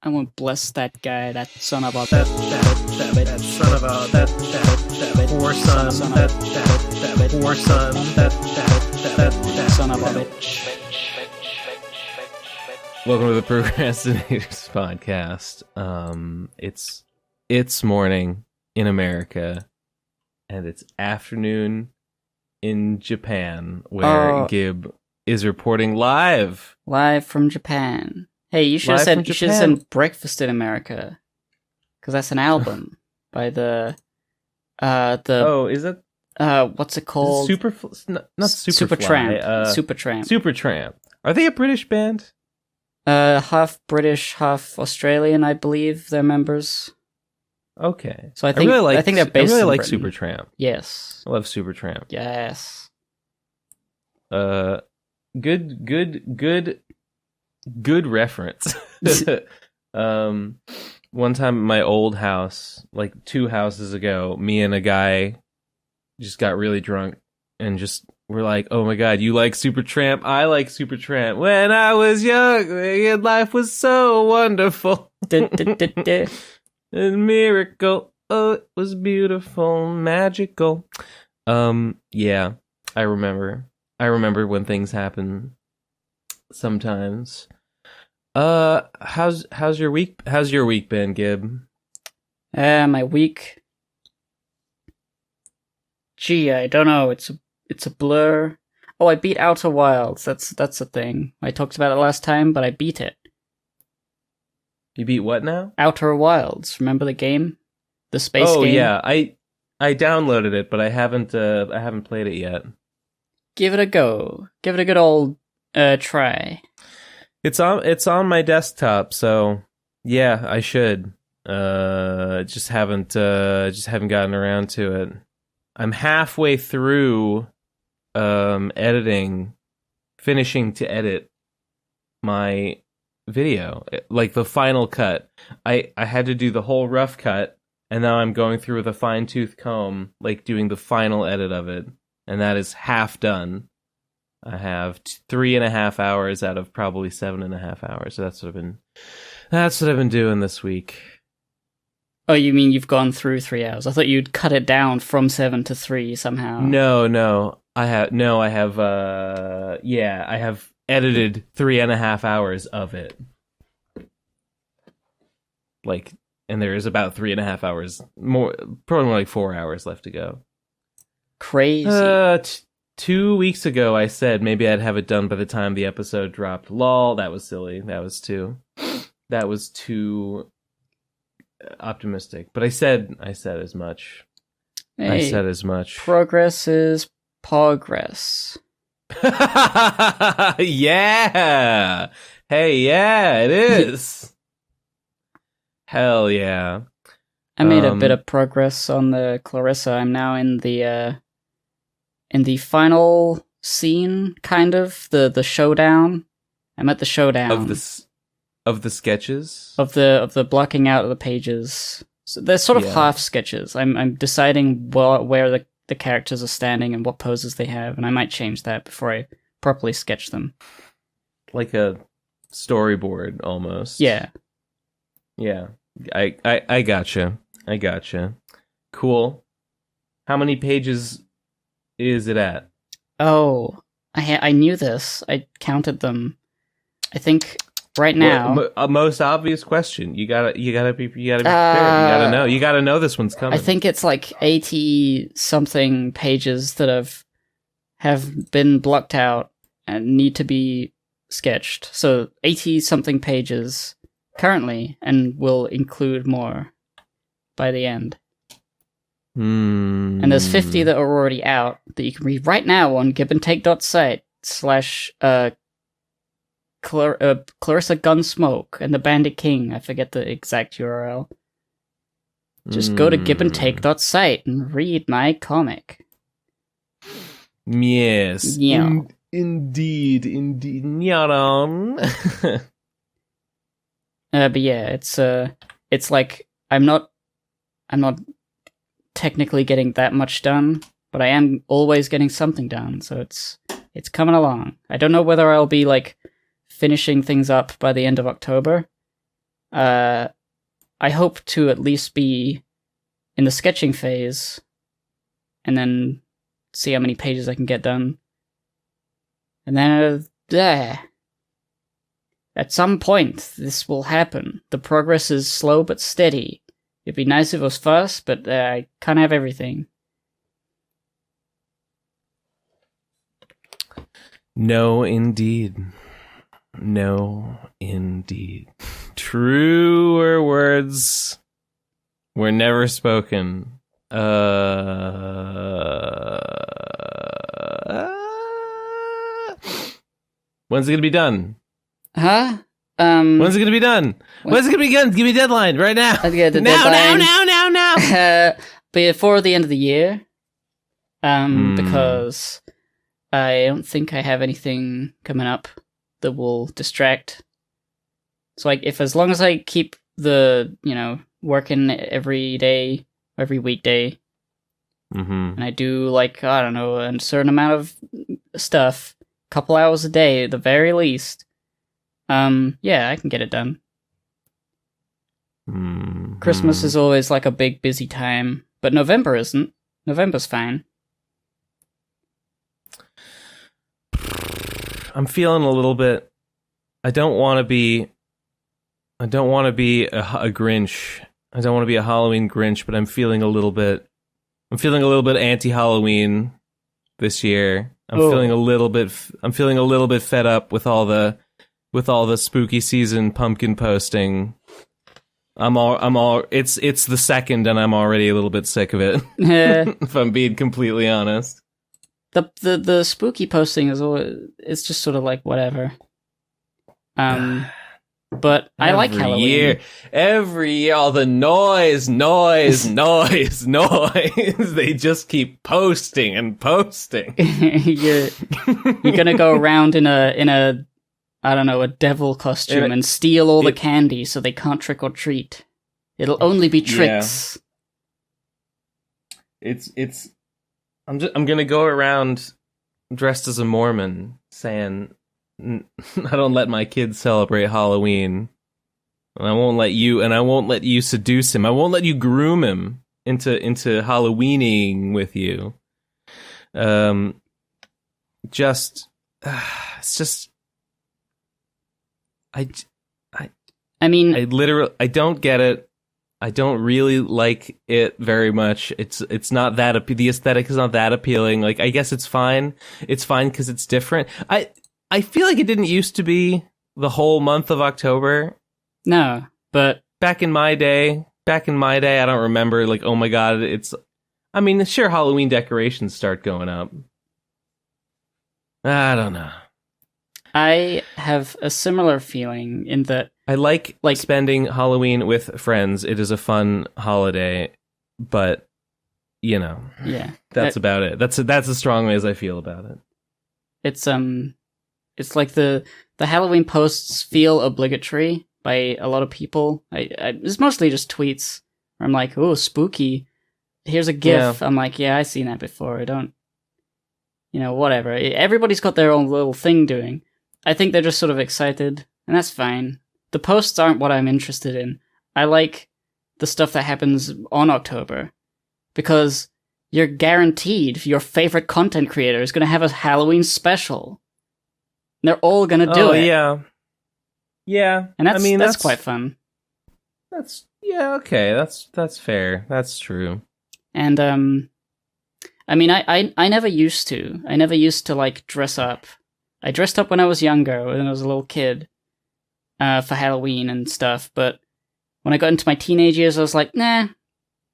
I won't bless that guy, that son of a that son of a that poor son, that poor son, that son of a bitch. Welcome to the Pro Crastinators podcast. It's morning in America, and it's afternoon in Japan, where Gib is reporting live from Japan. Hey, you should have said Breakfast in America, because that's an album by the Oh, is it? What's it called? Not Supertramp. Supertramp. Are they a British band? Half British, half Australian, I believe. They're members. Okay. So I think they're based. I really in like Britain. Supertramp. Yes. I love Supertramp. Yes. Good reference. One time at my old house, like 2 houses ago, me and a guy just got really drunk and just were like, "Oh my god, you like Supertramp? I like Supertramp. When I was young, and life was so wonderful. A miracle. Oh, it was beautiful, magical." Yeah, I remember when things happen sometimes. How's your week? How's your week been, Gib? My week. Gee, I don't know. It's a blur. Oh, I beat Outer Wilds. That's a thing. I talked about it last time, but I beat it. You beat what now? Outer Wilds. Remember the game? The space game? Oh yeah, I downloaded it, but I haven't played it yet. Give it a go. Give it a good old try. It's on my desktop, so yeah, I should. Just haven't gotten around to it. I'm halfway through finishing to edit my video, like the final cut. I had to do the whole rough cut, and now I'm going through with a fine-tooth comb, like doing the final edit of it, and that is half done. I have 3.5 hours out of probably 7.5 hours. So that's what I've been doing this week. Oh, you mean you've gone through 3 hours? I thought you'd cut it down from 7 to 3 somehow. No. I have edited 3.5 hours of it. Like, and there is about 3.5 hours more, probably more like 4 hours left to go. Crazy. 2 weeks ago, I said maybe I'd have it done by the time the episode dropped. Lol, that was silly. That was too optimistic. But I said as much. Hey, I said as much. Progress is progress. Yeah. Hey, yeah, it is. Hell yeah. I made a bit of progress on the Clarissa. I'm now in the final scene, kind of the showdown. I'm at the showdown of the sketches of the blocking out of the pages. So they're sort of half sketches. I'm deciding where the characters are standing and what poses they have, and I might change that before I properly sketch them. Like a storyboard almost. Yeah. I gotcha. Cool. How many pages is it at? Oh, I knew this. I counted them. I think right now. A most obvious question. You gotta be prepared. You gotta know this one's coming. I think it's like 80 something pages that have been blocked out and need to be sketched. So 80 something pages currently, and will include more by the end. And there's 50 that are already out that you can read right now on gibbandtake.site / Clarissa Gunsmoke and the Bandit King. I forget the exact URL. Just go to gibbandtake.site and read my comic. Yes. Yeah. Indeed. Nyaron. But yeah, it's like I'm not technically getting that much done, but I am always getting something done, so it's coming along. I don't know whether I'll be like finishing things up by the end of October, I hope to at least be in the sketching phase, and then see how many pages I can get done. And then, at some point, this will happen. The progress is slow but steady. It'd be nice if it was fast, but I can't have everything. No, indeed. No, indeed. Truer words were never spoken. When's it gonna be done? Huh? When's it gonna be done? When's it gonna be done? Give me a deadline right now. Now. Before the end of the year. Because I don't think I have anything coming up that will distract. So, like, as long as I keep the, working every day, every weekday, and I do, like, I don't know, a certain amount of stuff, a couple hours a day at the very least, yeah, I can get it done. Christmas is always, like, a big, busy time, but November isn't. November's fine. I'm feeling a little bit. I don't want to be a Grinch. I don't want to be a Halloween Grinch, but I'm feeling a little bit anti-Halloween this year. I'm feeling a little bit fed up with all the spooky season pumpkin posting. It's the second, and I'm already a little bit sick of it. If I'm being completely honest. The spooky posting is always, it's just sort of like whatever. But I like Halloween. Every year, all the noise. They just keep posting and posting. You're gonna go around in a I don't know, a devil costume and steal all the candy so they can't trick or treat. It'll only be tricks. Yeah. I'm gonna go around dressed as a Mormon, saying, "I don't let my kids celebrate Halloween, and I won't let you seduce him. I won't let you groom him into Halloweening with you." It's just, I don't get it. I don't really like it very much. It's not that the aesthetic is not that appealing. Like, I guess it's fine. It's fine because it's different. I feel like it didn't used to be the whole month of October. No, but back in my day, I don't remember, like, oh my god, sure, Halloween decorations start going up. I don't know. I have a similar feeling in that I like spending Halloween with friends. It is a fun holiday, but yeah, that's about it. That's as strongly as I feel about it. It's like the Halloween posts feel obligatory by a lot of people. It's mostly just tweets where I'm like, oh, spooky. Here's a GIF. Yeah. I'm like, yeah, I've seen that before. I don't, whatever. Everybody's got their own little thing doing. I think they're just sort of excited, and that's fine. The posts aren't what I'm interested in. I like the stuff that happens on October, because you're guaranteed your favorite content creator is going to have a Halloween special. And they're all going to do it. Yeah. Yeah. And that's quite fun. Okay. That's fair. That's true. And, I never used to. I never used to, like, dress up. I dressed up when I was younger, when I was a little kid, for Halloween and stuff, but when I got into my teenage years, I was like, nah,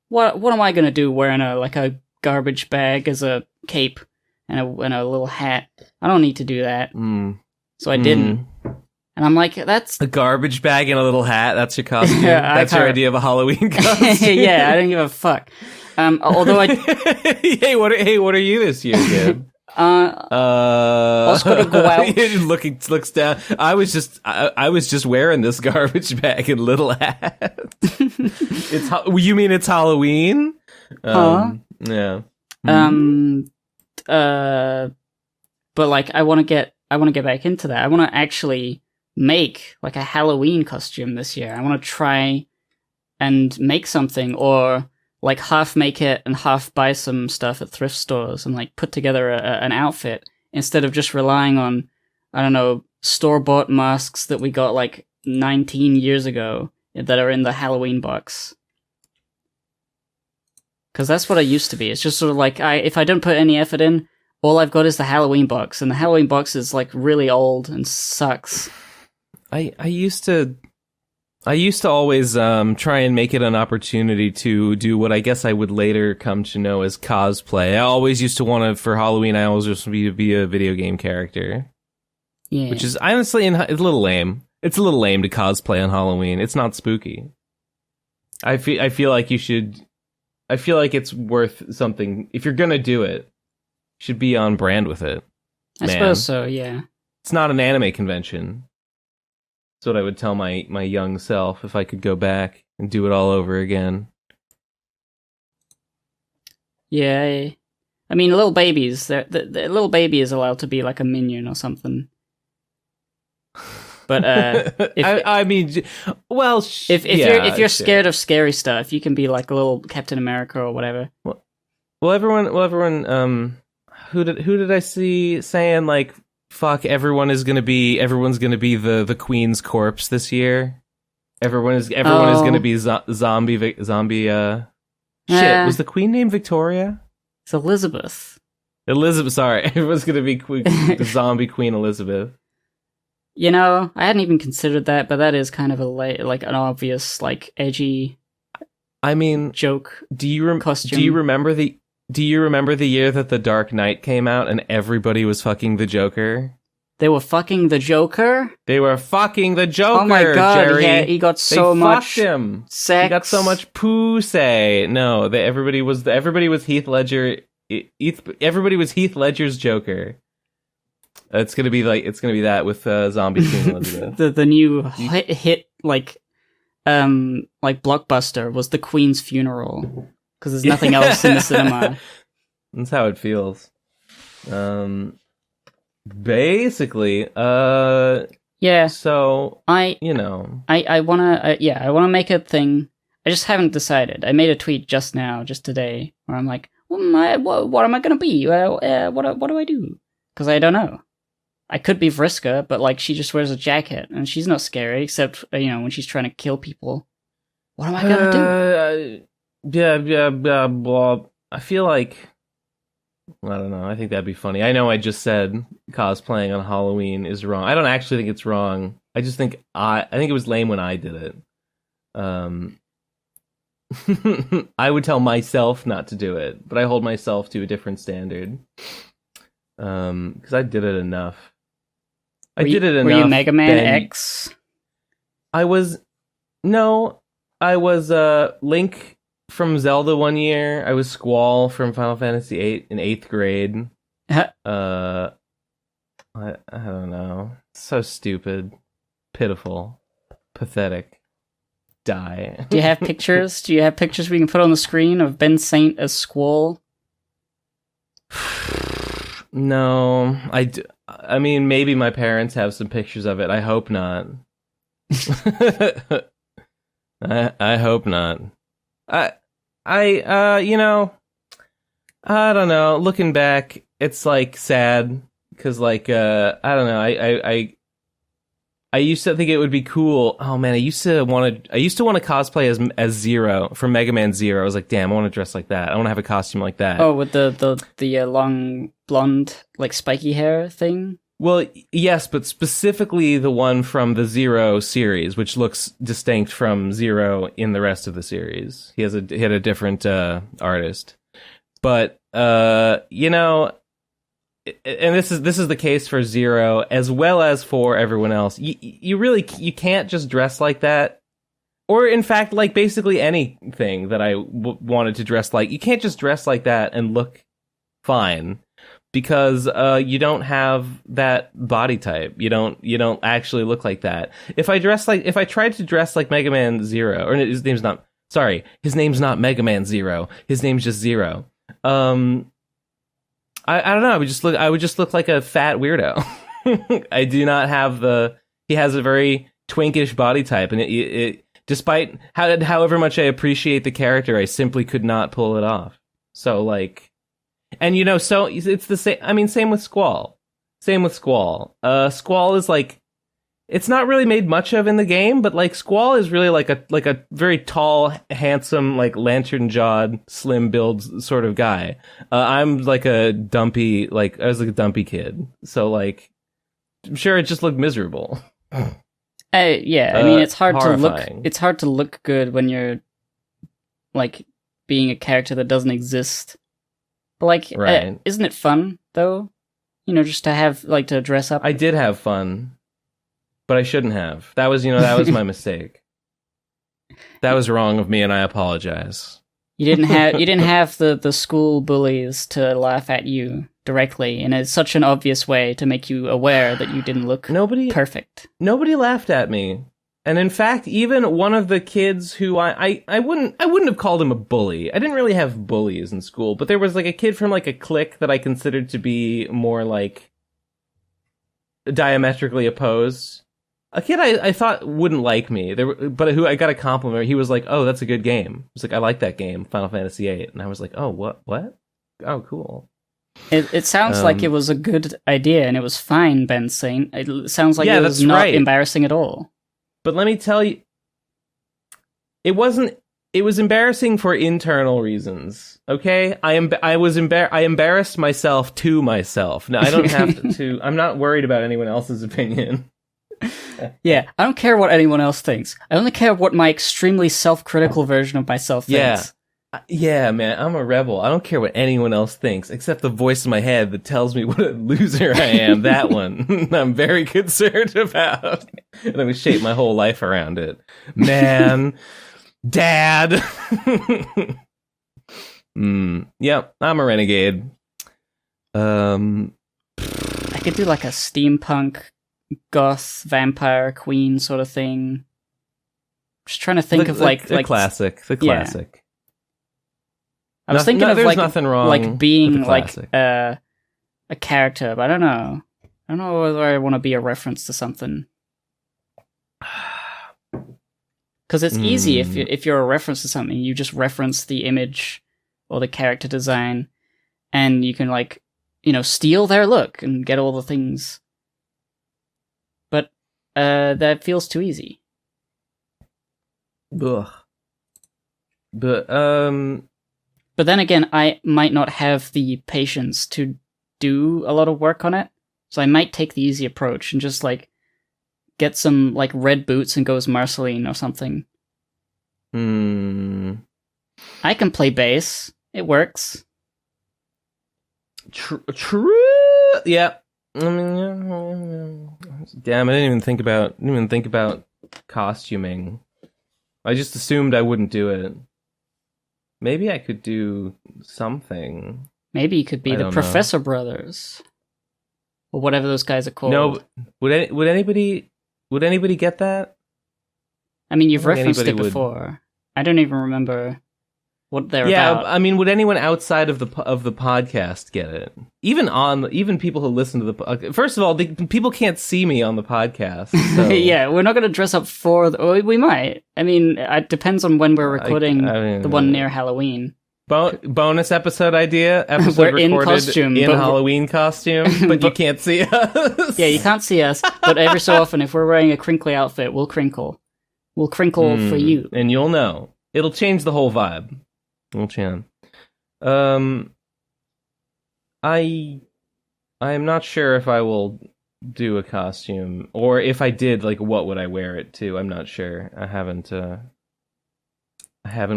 what am I gonna do wearing a garbage bag as a cape and a little hat? I don't need to do that. So I didn't. And I'm like, that's... A garbage bag and a little hat, that's your costume? Yeah, that's your idea of a Halloween costume? Yeah, I don't give a fuck. Although I... Hey, what are you this year, kid? Oscar to go out. Looks down. I was just wearing this garbage bag and little hat. You mean it's Halloween? Yeah. But like, I want to get back into that. I want to actually make like a Halloween costume this year. I want to try and make something, or like half make it and half buy some stuff at thrift stores and like put together an outfit instead of just relying on, I don't know, store-bought masks that we got like 19 years ago that are in the Halloween box. Because that's what I used to be. It's just sort of like, if I don't put any effort in, all I've got is the Halloween box, and the Halloween box is like really old and sucks. I used to always try and make it an opportunity to do what I guess I would later come to know as cosplay. I always used to want to, for Halloween, I always just be a video game character. Yeah. Which is honestly it's a little lame. It's a little lame to cosplay on Halloween. It's not spooky. I feel like you should. I feel like it's worth something. If you're gonna do it, you should be on brand with it. I suppose so. Yeah. It's not an anime convention. That's what I would tell my young self if I could go back and do it all over again. Yeah. I mean, little babies. The little baby is allowed to be like a minion or something. But I mean, well, if you're scared of scary stuff, you can be like a little Captain America or whatever. Well, everyone. Who did I see saying like, fuck, everyone's gonna be the Queen's corpse this year. Everyone is gonna be zombie. Shit, was the Queen named Victoria? It's Elizabeth. Elizabeth, sorry, everyone's gonna be the zombie Queen Elizabeth. You know, I hadn't even considered that, but that is kind of like an obvious, like, edgy. I mean, joke. Costume. Do you remember the year that The Dark Knight came out and everybody was fucking the Joker? They were fucking the Joker? They were fucking the Joker. Oh my god! Jerry. Yeah, he got so much him. sex. He got so much pussy. No, everybody was Heath Ledger. Everybody was Heath Ledger's Joker. It's gonna be that with Zombie Queen Elizabeth. the new hit like blockbuster was The Queen's Funeral, because there's nothing else in the cinema. That's how it feels. Basically, yeah. So I wanna make a thing. I just haven't decided. I made a tweet just today, where I'm like, what am I gonna be? What do I do? Because I don't know. I could be Vriska, but like she just wears a jacket and she's not scary, except when she's trying to kill people. What am I gonna do? Blah. I feel like, I don't know. I think that'd be funny. I know I just said cosplaying on Halloween is wrong. I don't actually think it's wrong. I just think I think it was lame when I did it. I would tell myself not to do it, but I hold myself to a different standard. Because I did it enough. Were you Mega Man X? I was Link from Zelda one year. I was Squall from Final Fantasy VIII in 8th grade. I don't know. So stupid. Pitiful. Pathetic. Die. Do you have pictures? Do you have pictures we can put on the screen of Ben Saint as Squall? No, I mean, maybe my parents have some pictures of it. I hope not. I hope not. I don't know. Looking back, it's like sad because, like, I don't know. I used to think it would be cool. Oh man, I used to want to cosplay as Zero from Mega Man Zero. I was like, damn, I want to dress like that. I want to have a costume like that. Oh, with the long blonde, like spiky hair thing. Well, yes, but specifically the one from the Zero series, which looks distinct from Zero in the rest of the series. He had a different artist, but and this is the case for Zero as well as for everyone else. You can't just dress like that, or in fact, like basically anything that I wanted to dress like. You can't just dress like that and look fine because you don't have that body type. You don't actually look like that. If I tried to dress like Mega Man Zero, or his name's not Mega Man Zero. His name's just Zero. I don't know. I would just look like a fat weirdo. I do not have the he has a very twinkish body type, and it despite however much I appreciate the character, I simply could not pull it off. So like, and so it's the same. I mean, same with Squall. Squall is like, it's not really made much of in the game, but like Squall is really like a very tall, handsome, like lantern-jawed, slim build sort of guy. I'm like I was like a dumpy kid, so like, I'm sure it just looked miserable. Yeah, I mean, it's hard horrifying. to look. It's hard to look good when you're like being a character that doesn't exist. But like, right. Isn't it fun though? Just to have like to dress up. I did have fun, but I shouldn't have. That was my mistake. That was wrong of me, and I apologize. You didn't have the school bullies to laugh at you directly in such an obvious way to make you aware that you didn't look perfect. Nobody laughed at me. And in fact, even one of the kids who I wouldn't have called him a bully. I didn't really have bullies in school, but there was like a kid from like a clique that I considered to be more like diametrically opposed. A kid I thought wouldn't like me, but who I got a compliment. He was like, "Oh, that's a good game." He was like, "I like that game, Final Fantasy VIII," and I was like, "Oh, what? Oh, cool." It sounds like it was a good idea and it was fine, Ben Saint. It sounds like it was not embarrassing at all. But let me tell you, it wasn't. It was embarrassing for internal reasons. Okay, I embarrassed myself to myself. Now I don't have to. I'm not worried about anyone else's opinion. Yeah, I don't care what anyone else thinks. I only care what my extremely self-critical version of myself thinks. Yeah, man, I'm a rebel. I don't care what anyone else thinks, except the voice in my head that tells me what a loser I am. That one I'm very concerned about. And I'm going to shape my whole life around it. Man, Dad. Yep, I'm a renegade. I could do like a steampunk goth vampire queen sort of thing. Just trying to think of the classic. I was thinking of there's like nothing wrong like being with like a character, but I don't know. I don't know whether I want to be a reference to something. Because it's easy if you're a reference to something, you just reference the image or the character design, and you can like steal their look and get all the things. But that feels too easy. Ugh. But then again, I might not have the patience to do a lot of work on it, so I might take the easy approach and just like get some like red boots and go as Marceline or something. I can play bass. It works. True. Yeah. Damn! I didn't even think about costuming. I just assumed I wouldn't do it. Maybe I could do something. Maybe you could be the Professor Brothers, or whatever those guys are called. No, would anybody get that? I mean, you've referenced it before. I don't even remember what they're about. Yeah, I mean, would anyone outside of the podcast get it? Even people who listen to the podcast. First of all, people can't see me on the podcast. So. Yeah, we're not going to dress up for. We might. I mean, it depends on when we're recording the one near Halloween. Bonus episode idea. We're in costume, in Halloween costume, but you can't see us. Yeah, you can't see us. But every so often, if we're wearing a crinkly outfit, we'll crinkle. We'll crinkle for you, and you'll know. It'll change the whole vibe. Well, Chan. I am not sure if I will do a costume, or if I did, like, what would I wear it to? I'm not sure. I haven't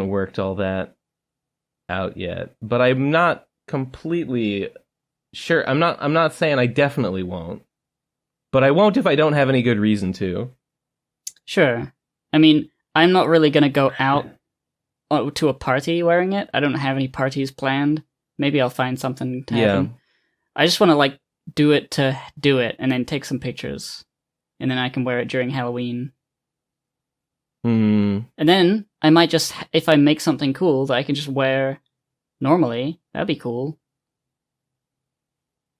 worked all that out yet, but I'm not completely sure. I'm not saying I definitely won't, but I won't if I don't have any good reason to. Sure. I mean, I'm not really gonna go out to a party wearing it. I don't have any parties planned. Maybe I'll find something to happen. I just want to like do it to do it, and then take some pictures, and then I can wear it during Halloween. And then I might just, if I make something cool that I can just wear normally, that'd be cool.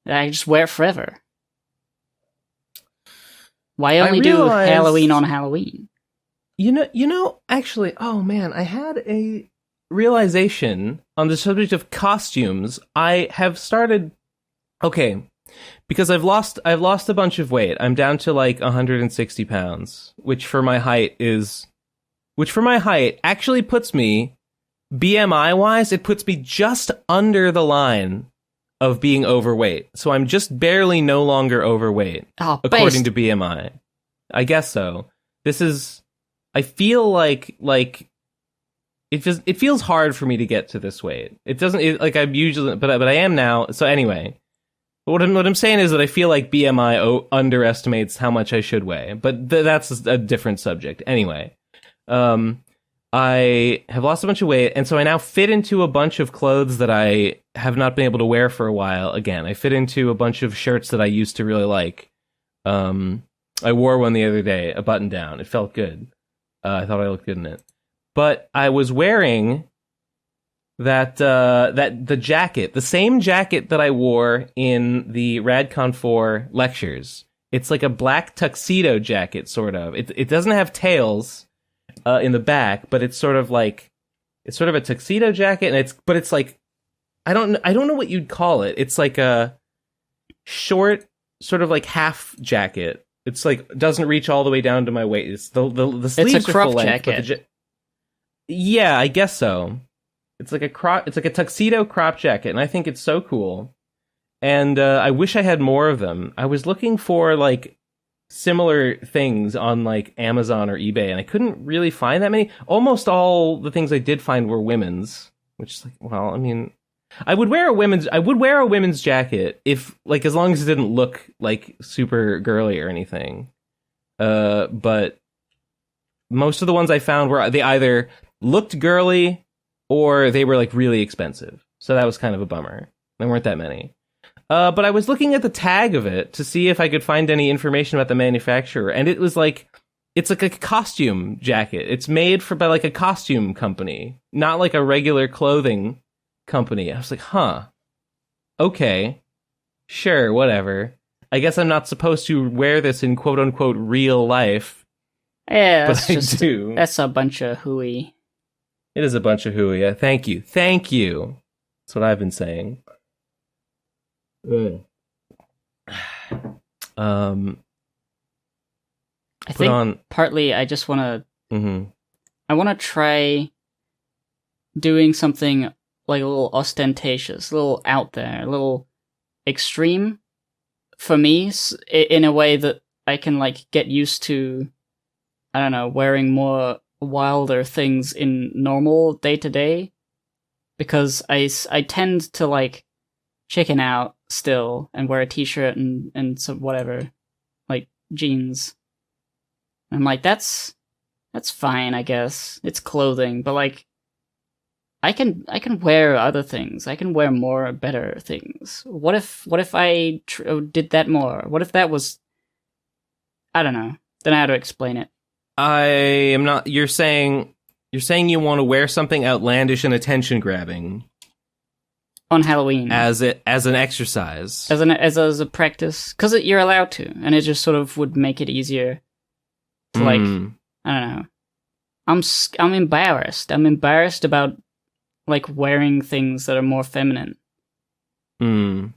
I can just wear it forever. Why only do realized- Halloween on Halloween? Actually, oh man, I had a realization on the subject of costumes. I have started, okay, because I've lost a bunch of weight. I'm down to like 160 pounds, which for my height actually puts me, BMI wise, it puts me just under the line of being overweight. So I'm just barely no longer overweight, according to BMI. I guess so. I feel like it feels hard for me to get to this weight. It doesn't, like I'm usually, but I am now. So anyway, what I'm saying is that I feel like BMI underestimates how much I should weigh, but that's a different subject. Anyway, I have lost a bunch of weight, and so I now fit into a bunch of clothes that I have not been able to wear for a while. Again, I fit into a bunch of shirts that I used to really like. I wore one the other day, a button down. It felt good. I thought I looked good in it. But I was wearing the jacket, the same jacket that I wore in the RadCon 4 lectures. It's like a black tuxedo jacket, sort of. It doesn't have tails in the back, but it's sort of a tuxedo jacket, and it's like, I don't know what you'd call it. It's like a short, sort of like half jacket. It's like doesn't reach all the way down to my waist. The sleeves It's a crop are full length, jacket. Yeah, I guess so. It's like a tuxedo crop jacket, and I think it's so cool. And I wish I had more of them. I was looking for like similar things on like Amazon or eBay, and I couldn't really find that many. Almost all the things I did find were women's, which is like, well, I mean, I would wear a women's jacket if, like, as long as it didn't look like super girly or anything. But most of the ones I found they either looked girly or they were like really expensive. So that was kind of a bummer. There weren't that many. But I was looking at the tag of it to see if I could find any information about the manufacturer, and it was like, it's like a costume jacket. It's made by like a costume company, not like a regular clothing company. I was like, huh, okay, sure, whatever. I guess I'm not supposed to wear this in quote unquote real life. Yeah, but I do. That's a bunch of hooey. It is a bunch of hooey. Yeah, thank you. That's what I've been saying. I think partly I just want to. Mm-hmm. I want to try doing something like a little ostentatious, a little out there, a little extreme for me, in a way that I can like get used to. I don't know, wearing more wilder things in normal day to day, because I tend to like chicken out still and wear a t-shirt and some whatever, like jeans. I'm like, that's fine, I guess. It's clothing, but like I can wear other things. I can wear more better things. What if I did that more? What if that was, I don't know. Then I had to explain it. I am not. You're saying you want to wear something outlandish and attention grabbing on Halloween as an exercise, as a practice, because you're allowed to, and it just sort of would make it easier to like, I don't know. I'm embarrassed. I'm embarrassed about like wearing things that are more feminine. And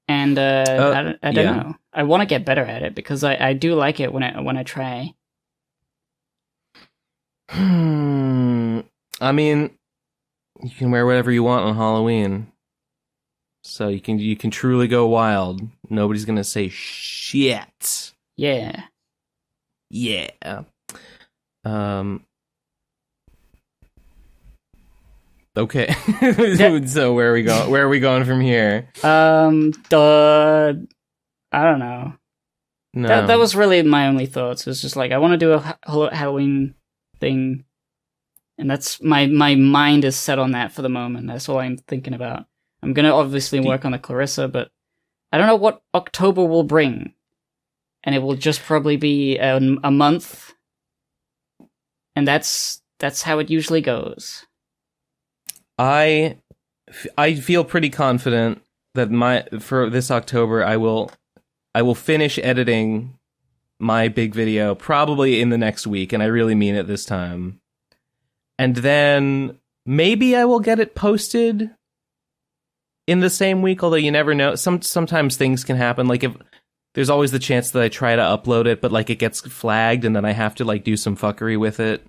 I don't know. I want to get better at it because I do like it when I try. I mean, you can wear whatever you want on Halloween, so you can truly go wild. Nobody's gonna say shit. Yeah. Okay. So where are we going from here? I don't know. No. That was really my only thoughts. It was just like, I want to do a Halloween thing, and that's my mind is set on that for the moment. That's all I'm thinking about. I'm gonna obviously work on the Clarissa, but I don't know what October will bring, and it will just probably be a month, and that's how it usually goes. I feel pretty confident that for this October I will finish editing my big video probably in the next week, and I really mean it this time. And then maybe I will get it posted in the same week, although you never know. Sometimes things can happen. Like, if there's always the chance that I try to upload it, but like it gets flagged, and then I have to like do some fuckery with it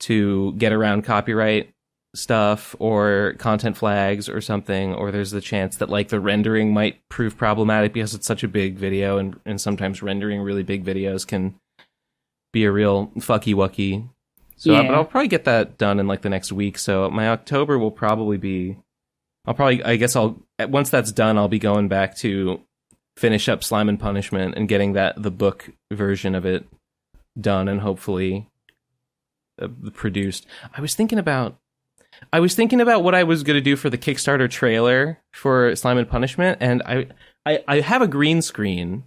to get around copyright stuff or content flags or something, or there's the chance that like the rendering might prove problematic because it's such a big video, and sometimes rendering really big videos can be a real fucky wucky. So but I'll probably get that done in like the next week. So my October will probably be, once that's done, I'll be going back to finish up Slime and Punishment and getting the book version of it done and hopefully produced. I was thinking about what I was going to do for the Kickstarter trailer for Slime and Punishment, and I have a green screen,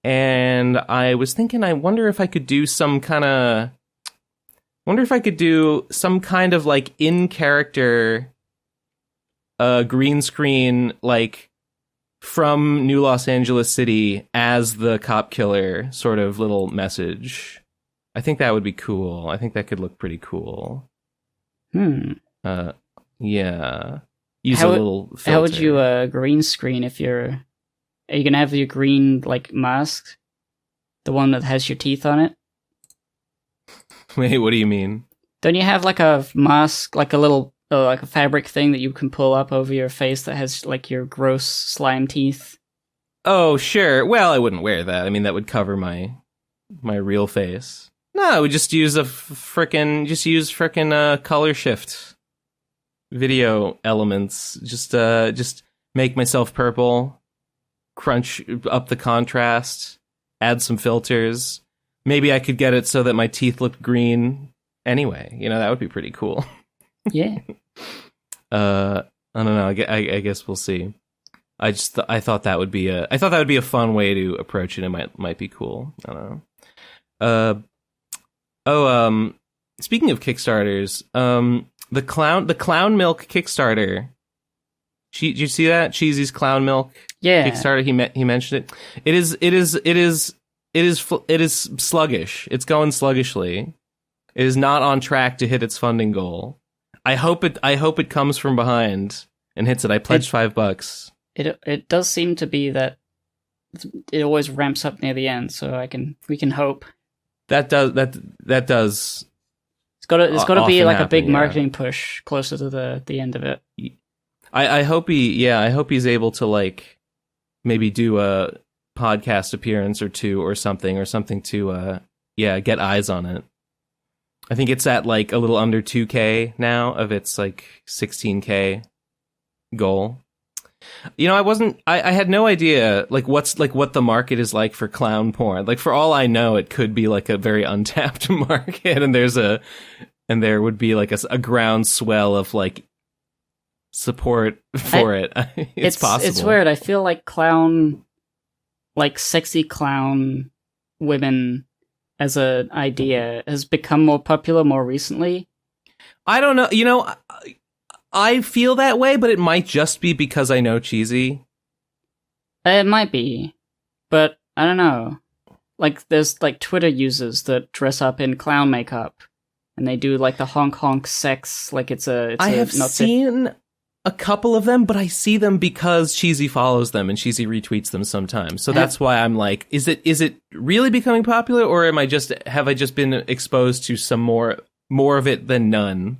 and I was thinking, I wonder if I could do some kind of like in-character green screen, like from New Los Angeles City as the cop killer sort of little message. I think that would be cool. I think that could look pretty cool. Yeah. Use a little filter. How would you green screen if are you gonna have your green like mask? The one that has your teeth on it? Wait, what do you mean? Don't you have like a mask, like a little like a fabric thing that you can pull up over your face that has like your gross slime teeth? Oh, sure. Well, I wouldn't wear that. I mean, that would cover my real face. No, I would just use frickin' color shift video elements. Just make myself purple, crunch up the contrast, add some filters. Maybe I could get it so that my teeth looked green anyway. That would be pretty cool. Yeah. I don't know. I guess we'll see. I thought that would be a fun way to approach it. It might be cool. I don't know. Speaking of Kickstarters, the clown milk Kickstarter. Did you see that? Cheesy's clown milk Kickstarter. He mentioned it. It is sluggish. It's going sluggishly. It is not on track to hit its funding goal. I hope it comes from behind and hits it. I pledged $5. It does seem to be that it always ramps up near the end, so we can hope. That does. It's got to be like a big marketing push closer to the end of it. I hope he's able to like maybe do a podcast appearance or two or something to get eyes on it. I think it's at like a little under 2K now of its like 16K goal. I had no idea like what the market is like for clown porn. Like, for all I know, it could be like a very untapped market, and there would be like a groundswell of like support for it. It's possible. It's weird. I feel like sexy clown women as an idea has become more popular more recently. I don't know. I feel that way, but it might just be because I know Cheesy. It might be, but I don't know. Like, there's like Twitter users that dress up in clown makeup, and they do like the honk sex. Like I have seen a couple of them, but I see them because Cheesy follows them and Cheesy retweets them sometimes. So that's why I'm like, is it really becoming popular, or have I just been exposed to some more of it than none?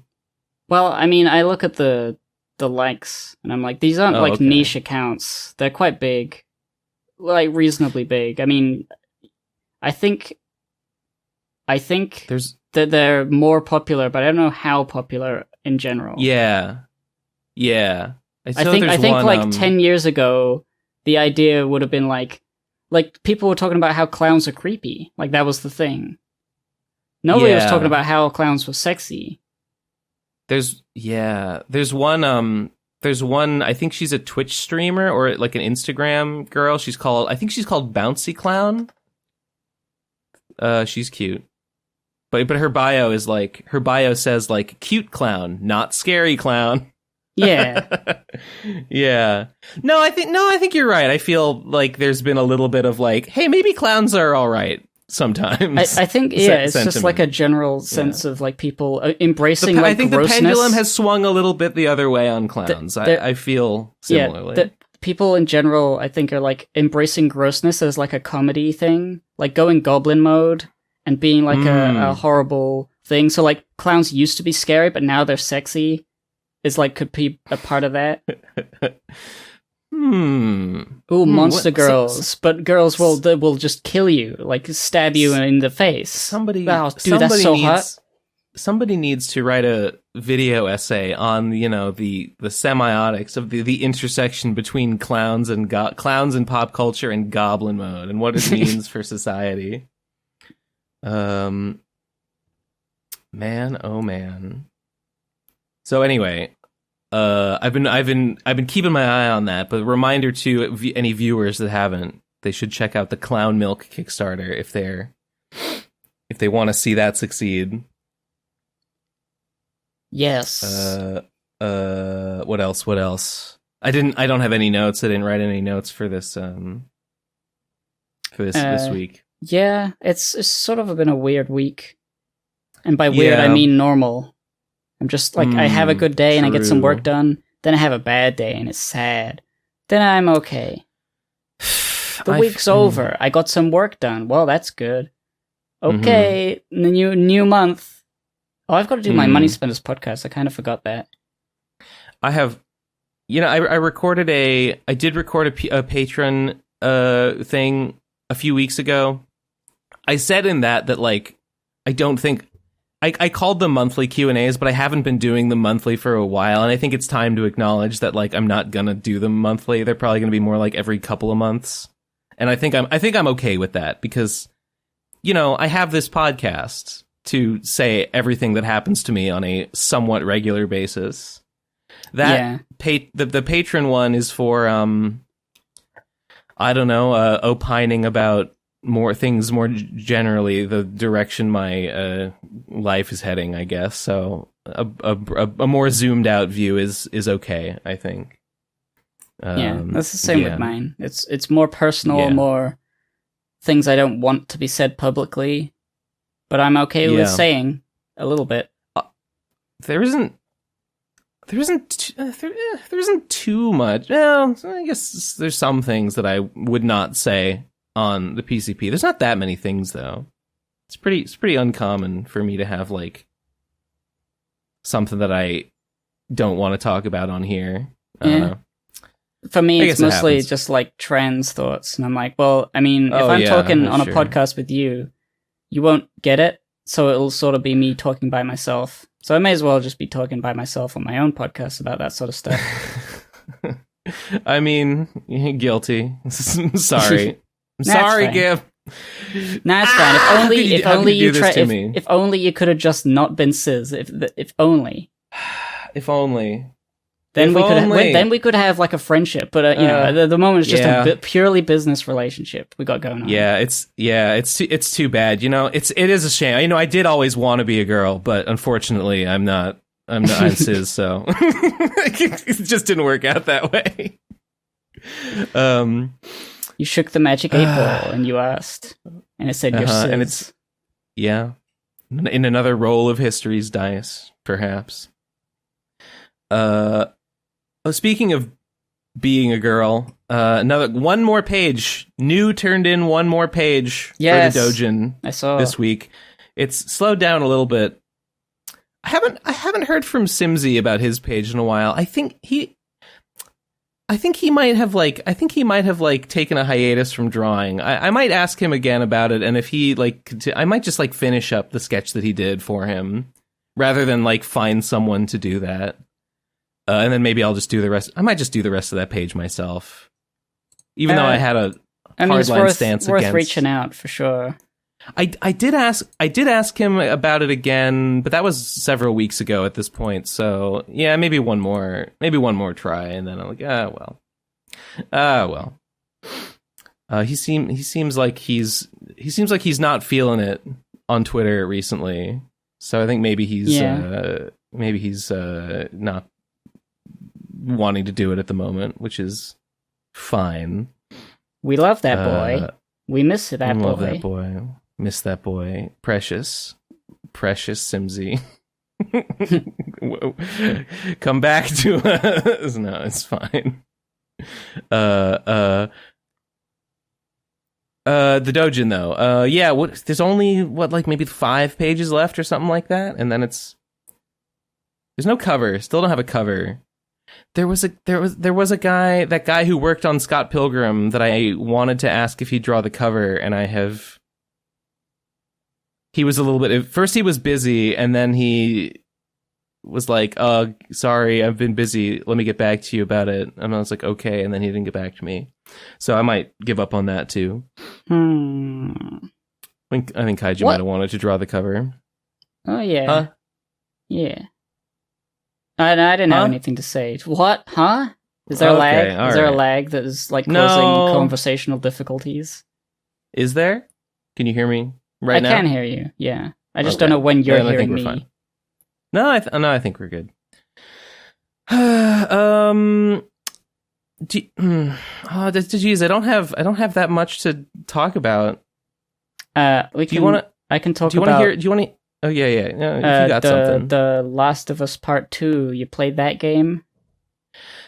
Well, I mean, I look at the likes, and I'm like, these aren't niche accounts. They're quite big, like reasonably big. I mean, I think that they're more popular, but I don't know how popular in general. Yeah. I think like 10 years ago, the idea would have been like people were talking about how clowns are creepy. Like, that was the thing. Nobody was talking about how clowns were sexy. There's one, I think she's a Twitch streamer or like an Instagram girl. I think she's called Bouncy Clown. She's cute. But her bio says like cute clown, not scary clown. Yeah. Yeah. No, I think you're right. I feel like there's been a little bit of like, hey, maybe clowns are all right sometimes. I think, it's just like a general sense of like people embracing I think grossness. the pendulum has swung a little bit the other way on clowns. I feel similarly. Yeah, people in general, I think, are like embracing grossness as like a comedy thing, like going goblin mode and being like a horrible thing. So like clowns used to be scary, but now they're sexy. Is like could be a part of that. Ooh, monster girls, but girls will just kill you, like stab you in the face. Somebody, that's so hot. Somebody needs to write a video essay on the semiotics of the intersection between clowns and pop culture and goblin mode and what it means for society. Man, oh man. So anyway, I've been keeping my eye on that. But a reminder to any viewers that haven't, they should check out the Clown Milk Kickstarter if they want to see that succeed. Yes. What else? I don't have any notes. I didn't write any notes for this this week. Yeah, it's sort of been a weird week. And by weird I mean normal. I'm just like, I have a good day and I get some work done. Then I have a bad day and it's sad. Then I'm okay. The week's over. I got some work done. Well, that's good. Okay, new month. Oh, I've got to do my Money Spenders podcast. I kind of forgot that. I have, I did record a patron thing a few weeks ago. I said in that like, I don't think, I called them monthly Q&As, but I haven't been doing them monthly for a while, and I think it's time to acknowledge that like I'm not gonna do them monthly. They're probably gonna be more like every couple of months, and I think I'm okay with that because, I have this podcast to say everything that happens to me on a somewhat regular basis. That the patron one is for opining about more generally the direction my life is heading, I guess. So a more zoomed out view is okay, I think. That's the same with mine. It's more personal, more things I don't want to be said publicly, but I'm okay with saying a little bit. There isn't too much. Well, I guess there's some things that I would not say on the PCP. There's not that many things though. It's pretty uncommon for me to have like something that I don't want to talk about on here. For me, it's mostly just like trans thoughts, and I'm like, well, I mean, if I'm talking on a podcast with you, you won't get it, so it'll sort of be me talking by myself. So I may as well just be talking by myself on my own podcast about that sort of stuff. I mean, guilty. Sorry. I'm sorry, Gib. Nah, it's fine. If only you could have just not been cis. If only. If only. Then we could have like a friendship. But at the moment it's just a purely business relationship we got going on. It's too bad. It is a shame. I did always want to be a girl, but unfortunately, I'm not. I'm cis, so it just didn't work out that way. You shook the magic 8-ball and you asked, and it said you're cis. And it's in another roll of history's dice, perhaps. Speaking of being a girl, one more page. New turned in one more page for the Dojin I saw this week. It's slowed down a little bit. I haven't heard from Simsy about his page in a while. I think he might have taken a hiatus from drawing. I might ask him again about it, and if he I might just finish up the sketch that he did for him rather than find someone to do that. And then maybe I'll just do the rest. I might just do the rest of that page myself, even though I had a hardline stance against. Worth reaching out for sure. I did ask him about it again, but that was several weeks ago at this point. So yeah, maybe one more try, and then I'm like, well. He seems like he's not feeling it on Twitter recently. So I think maybe he's not wanting to do it at the moment, which is fine. We love that boy. We miss that boy. Love that boy. Miss that boy. Precious Simsy. Come back to us. No, it's fine. The Dojin though. There's only maybe 5 pages left or something like that, and then there's no cover. Still don't have a cover. There was a guy, that guy who worked on Scott Pilgrim, that I wanted to ask if he'd draw the cover, and he was a little bit... First he was busy, and then he was like, sorry, I've been busy. Let me get back to you about it. And I was like, okay, and then he didn't get back to me. So I might give up on that, too. I think Kaiju might have wanted to draw the cover. Oh, yeah. Huh? Yeah. I didn't have anything to say. What? Huh? Is there a lag? Is there a lag that is, causing conversational difficulties? Is there? Can you hear me right now? I can hear you, yeah. I just don't know when you're hearing me. Fine. No, I think we're good. Geez, I don't have that much to talk about. I can talk about... Do you want to hear... Do you want to... Oh, yeah. No, if you got something. The Last of Us Part 2, you played that game?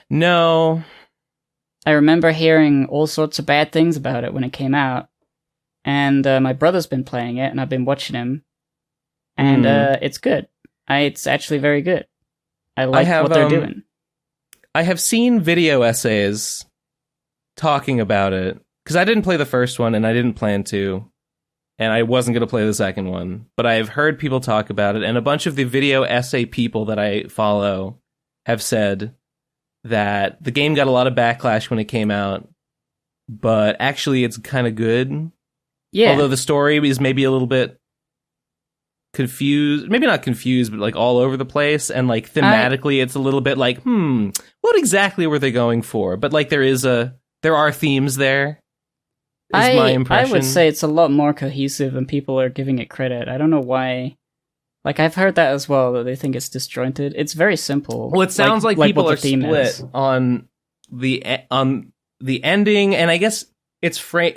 No. I remember hearing all sorts of bad things about it when it came out. And my brother's been playing it, and I've been watching him. And it's good. It's actually very good. I like what they're doing. I have seen video essays talking about it, because I didn't play the first one, and I didn't plan to. And I wasn't going to play the second one, but I've heard people talk about it, and a bunch of the video essay people that I follow have said that the game got a lot of backlash when it came out, but actually it's kind of good. Yeah. Although the story is maybe a little bit confused, maybe not confused, but all over the place, and thematically it's a little bit what exactly were they going for? But there are themes there. Is my impression. I would say it's a lot more cohesive than people are giving it credit. I don't know why. I've heard that as well, that they think it's disjointed. It's very simple. Well, it sounds like people are split on the ending, and I guess it's I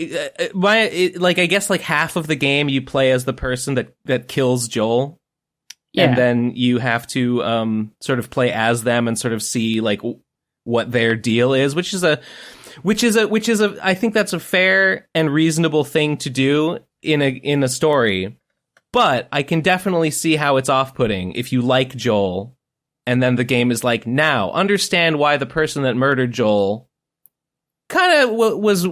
guess half of the game you play as the person that kills Joel. Yeah. And then you have to sort of play as them and sort of see what their deal is, which is I think that's a fair and reasonable thing to do in a story. But I can definitely see how it's off-putting if you like Joel, and then the game is now understand why the person that murdered Joel kind of was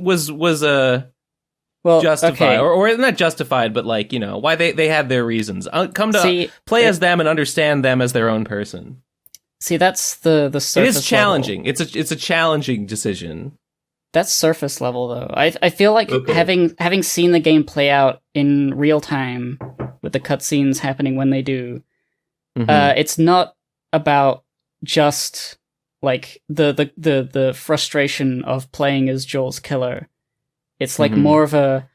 justified, okay. or not justified, but why they had their reasons. Come to play as them and understand them as their own person. See, that's the surface. It is challenging. Level. It's a challenging decision. That's surface level, though. I feel like having seen the game play out in real time with the cutscenes happening when they do, it's not about just the frustration of playing as Joel's killer. It's more of a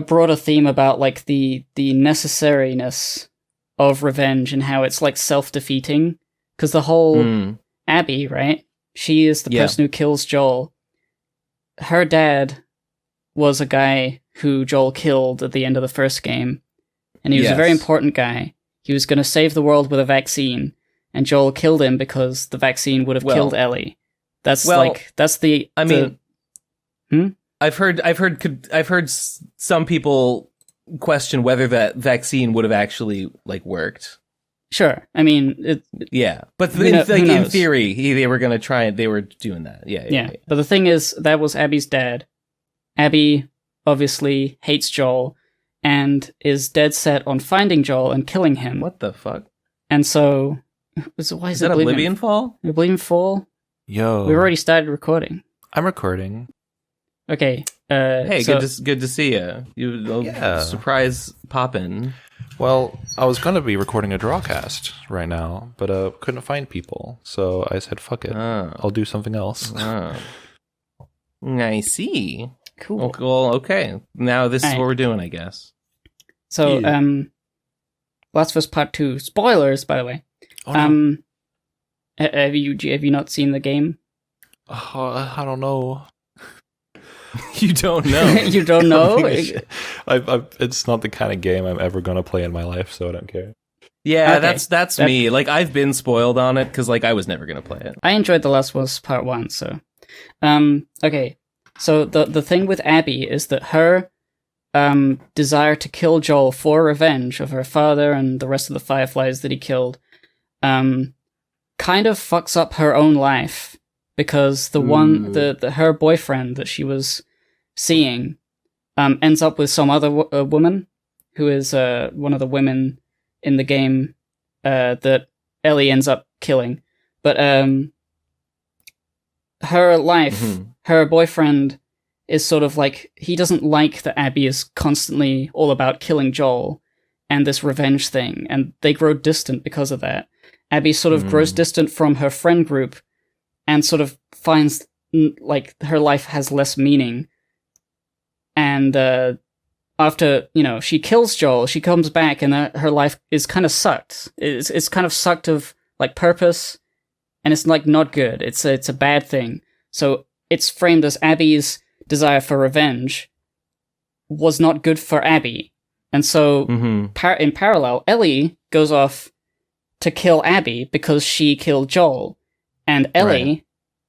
broader theme about the necessariness of revenge and how it's self-defeating. Because the whole Abby, right? She is the person who kills Joel. Her dad was a guy who Joel killed at the end of the first game, and he was a very important guy. He was going to save the world with a vaccine, and Joel killed him because the vaccine would have killed Ellie. That's the. I mean, I've heard some people question whether that vaccine would have actually worked. Sure, I mean, but in theory, they were going to try it. They were doing that, yeah. But the thing is, that was Abby's dad. Abby obviously hates Joel and is dead set on finding Joel and killing him. What the fuck? And so, why is that OblivionFall? OblivionFall? Yo, we've already started recording. I'm recording. Okay. Hey, good to see you. Surprise poppin'. Well, I was going to be recording a drawcast right now, but couldn't find people, so I said, fuck it. I'll do something else. I see. Cool. Well, okay. Now this is what we're doing, I guess. So, Last of Us Part 2. Spoilers, by the way. Oh, no. Have you not seen the game? I don't know. You don't know. You don't know? It's not the kind of game I'm ever gonna play in my life, so I don't care. Yeah, Okay. that's me. Like, I've been spoiled on it because like I was never gonna play it. I enjoyed The Last of Us Part 1, so... okay. So the thing with Abby is that her desire to kill Joel for revenge of her father and the rest of the Fireflies that he killed kind of fucks up her own life, because her boyfriend that she was seeing ends up with some other woman who is one of the women in the game that Ellie ends up killing. But her life, her boyfriend is sort of like, he doesn't like that Abby is constantly all about killing Joel and this revenge thing, and they grow distant because of that. Abby sort of grows distant from her friend group and sort of finds like her life has less meaning. And after, she kills Joel, she comes back and her life is kind of sucked. It's kind of sucked of like purpose, and it's like not good. It's a bad thing. So it's framed as Abby's desire for revenge was not good for Abby. And so in parallel, Ellie goes off to kill Abby because she killed Joel. And Ellie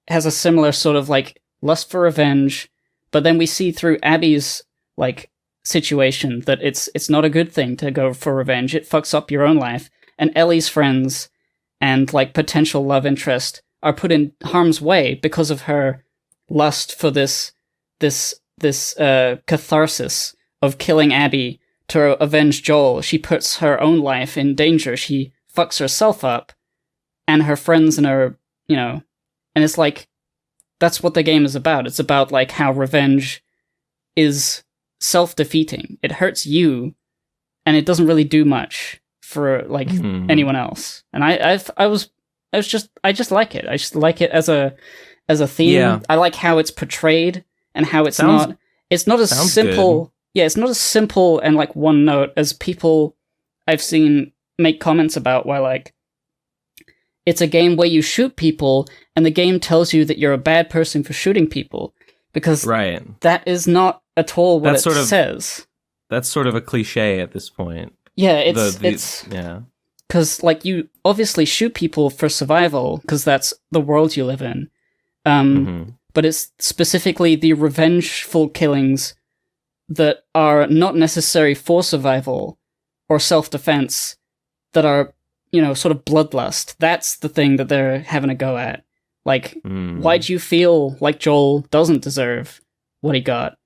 has a similar sort of like lust for revenge, but then we see through Abby's like situation that it's not a good thing to go for revenge. It fucks up your own life. And Ellie's friends and like potential love interest are put in harm's way because of her lust for this catharsis of killing Abby to avenge Joel. She puts her own life in danger. She fucks herself up and her friends and her, and it's like, that's what the game is about. It's about like how revenge is self-defeating. It hurts you and it doesn't really do much for like anyone else. And I just like it. I just like it as a theme. Yeah. I like how it's portrayed and how it's not as simple. Good. Yeah, it's not as simple and like one note as people I've seen make comments about, where like it's a game where you shoot people and the game tells you that you're a bad person for shooting people, because that is not at all what it says. That's sort of a cliche at this point. Yeah, it's because like you obviously shoot people for survival because that's the world you live in. But it's specifically the revengeful killings that are not necessary for survival or self-defense, that are, sort of bloodlust. That's the thing that they're having a go at. Like, why do you feel like Joel doesn't deserve what he got?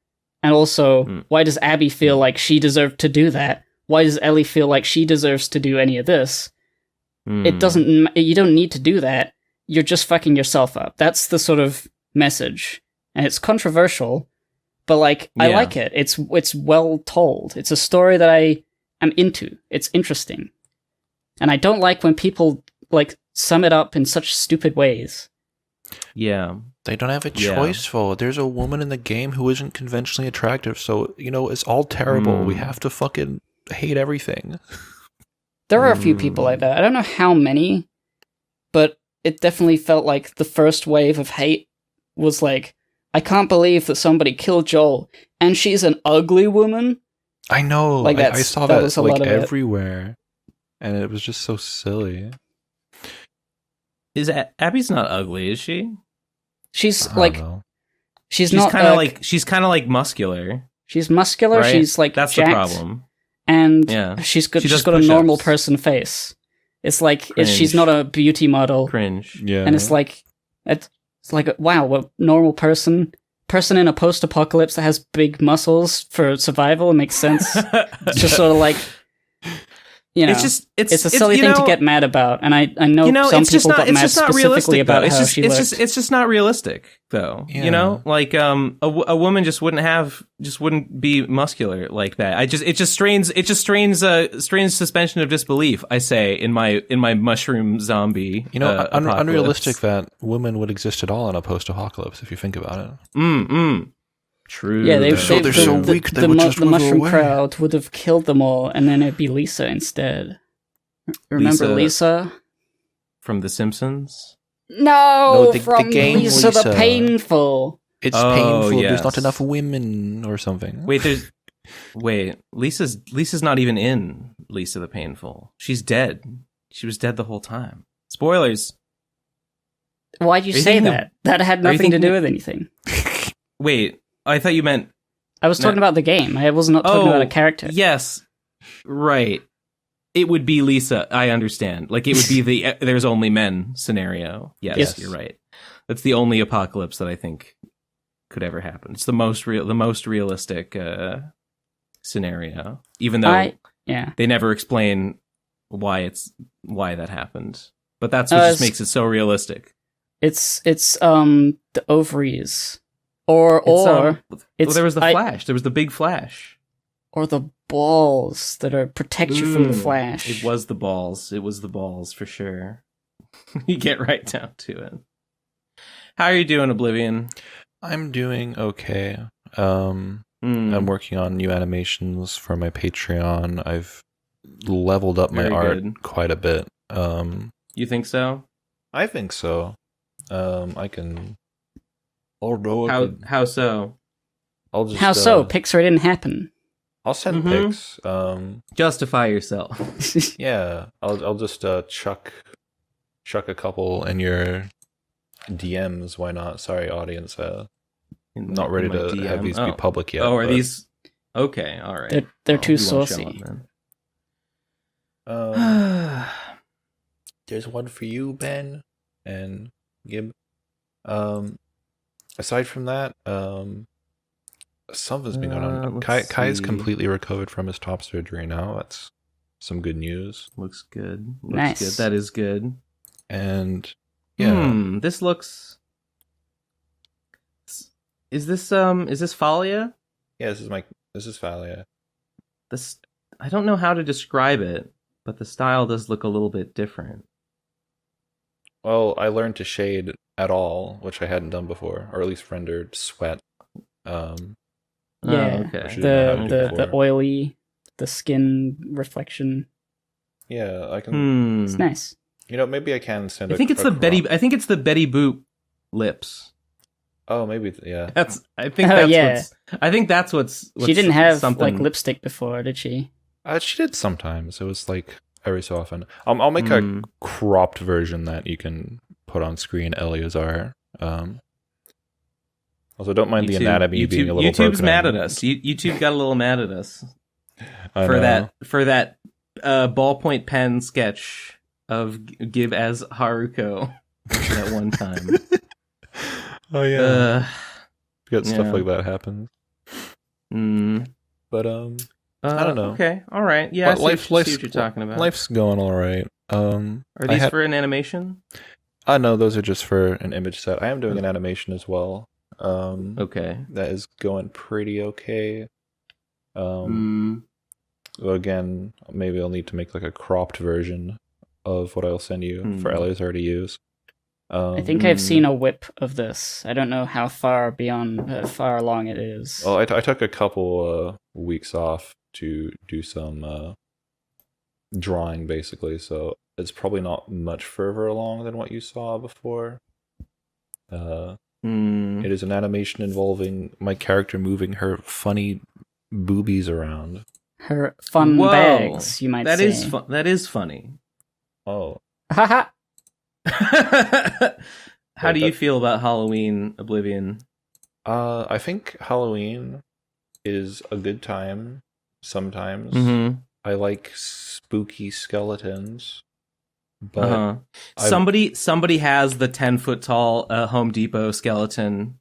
And also, why does Abby feel like she deserved to do that? Why does Ellie feel like she deserves to do any of this? It doesn't, you don't need to do that. You're just fucking yourself up. That's the sort of message. And it's controversial, but like, I like it. It's well told. It's a story that I am into. It's interesting. And I don't like when people like sum it up in such stupid ways. Yeah. They don't have a choice for it. There's a woman in the game who isn't conventionally attractive, so, it's all terrible. We have to fucking hate everything. There are a few people like that. I don't know how many, but it definitely felt like the first wave of hate was like, I can't believe that somebody killed Joel, and she's an ugly woman. I know. Like I saw that like everywhere, and it was just so silly. Is Abby's not ugly, is she? She's like, she's not kind of like, she's kind of like muscular. She's muscular. Right? She's like that's jacked, the problem. And she's got a normal person face. It's like she's not a beauty model. Cringe. Yeah. And it's like wow, a normal person in a post-apocalypse that has big muscles for survival. It makes sense. It's just sort of like, it's a silly thing to get mad about, and I know some people got mad specifically about how she looked. It's just not realistic, though. Yeah. Like a woman just wouldn't be muscular like that. It just strains a strange suspension of disbelief. I say in my mushroom zombie. Unrealistic that women would exist at all in a post-apocalypse if you think about it. True. Yeah, they're so weak. They would just the mushroom away. crowd would have killed them all, and then it'd be Lisa instead. Remember Lisa? from The Simpsons? No, the from game Lisa the Lisa. Painful. It's Oh, painful. yes. There's not enough women or something. Wait, Lisa's not even in Lisa the Painful. She's dead. She was dead the whole time. Spoilers. Why'd you Are you say thinking that? That had are you nothing to thinking do of- with anything. Wait, I thought you meant... I was talking about the game. I was not talking about a character. Yes, right. It would be Lisa. I understand. Like, it would be the there's only men scenario. Yes, you're right. That's the only apocalypse that I think could ever happen. It's the most realistic scenario. Even though they never explain why that happened. But that's what just makes it so realistic. It's the ovaries. Or there was the Flash. There was the big Flash. Or the balls that protect you from the Flash. It was the balls. It was the balls for sure. You get right down to it. How are you doing, Oblivion? I'm doing okay. I'm working on new animations for my Patreon. I've leveled up my art quite a bit. You think so? I think so. I can. How so? I'll just. How so? Pixar didn't happen. I'll send pics. Justify yourself. Yeah, I'll just chuck a couple in your DMs. Why not? Sorry, audience. Not ready to have these be public yet. Oh, are these? Okay, all right. They're too saucy. There's one for you, Ben and Gib. Aside from that, something's been going on. Kai's completely recovered from his top surgery now. That's some good news. Looks good. Nice. Good. That is good. And yeah, this looks. Is this Phalia? Yeah, this is Phalia. I don't know how to describe it, but the style does look a little bit different. Well, I learned to shade at all, which I hadn't done before, or at least rendered sweat. Okay. The the oily, the skin reflection. Yeah, I can. It's nice. Maybe I can send. I think it's the Betty Boop lips. Oh, maybe yeah. I think that's what's she didn't have something. like lipstick before, did she? She did sometimes. It was like every so often. I'll make a cropped version that you can put on screen. Eleazar. Also, don't mind the anatomy being a little. YouTube's mad at us. YouTube got a little mad at us for that ballpoint pen sketch of Gib as Haruko at one time. Oh yeah, stuff like that happens. But I don't know. Okay, all right. Yeah, I see what you're talking about. Life's going all right. Are these for an animation? No, those are just for an image set. I am doing an animation as well. Okay, that is going pretty okay. Again, maybe I'll need to make like a cropped version of what I'll send you for Eleazar to use. I think I've seen a whip of this. I don't know how far along it is. Well, I took a couple weeks off to do some drawing, basically, so it's probably not much further along than what you saw before. It is an animation involving my character moving her funny boobies around. Her fun bags, you might say. That is funny. Oh. Haha. How do you feel about Halloween, Oblivion? I think Halloween is a good time sometimes. I like spooky skeletons. But somebody has the 10-foot tall Home Depot skeleton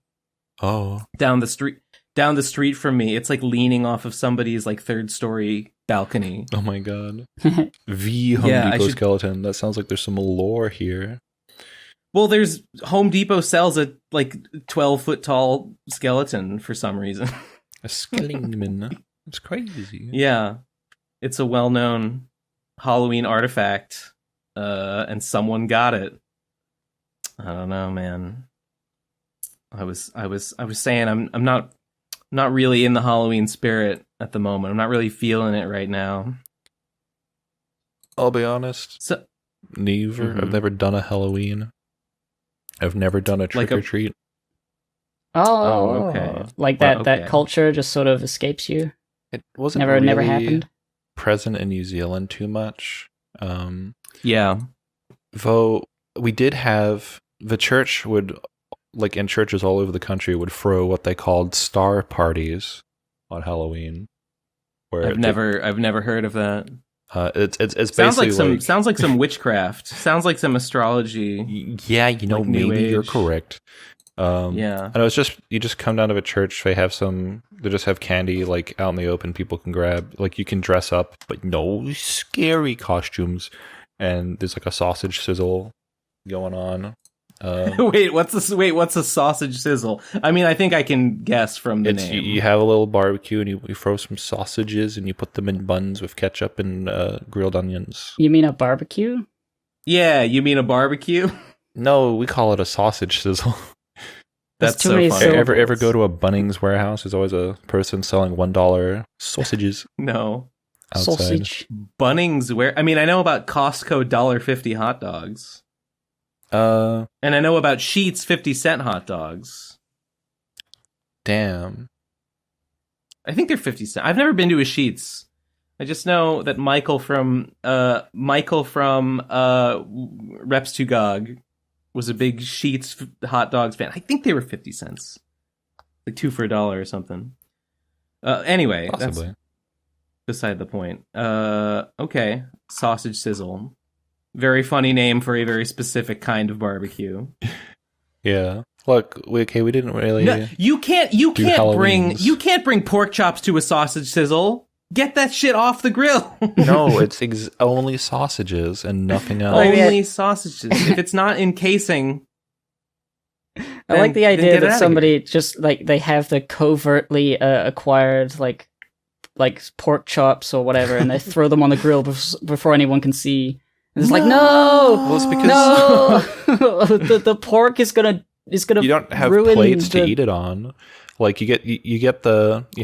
down the street from me. It's like leaning off of somebody's like third story balcony. Oh my god. The Home Depot skeleton. That sounds like there's some lore here. Well, there's Home Depot sells a like 12-foot tall skeleton for some reason. A skeleton. It's crazy. Yeah. It's a well-known Halloween artifact. And someone got it. I don't know, man. I was saying I'm not really in the Halloween spirit at the moment. I'm not really feeling it right now. I'll be honest. So, Neither. I've never done a Halloween. I've never done a trick or treat. Oh, okay. Like that culture just sort of escapes you. It wasn't never happened. Present in New Zealand too much. Yeah. Though we did have the church would, like in churches all over the country, would throw what they called star parties on Halloween. Where I've never heard of that. It's sounds basically sounds like some witchcraft. Sounds like some astrology. Yeah, like maybe you're correct. Yeah. And it was just, you just come down to a church, they just have candy like out in the open, people can grab, like you can dress up, but no scary costumes. And there's like a sausage sizzle going on. Wait, what's a sausage sizzle? I mean, I think I can guess from the name. You have a little barbecue and you throw some sausages and you put them in buns with ketchup and grilled onions. You mean a barbecue? Yeah, you mean a barbecue? No, we call it a sausage sizzle. That's too so many funny. syllables. Ever go to a Bunnings warehouse? There's always a person selling $1 sausages. No. Outside. Sausage. Bunnings I mean, I know about Costco $1.50 hot dogs. And I know about Sheetz 50-cent hot dogs. Damn. I think they're 50 cents. I've never been to a Sheetz. I just know that Michael from Reps to Gog was a big Sheetz hot dogs fan. I think they were 50 cents. Like 2 for $1 or something. Anyway, Possibly. That's beside the point. Okay. Sausage sizzle. Very funny name for a very specific kind of barbecue. Yeah. Look, we didn't really. No, you can't bring pork chops to a sausage sizzle. Get that shit off the grill. No, it's only sausages and nothing else. Only sausages. If it's not in casing. I like the idea that somebody here. just like they have the covertly acquired like pork chops or whatever, and they throw them on the grill before anyone can see. And it's like no, well, it's because no, the pork is gonna you don't have ruin plates to eat it on. Like you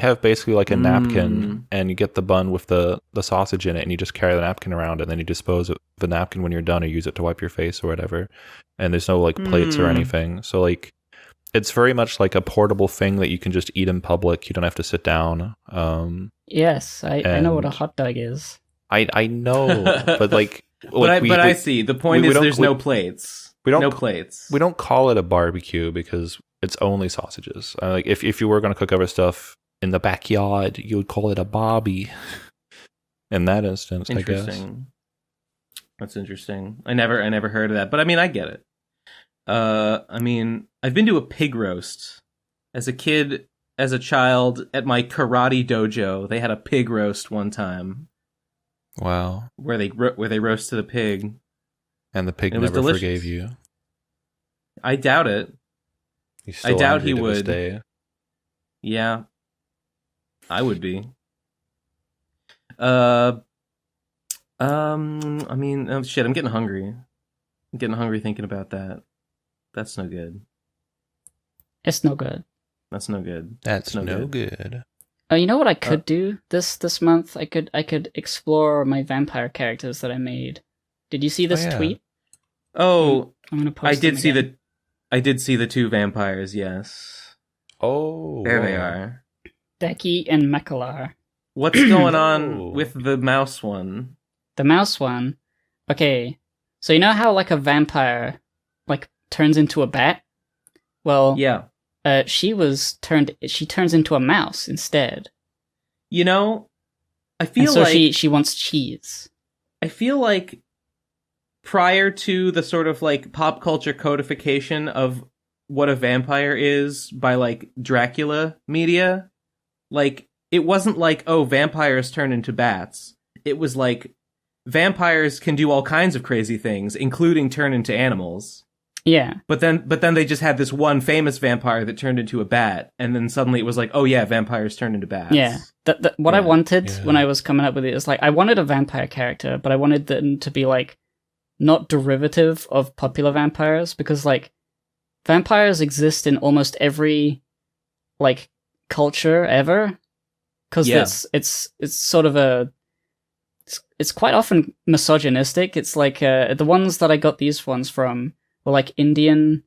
have basically like a napkin, and you get the bun with the sausage in it, and you just carry the napkin around, and then you dispose of the napkin when you're done, or use it to wipe your face or whatever. And there's no like plates or anything, so like it's very much like a portable thing that you can just eat in public. You don't have to sit down. Yes, I know what a hot dog is. I know, but like. I see. The point is there's no plates. No plates. We don't call it a barbecue because it's only sausages. Like if you were going to cook other stuff in the backyard, you would call it a barbie. In that instance, I guess. That's interesting. I never heard of that, but I mean, I get it. I mean, I've been to a pig roast as a kid, as a child at my karate dojo. They had a pig roast one time. Wow. Where they roasted a pig. And the pig never forgave you. I doubt it. I doubt he would. Yeah. I would be. I mean, oh shit, I'm getting hungry. I'm getting hungry thinking about that. That's no good. It's no good. That's no good. That's no good. Oh, you know what I could do this month? I could explore my vampire characters that I made. Did you see this tweet? Oh, I'm gonna post. I did see the 2 vampires. Yes. Oh, there they are. Daki and Makalar. What's going on with the mouse one? The mouse one. Okay, so you know how like a vampire like turns into a bat? Well, yeah. She turns into a mouse instead. You know, I feel so like she wants cheese. I feel like prior to the sort of like pop culture codification of what a vampire is by like Dracula media, like it wasn't like, oh, vampires turn into bats. It was like vampires can do all kinds of crazy things, including turn into animals. Yeah. But then they just had this one famous vampire that turned into a bat, and then suddenly it was like, oh yeah, vampires turn into bats. Yeah. What I wanted when I was coming up with it is like, I wanted a vampire character, but I wanted them to be like, not derivative of popular vampires, because like, vampires exist in almost every like culture ever, because it's sort of it's quite often misogynistic. It's like the ones that I got these ones from were like Indian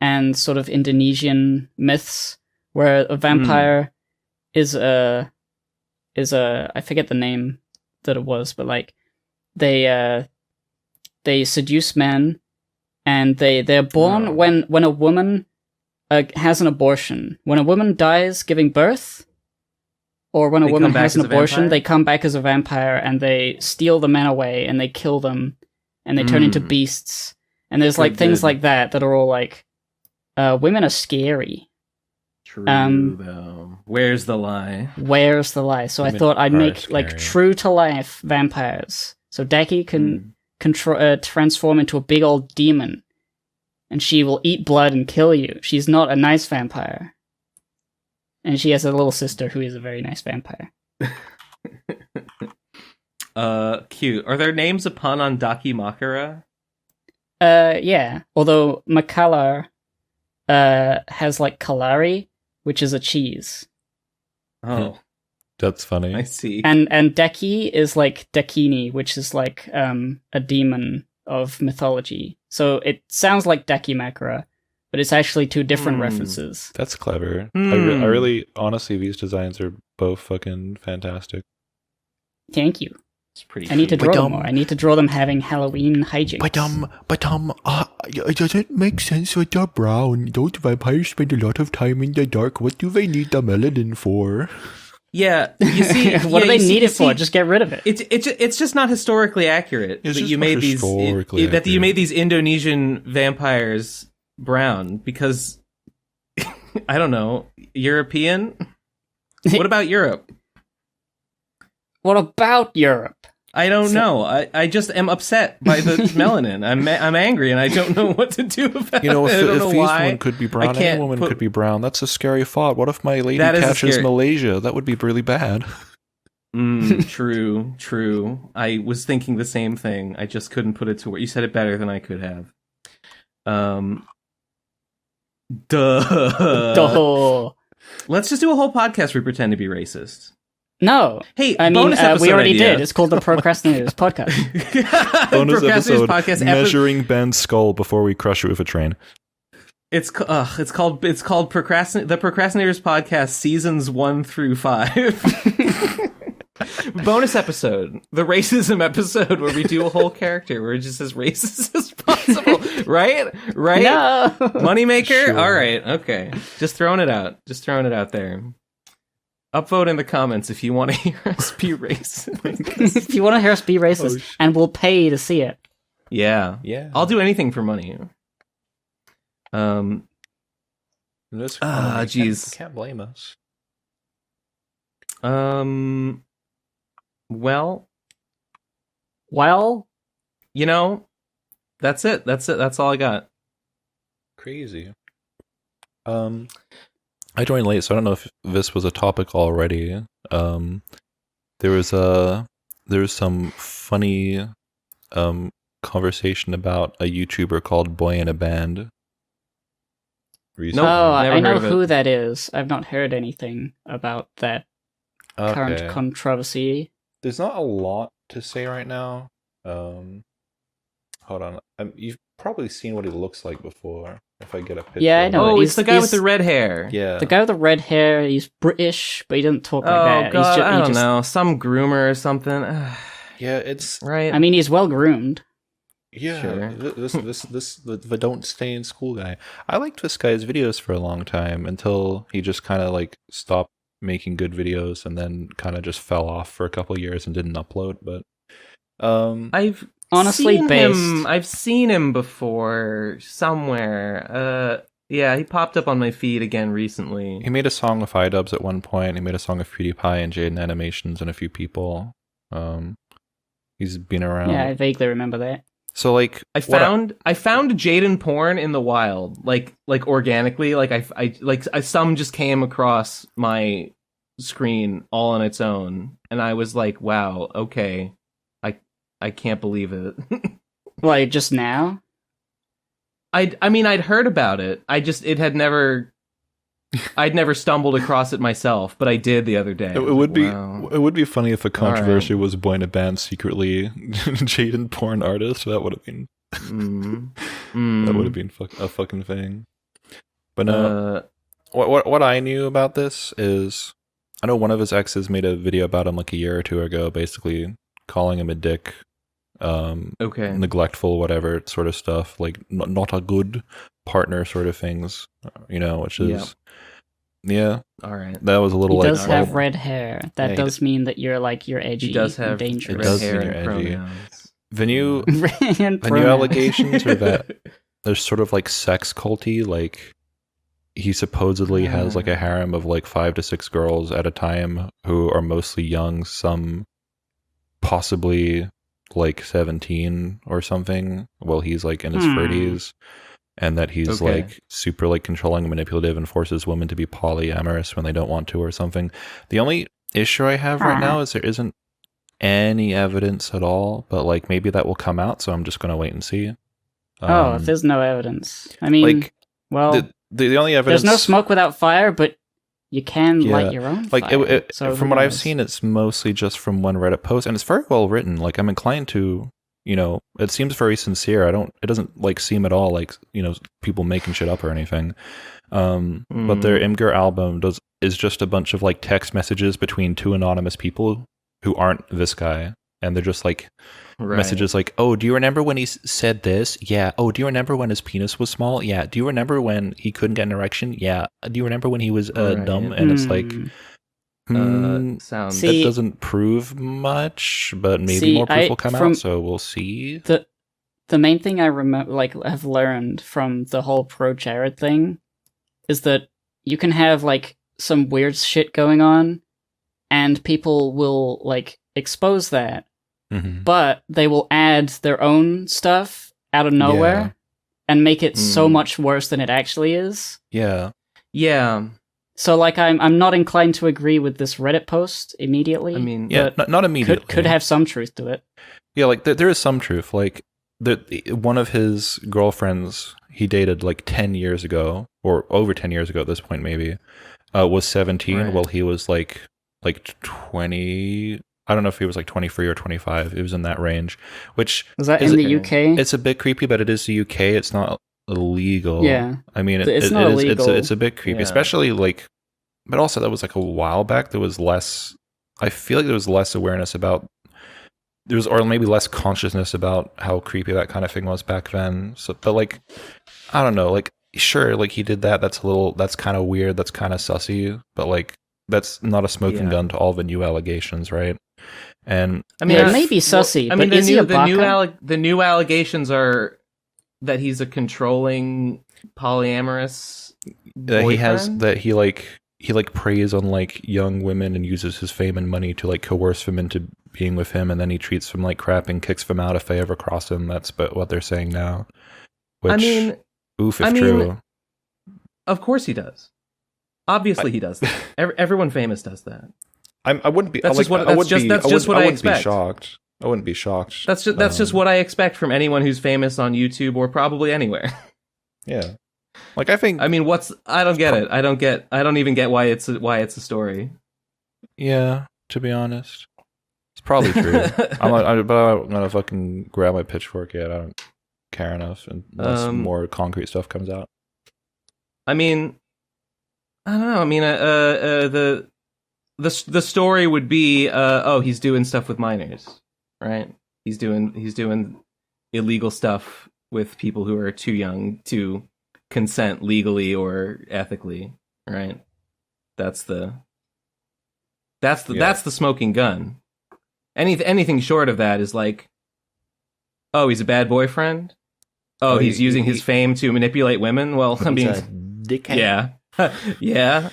and sort of Indonesian myths, where a vampire is a I forget the name that it was, but like they seduce men, and they're born when a woman has an abortion. When a woman dies giving birth, or when a woman has an abortion, they come back as a vampire, and they steal the men away, and they kill them, and they turn into beasts. And there's like things like that are all like, women are scary. True, though. Where's the lie? Where's the lie? So I thought I'd make like true to life vampires. So Daki can transform into a big old demon, and she will eat blood and kill you. She's not a nice vampire. And she has a little sister who is a very nice vampire. Cute. Are their names a pun on Daki Makara? Yeah. Although makalar has like kalari, which is a cheese. Oh. That's funny. I see. And daki is like dakini, which is like a demon of mythology. So it sounds like Daki Makara, but it's actually two different references. That's clever. I really, honestly, these designs are both fucking fantastic. Thank you. It's pretty. I need to draw them more. I need to draw them having Halloween hijinks. It doesn't make sense that they're brown. Those vampires spend a lot of time in the dark. What do they need the melanin for? Yeah, you see, what do they need it for? Just get rid of it. It's just not historically accurate that you made these you made these Indonesian vampires brown because I don't know, European. What about Europe? What about Europe? I don't know. I just am upset by the melanin. I'm angry and I don't know what to do about it. You know, if these women could be brown, any woman could be brown. That's a scary thought. What if my lady catches Malaysia? That would be really bad. True. I was thinking the same thing. I just couldn't put it to work. You said it better than I could have. Duh. Let's just do a whole podcast where we pretend to be racist. No. Hey, I mean, bonus episode we already idea. did. It's called the Pro Crastinators podcast. Bonus episode, podcast measuring Ben's skull before we crush it with a train. It's called the Procrastinators podcast seasons 1 through 5. Bonus episode, the racism episode, where we do a whole character where it's just as racist as possible. Right? No. Moneymaker? Sure. All right, okay. Just throwing it out there. Upvote in the comments if you want to hear us be racist. If you want to hear us be racist, and we'll pay to see it. Yeah. I'll do anything for money. Jeez. Can't blame us. Well, you know, that's it. That's all I got. Crazy. I joined late, so I don't know if this was a topic already. There was some funny conversation about a YouTuber called Boyinaband. Oh, I know who that is. I've not heard anything about that current controversy. There's not a lot to say right now. Hold on. You've probably seen what he looks like before. If I get a picture. Yeah, I know. Oh, he's the guy with the red hair. Yeah. The guy with the red hair, he's British, but he doesn't talk like that. Oh, God, I don't know. Some groomer or something. Yeah, it's... Right. I mean, he's well groomed. Yeah, sure. the don't stay in school guy. I liked this guy's videos for a long time until he just kind of like stopped making good videos and then kind of just fell off for a couple years and didn't upload. But I've honestly I've seen him before somewhere. Yeah, he popped up on my feed again recently. He made a song with iDubbbz at one point. He made a song with PewDiePie and Jaden Animations and a few people. He's been around. Yeah, I vaguely remember that. So like I found Jaden porn in the wild, like organically, like I some just came across my screen all on its own, and I was like, wow, okay, I can't believe it. Like just now? I mean I'd heard about it. It had never I'd never stumbled across it myself, but I did the other day. It would be Wow. it would be funny if a controversy right. was Boyinaband secretly Jaden porn artist. That would have been that would have been a fucking thing. But no, what I knew about this is I know one of his exes made a video about him like a year or two ago, basically calling him a dick, Okay. neglectful, whatever sort of stuff, like not a good partner sort of things, which is yeah. All right. That was a little He like does have red hair. That Yeah, does mean that you're edgy. He does have and dangerous. red does hair mean you're and edgy. pronouns. the new And the new pronouns. allegations are that there's sort of like sex culty, like he supposedly has like a harem of like 5 to 6 girls at a time who are mostly young, some possibly like 17 or something, while he's like in his 30s, and that he's like super like controlling and manipulative and forces women to be polyamorous when they don't want to or something. The only issue I have right now is there isn't any evidence at all, but like maybe that will come out, so I'm just gonna wait and see. If there's no evidence. I mean, like well, the only evidence, there's no smoke without fire, but you can light your own like fire. So from who what I've knows? seen, it's mostly just from one Reddit post, and it's very well written. Like I'm inclined to, it seems very sincere. It doesn't like seem at all like people making shit up or anything. But their Imgur album is just a bunch of like text messages between 2 anonymous people who aren't this guy, and they're just like messages like, "Oh, do you remember when he said this? Yeah. Oh, do you remember when his penis was small? Yeah. Do you remember when he couldn't get an erection? Yeah. Do you remember when he was dumb?" And it's like, sounds that doesn't prove much, but maybe more proof will come out, so we'll see. The main thing I remember, have learned from the whole Pro Jared thing, is that you can have some weird shit going on, and people will expose that, but they will add their own stuff out of nowhere and make it so much worse than it actually is. Yeah. So I'm not inclined to agree with this Reddit post immediately. I mean, not immediately. Could have some truth to it. Yeah, there is some truth. One of his girlfriends he dated 10 years ago, or over 10 years ago at this point maybe, was 17 while he was 20. I don't know if he was 23 or 25. It was in that range, which was that in the UK? It's a bit creepy, but it is the UK. It's not illegal. Yeah, I mean, it's not illegal. It's a bit creepy, especially but also that was a while back. There was less. I feel like there was less awareness about. Or maybe less consciousness about how creepy that kind of thing was back then. So, but I don't know. Sure, he did that. That's kind of weird. That's kind of sussy. But that's not a smoking gun to all the new allegations, right? And I mean, it may be sussy. I mean, but is he a baka? the new allegations are that he's a controlling polyamorous boyfriend? He has that he preys on young women and uses his fame and money to coerce them into being with him, and then he treats them like crap and kicks them out if they ever cross him. That's what they're saying now. Which, if true. Of course he does. Obviously he does that. Everyone famous does that. I wouldn't be. That's just what I expect. Shocked. I wouldn't be shocked. That's just what I expect from anyone who's famous on YouTube or probably anywhere. Yeah. I think. I mean, I don't get it. I don't even get why it's a story. Yeah, to be honest, it's probably true. But I'm not gonna fucking grab my pitchfork yet. I don't care enough unless more concrete stuff comes out. I mean, I don't know. I mean, the story would be, he's doing stuff with minors, right? He's doing illegal stuff with people who are too young to consent legally or ethically, right? That's the smoking gun. Anything short of that is he's a bad boyfriend. He's using his fame to manipulate women. Well, I mean, dickhead. Yeah.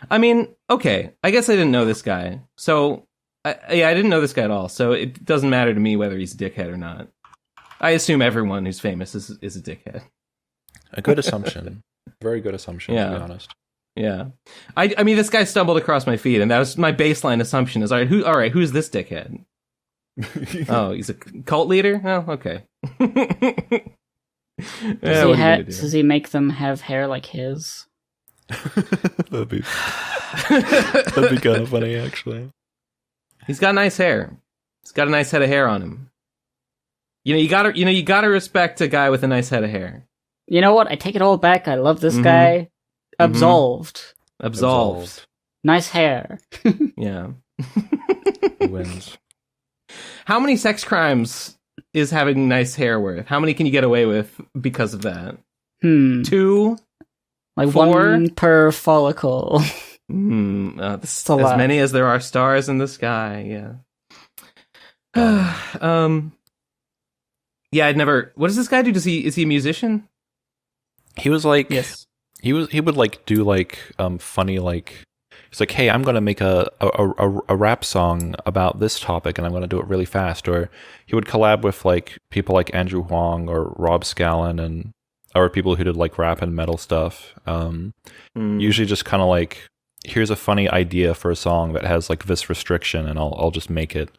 I mean, okay. I guess I didn't know this guy. So, I didn't know this guy at all. So it doesn't matter to me whether he's a dickhead or not. I assume everyone who's famous is a dickhead. A good assumption. Very good assumption, to be honest. Yeah. I mean, this guy stumbled across my feed, and that was my baseline assumption is, all right, who's this dickhead? Oh, he's a cult leader? Oh, okay. Yeah, what are you gonna do? Does he make them have hair like his? that'd be kind of funny, actually. He's got nice hair. He's got a nice head of hair on him. You gotta respect a guy with a nice head of hair. You know what? I take it all back. I love this guy. Absolved. Nice hair. Yeah. He wins. How many sex crimes is having nice hair worth? How many can you get away with because of that? 2? Like 4? 1 per follicle. This a as lot. many as there are stars in the sky. Yeah. Yeah, I'd never. What does this guy do? Is he a musician? He was like, Yes. he would like do like funny like. He's like, hey, I'm gonna make a rap song about this topic, and I'm gonna do it really fast. Or he would collab with like people like Andrew Huang or Rob Scallon or people who did like rap and metal stuff. Usually just kind of like, here's a funny idea for a song that has like this restriction, and I'll just make it.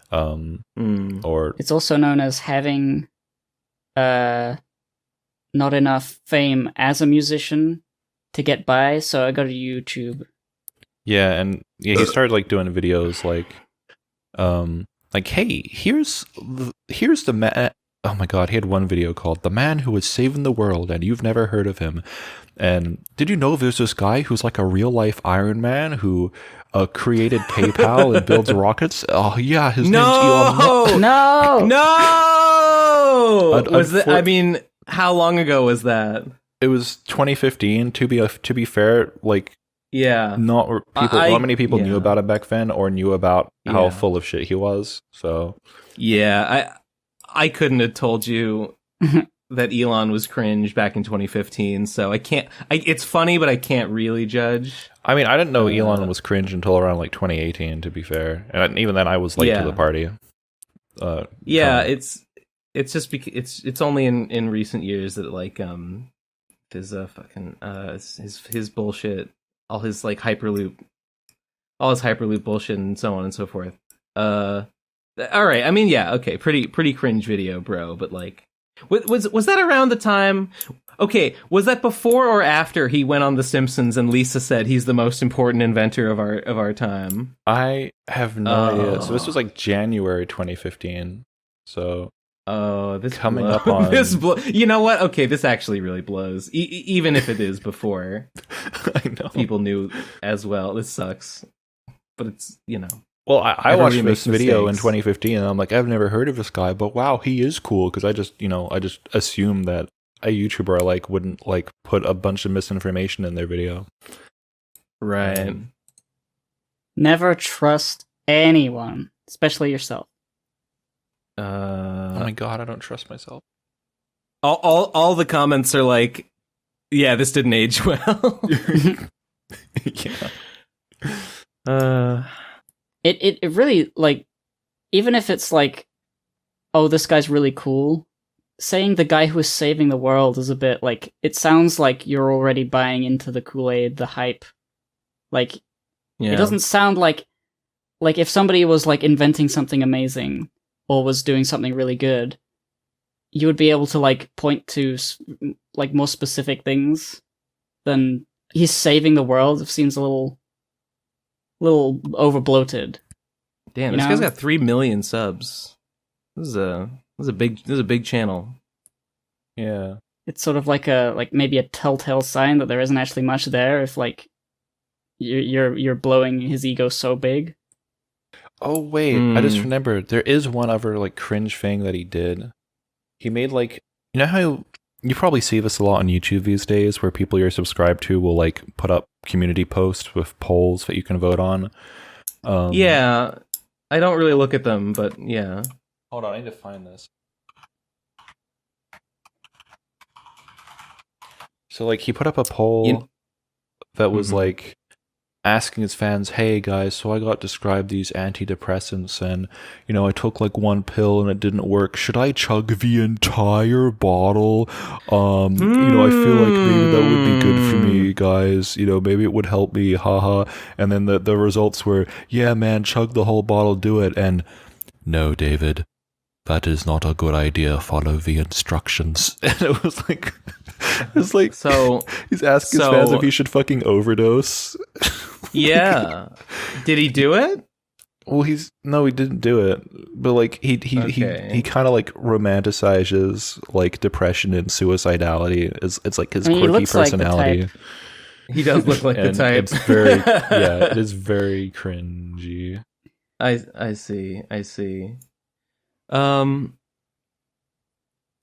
Or It's also known as having not enough fame as a musician to get by, so I go to YouTube. yeah, and he started like doing videos like hey, here's the man. Oh my god, he had one video called "The Man Who Was Saving the World," and you've never heard of him. And did you know there's this guy who's like a real life Iron Man who created PayPal and builds rockets? Oh yeah, his name's Elon Musk. No! I mean, how long ago was that? It was 2015. To be fair, like Yeah. not many people knew about it back then, or knew about how full of shit he was. So yeah, I couldn't have told you that Elon was cringe back in 2015. So I can't. It's funny, but I can't really judge. I mean, I didn't know Elon was cringe until around like 2018. To be fair, and even then, I was late to the party. It's just it's only in recent years that like there's a fucking his bullshit, all his like hyperloop bullshit and so on and so forth. All right, I mean, yeah, okay, pretty cringe video, bro. But like, was that around the time? Okay, was that before or after he went on The Simpsons and Lisa said he's the most important inventor of our time? I have no idea. So this was like January 2015. So this coming blows. up on you know what? Okay, this actually really blows. Even if it is before, I know people knew as well. This sucks, but it's Well, I Everybody watched makes this video mistakes. in 2015, and I'm like, I've never heard of this guy, but wow, he is cool. Because I just assumed that a YouTuber like wouldn't like put a bunch of misinformation in their video. right. Never trust anyone, especially yourself. Oh my god, I don't trust myself. All the comments are like, yeah, this didn't age well. Yeah. It really, like, even if it's like, oh, this guy's really cool, saying the guy who is saving the world is a bit like, it sounds like you're already buying into the Kool-Aid, the hype. Like, Yeah. it doesn't sound like if somebody was like inventing something amazing or was doing something really good, you would be able to like point to like more specific things than he's saving the world. It seems a little over bloated. Damn, you this know? guy's got 3 million subs. This is a big channel. Yeah. It's sort of like maybe a telltale sign that there isn't actually much there if like you're blowing his ego so big. Oh wait, I just remembered. There is one other like cringe thing that he did. He made like, you know how you probably see this a lot on YouTube these days, where people you're subscribed to will like put up community posts with polls that you can vote on. Yeah, I don't really look at them, but yeah. Hold on, I need to find this. So like he put up a poll that was like asking his fans, hey guys, so I got described these antidepressants and, you know, I took like one pill and it didn't work. Should I chug the entire bottle? You know, I feel like maybe that would be good for me, guys. You know, maybe it would help me, haha. And then the results were, yeah, man, chug the whole bottle, do it. And no, David, That is not a good idea. Follow the instructions. And it was like, So he's asking his fans if he should fucking overdose. yeah, did he do it? Well, he didn't do it, but like he kind of like romanticizes like depression and suicidality. It's like his quirky personality. Like he does look like the type. It's very it is very cringy. I see.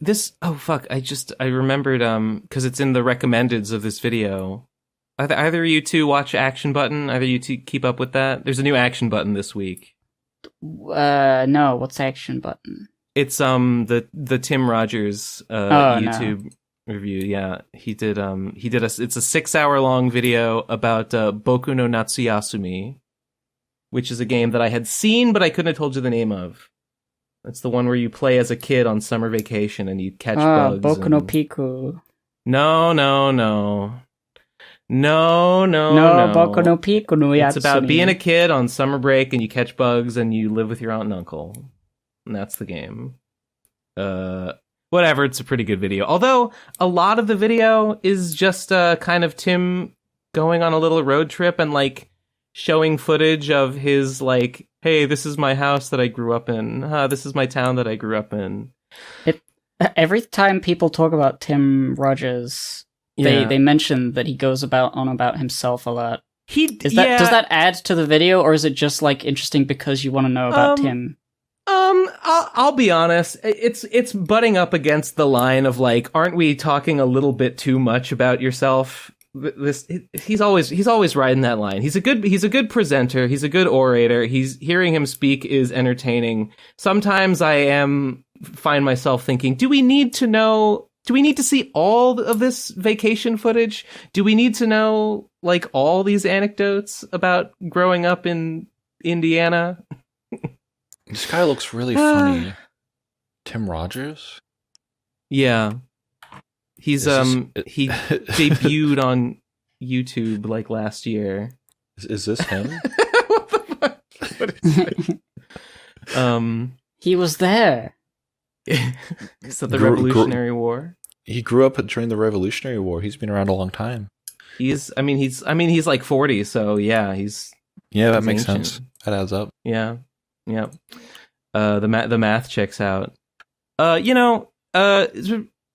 This I remembered because it's in the recommendeds of this video. Either of you two watch Action Button? Either you two keep up with that? There's a new Action Button this week. No, what's Action Button? It's the Tim Rogers YouTube review. Yeah, he did it's a 6-hour long video about Boku no Natsuyasumi, which is a game that I had seen but I couldn't have told you the name of. It's the one where you play as a kid on summer vacation and you catch bugs. Boku no Piku. No. Boku no Piku no Yatsumi. It's about being a kid on summer break and you catch bugs and you live with your aunt and uncle. And that's the game. Whatever, it's a pretty good video. Although, a lot of the video is just kind of Tim going on a little road trip and, like, showing footage of his, like, hey, this is my house that I grew up in. This is my town that I grew up in. Every time people talk about Tim Rogers... They mention that he goes about himself a lot. Does that add to the video, or is it just like interesting because you want to know about Tim? I'll be honest. It's butting up against the line of like, aren't we talking a little bit too much about yourself? He's always riding that line. He's a good presenter. He's a good orator. Hearing him speak is entertaining. Sometimes I find myself thinking, do we need to see all of this vacation footage? Do we need to know, like, all these anecdotes about growing up in Indiana? This guy looks really funny. Tim Rogers? Yeah. He debuted on YouTube, like, last year. Is this him? What the fuck? What is it? He was there. So the Revolutionary War. He grew up during the Revolutionary War. He's been around a long time. He's like 40, so yeah, that makes sense. That adds up. Yeah. The math checks out.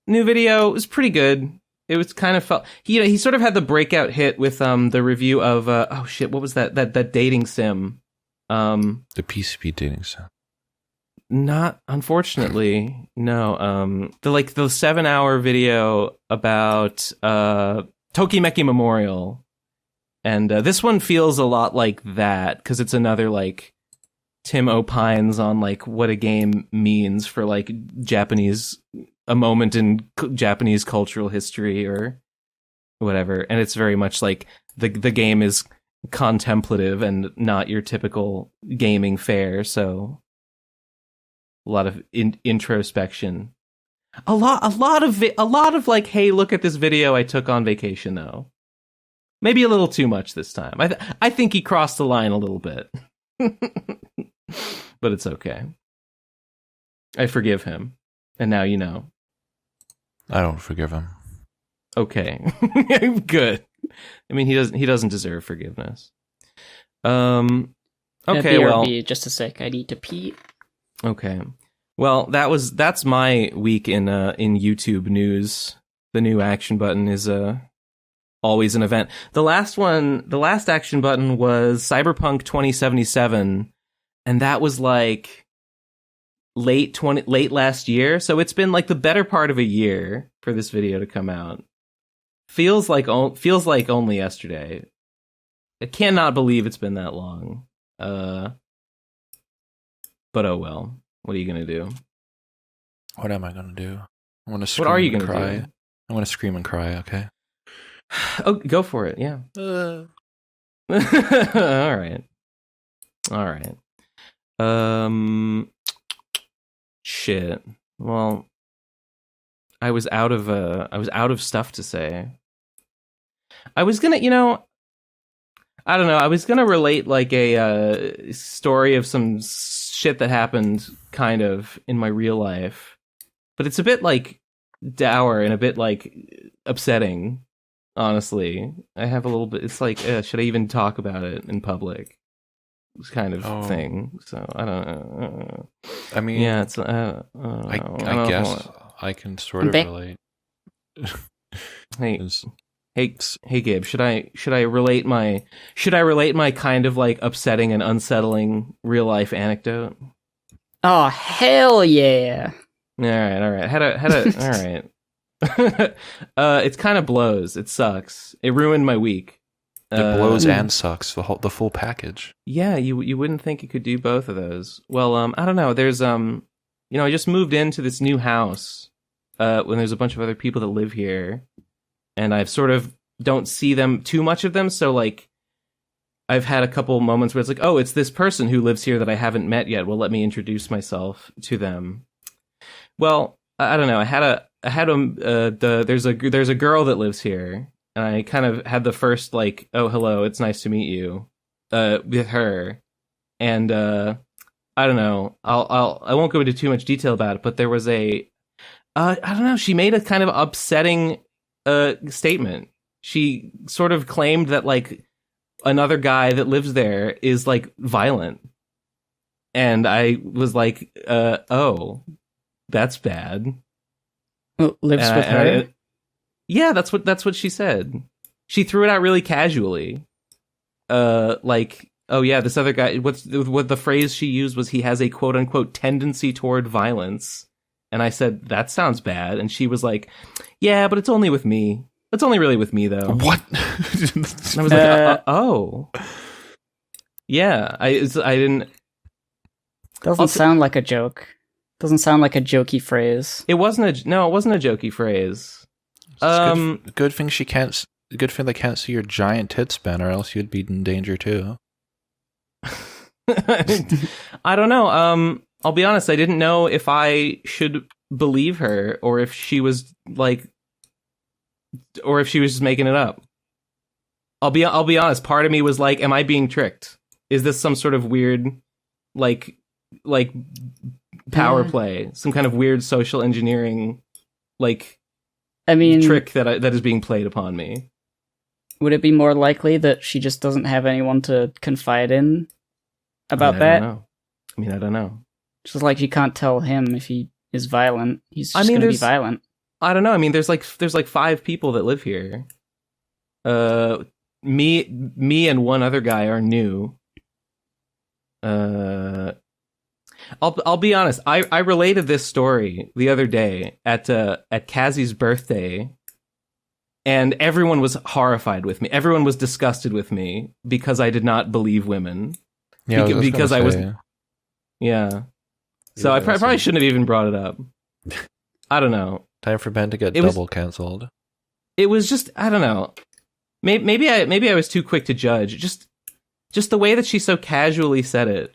New video was pretty good. It was kind of felt he sort of had the breakout hit with the review of what was that dating sim? The PCP dating sim. Not, unfortunately, no. The 7-hour video about Tokimeki Memorial, and this one feels a lot like that because it's another like Tim opines on like what a game means for like a moment in Japanese cultural history or whatever, and it's very much like the game is contemplative and not your typical gaming fare, so. A lot of introspection. A lot of like, hey, look at this video I took on vacation, though. Maybe a little too much this time. I think he crossed the line a little bit. But it's okay. I forgive him. And now you know. I don't forgive him. Okay. Good. I mean, he doesn't deserve forgiveness. Okay, BRB, just a sec. I need to pee. Okay. Well, that's my week in YouTube news. The new Action Button is always an event. The last Action Button was Cyberpunk 2077, and that was like late last year. So it's been like the better part of a year for this video to come out. Feels like only yesterday. I cannot believe it's been that long. But oh well. What are you gonna do? What am I gonna do? I'm gonna scream. What are you gonna cry. do? I'm gonna scream and cry. Okay. Oh, go for it. Yeah. All right. Shit. Well, I was out of stuff to say. I was gonna, I don't know. I was gonna relate like a story of some shit that happened kind of in my real life, but it's a bit like dour and a bit like upsetting. Honestly, I have a little bit. It's like, should I even talk about it in public? This kind of thing. So I don't know. I mean, yeah, it's. I guess I can sort of relate. Hey, Gabe. Should I relate my kind of like upsetting and unsettling real life anecdote? Oh, hell yeah! All right. Had a. All right. It kind of blows. It sucks. It ruined my week. It blows and sucks. The full package. Yeah, you wouldn't think it could do both of those. Well, I don't know. There's I just moved into this new house. When there's a bunch of other people that live here, and I've sort of don't see them too much of them. So like, I've had a couple moments where it's like, oh, it's this person who lives here that I haven't met yet. Well, let me introduce myself to them. Well, I don't know. There's a girl that lives here, and I kind of had the first like, oh, hello, it's nice to meet you, with her, and I don't know. I won't go into too much detail about it, but there was I don't know. She made a kind of upsetting statement. She sort of claimed that like another guy that lives there is like violent, and I was like, oh, that's bad. Lives with her? Yeah, that's what she said. She threw it out really casually. Like, oh yeah, this other guy. What the phrase she used was he has a quote unquote tendency toward violence. And I said, that sounds bad. And she was like, yeah, but it's only with me. It's only really with me, though. What? And I was like, oh. Yeah, I didn't... Doesn't sound like a joke. Doesn't sound like a jokey phrase. It wasn't a jokey phrase. Good thing Good thing they can't see your giant tits, Ben, or else you'd be in danger too. I don't know. I'll be honest, I didn't know if I should believe her or if she was just making it up. I'll be honest, part of me was like, am I being tricked? Is this some sort of weird like power play, some kind of weird social engineering trick that is being played upon me? Would it be more likely that she just doesn't have anyone to confide in about that? I don't know. Just like you can't tell him if he is violent. He's just going to be violent. I don't know. I mean, there's like 5 people that live here. Me and one other guy are new. I'll be honest. I related this story the other day at Kazi's birthday, and everyone was horrified with me. Everyone was disgusted with me because I did not believe women. Yeah, because I was. Yeah. So I probably shouldn't have even brought it up. I don't know. Time for Ben to get double canceled. It was just, I don't know. Maybe I was too quick to judge. Just the way that she so casually said it,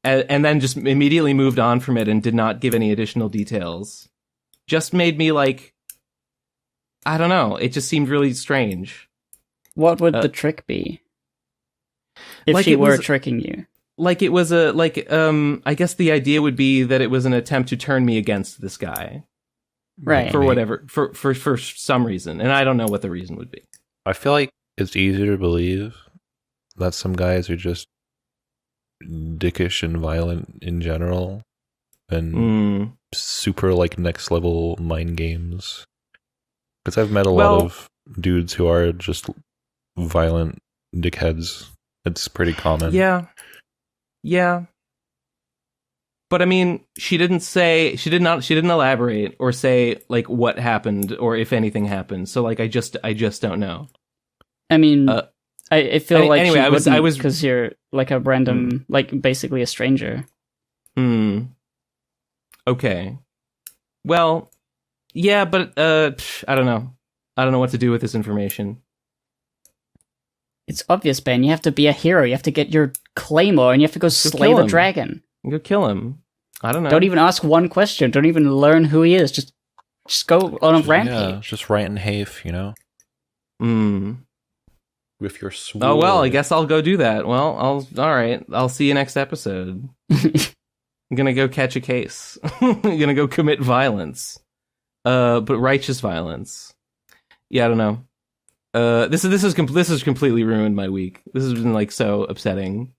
and then just immediately moved on from it and did not give any additional details, just made me like, I don't know. It just seemed really strange. What would the trick be? If she were tricking you? Like it was I guess the idea would be that it was an attempt to turn me against this guy. Right. For whatever, for some reason. And I don't know what the reason would be. I feel like it's easier to believe that some guys are just dickish and violent in general and super like next level mind games. Because I've met a lot of dudes who are just violent dickheads. It's pretty common. Yeah. But I mean, she didn't elaborate or say like what happened or if anything happened. So like I just don't know. I mean, I feel like anyway, I was because you're like a random, like basically a stranger. Okay. Well, yeah, but I don't know. I don't know what to do with this information. It's obvious, Ben. You have to be a hero. You have to get your claymore, and you have to go slay the dragon. Go kill him. I don't know. Don't even ask one question. Don't even learn who he is. Just go on a rampage. Yeah, just right in Hafe, you know? With your sword. Oh, well, I guess I'll go do that. Well, all right. I'll see you next episode. I'm gonna go catch a case. I'm gonna go commit violence, but righteous violence. Yeah, I don't know. This has completely ruined my week. This has been like so upsetting.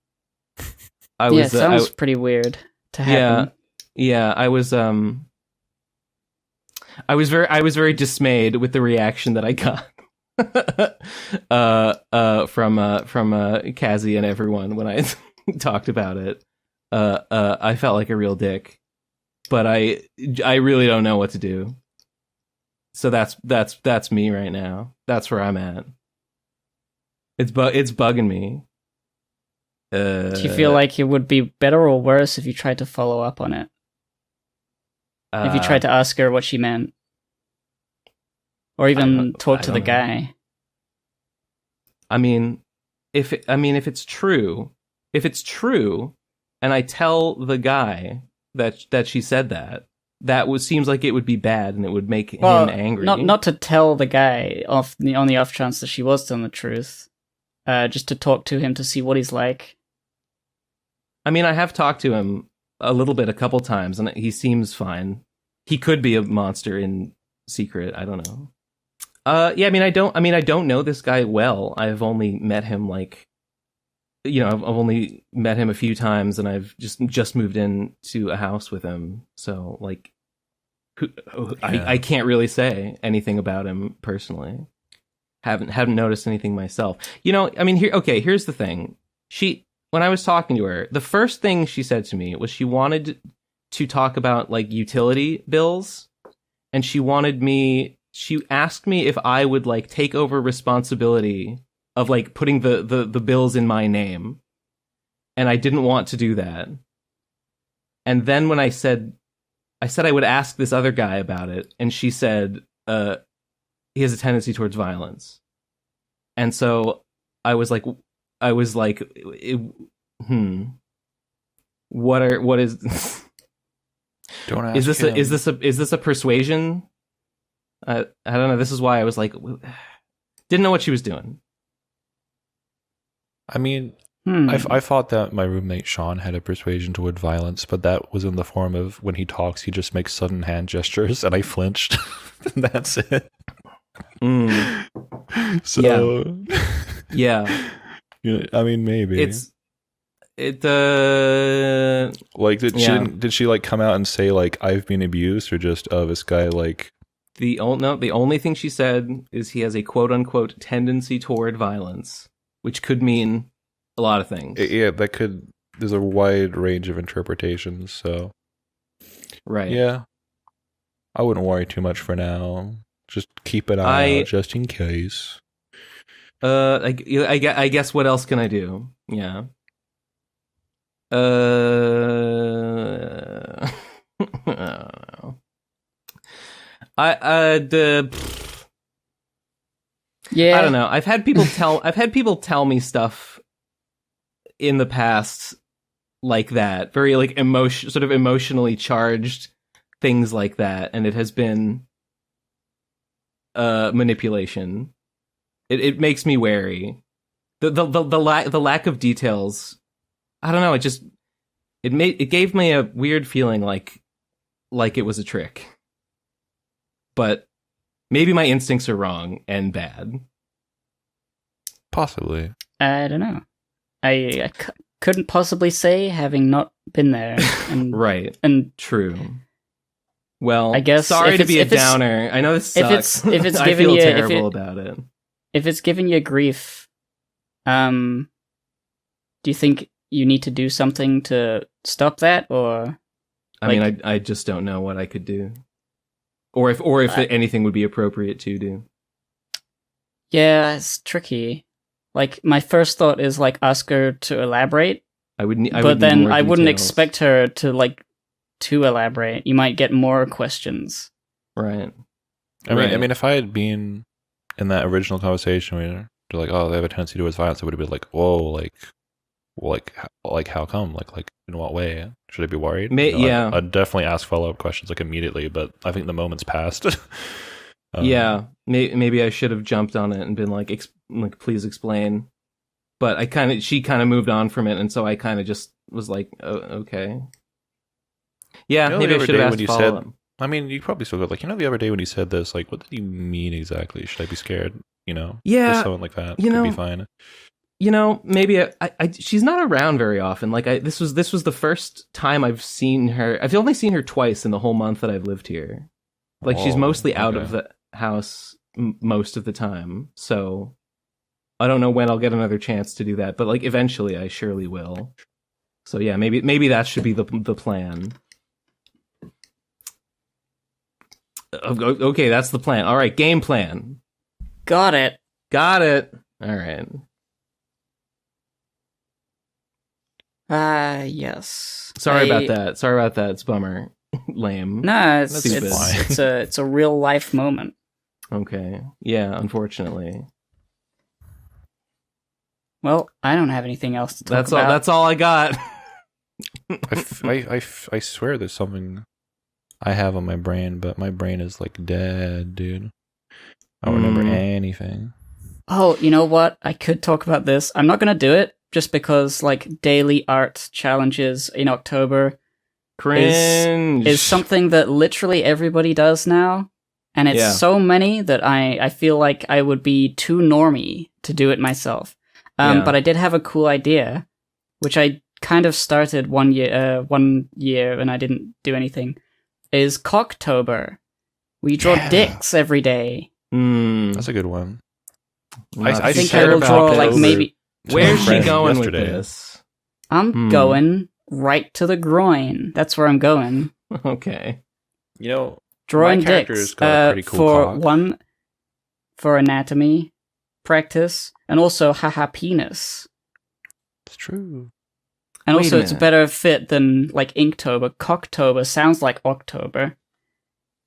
It sounds pretty weird to happen. Yeah. I was very dismayed with the reaction that I got from Kazi and everyone when I talked about it. I felt like a real dick, but I really don't know what to do. So that's me right now. That's where I'm at. It's bugging me. Do you feel like it would be better or worse if you tried to follow up on it? If you tried to ask her what she meant, or even talk to the guy. I mean, if it's true, and I tell the guy that she said that seems like it would be bad and it would make him angry. Not to tell the guy on the off chance that she was telling the truth, just to talk to him to see what he's like. I mean, I have talked to him a couple times, and he seems fine. He could be a monster in secret. I don't know. Yeah, I don't know this guy well. I've only met him I've only met him a few times, and I've just moved into a house with him. So I can't really say anything about him personally. Haven't noticed anything myself. Here's the thing. When I was talking to her, the first thing she said to me was she wanted to talk about like utility bills, and she asked me if I would like take over responsibility of like putting the bills in my name, and I didn't want to do that. And then when I said I would ask this other guy about it, and she said he has a tendency towards violence. And so I was like what is Don't ask him. Is this a persuasion? I don't know. This is why I was like, didn't know what she was doing. I mean, I thought that my roommate Sean had a persuasion toward violence, but that was in the form of when he talks, he just makes sudden hand gestures, and I flinched. And that's it. So, yeah. I mean, maybe did she like come out and say like I've been abused, or just this guy like the only thing she said is he has a quote unquote tendency toward violence, which could mean a lot of things. Yeah, there's a wide range of interpretations, so right. Yeah, I wouldn't worry too much for now. Just keep an eye out just in case. I guess what else can I do? Yeah. I don't know. I don't know. I've had people tell me stuff in the past like that, very like sort of emotionally charged things like that, and it has been manipulation. It makes me wary. The lack of details. I don't know. It gave me a weird feeling like it was a trick. But maybe my instincts are wrong and bad. Possibly. I don't know. I couldn't possibly say, having not been there. And, right. And true. Well, I guess sorry to be a downer. I know this sucks. If it's I giving feel you terrible about it. If it's giving you grief, do you think you need to do something to stop that, or? I mean, I just don't know what I could do, or if anything would be appropriate to do. Yeah, it's tricky. Like, my first thought is like ask her to elaborate. I wouldn't expect her to elaborate. You might get more questions. Right. I mean, if I had been in that original conversation where they're like, "Oh, they have a tendency towards violence," I would have been like, "Whoa, like how come? Like in what way? Should I be worried?" Yeah, I'd definitely ask follow-up questions like immediately, but I think the moment's passed. Yeah, maybe I should have jumped on it and been like, please explain. But she kind of moved on from it, and so I kind of just was like, oh, okay. Yeah, You know, maybe the I other should have day asked when you follow-up. said, I mean, you probably still go like, the other day when you said this, like, what did you mean exactly? Should I be scared? Yeah, just someone like that you could know, be fine. Maybe she's not around very often. Like this was the first time I've seen her. I've only seen her twice in the whole month that I've lived here. Like she's mostly out of the house most of the time. So I don't know when I'll get another chance to do that, but like eventually I surely will. So yeah, maybe that should be the plan. Okay, that's the plan. All right, game plan. Got it. All right. Yes. Sorry about that. It's a bummer. Lame. No, That's it's a real life moment. Okay. Yeah, unfortunately. Well, I don't have anything else to talk about. That's all I got. I swear there's something I have on my brain, but my brain is like dead, dude. I don't remember anything. Oh, you know what? I could talk about this. I'm not going to do it just because like daily art challenges in October Cringe. is something that literally everybody does now. And it's so many that I feel like I would be too normie to do it myself. But I did have a cool idea, which I kind of started one year and I didn't do anything, is Cocktober. We draw dicks every day. That's a good one. I think I will draw like maybe... Where's she going with this? I'm going right to the groin. That's where I'm going. Okay. You know, drawing my character's dicks got a pretty cool cock. For anatomy practice, and also haha penis. It's true. And Wait also a it's a minute. better fit than like Inktober. Cocktober sounds like October.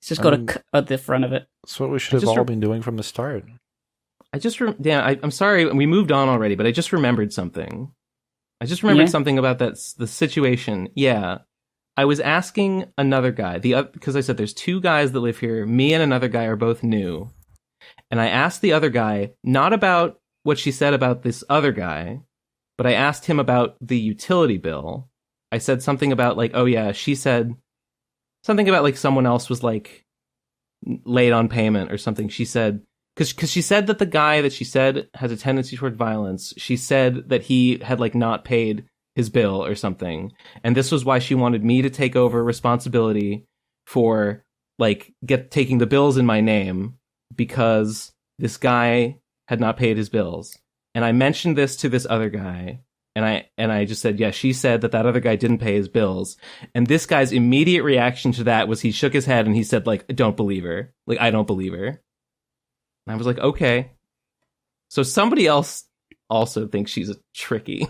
It's just got a k at the front of it. That's what we should have all been doing from the start. I'm sorry, we moved on already, but I just remembered something. Something about the situation. Yeah. I was asking another guy, because I said there's two guys that live here. Me and another guy are both new. And I asked the other guy, not about what she said about this other guy, but I asked him about the utility bill. I said something about like, oh yeah, she said something about like someone else was like late on payment or something. She said, because she said that the guy that she said has a tendency toward violence, she said that he had like not paid his bill or something. And this was why she wanted me to take over responsibility for like taking the bills in my name, because this guy had not paid his bills. And I mentioned this to this other guy, and I just said, yeah, she said that other guy didn't pay his bills. And this guy's immediate reaction to that was he shook his head and he said, like, I don't believe her. Like, I don't believe her. And I was like, okay. So somebody else also thinks she's tricky.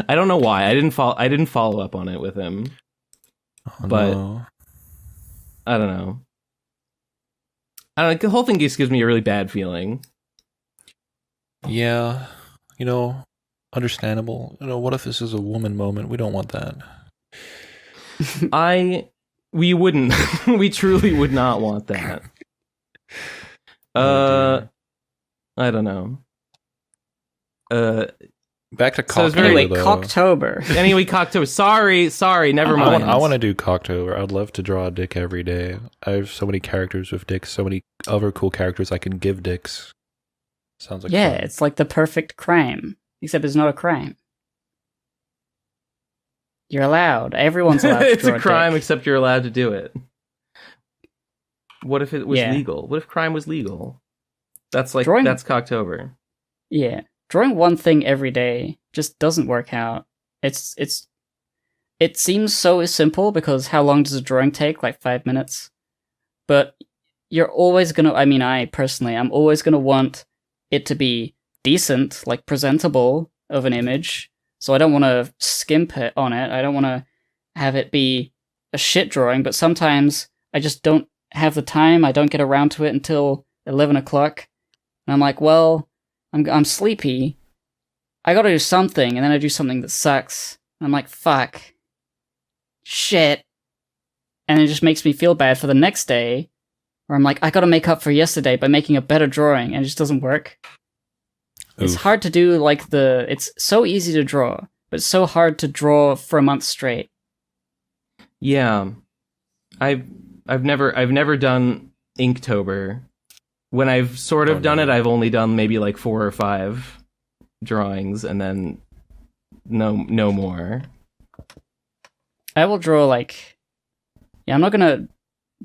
I don't know why. I didn't follow up on it with him. But I don't know. The whole thing just gives me a really bad feeling. Yeah, understandable. What if this is a woman moment? We don't want that. We wouldn't. We truly would not want that. I don't know. Back to So it's Cocktober. very- Anyway, Cocktober. Anyway, Cocktober. Sorry, never mind. I want to do Cocktober. I'd love to draw a dick every day. I have so many characters with dicks, so many other cool characters I can give dicks. Sounds like Yeah, fun. it's like the perfect crime, except it's not a crime. You're allowed. Everyone's allowed to It's draw a crime, dick. except you're allowed to do it. What if it was Yeah. legal? What if crime was legal? That's like Drawing- that's Cocktober. Yeah, drawing one thing every day just doesn't work out. It seems so simple because how long does a drawing take? Like 5 minutes. But you're always gonna. I mean, I'm always gonna want it to be decent, like presentable of an image. So I don't want to skimp it on it. I don't want to have it be a shit drawing. But sometimes I just don't have the time. I don't get around to it until 11 o'clock. And I'm like, well, I'm sleepy. I gotta do something. And then I do something that sucks. And I'm like, fuck. Shit. And it just makes me feel bad for the next day, where I'm like, I gotta make up for yesterday by making a better drawing, and it just doesn't work. It's Oof. hard to do, like, it's so easy to draw, but it's so hard to draw for a month straight. Yeah. I've never done Inktober. When I've sort of done it, I've only done maybe like 4 or 5 drawings, and then no more. I will draw like, I'm not gonna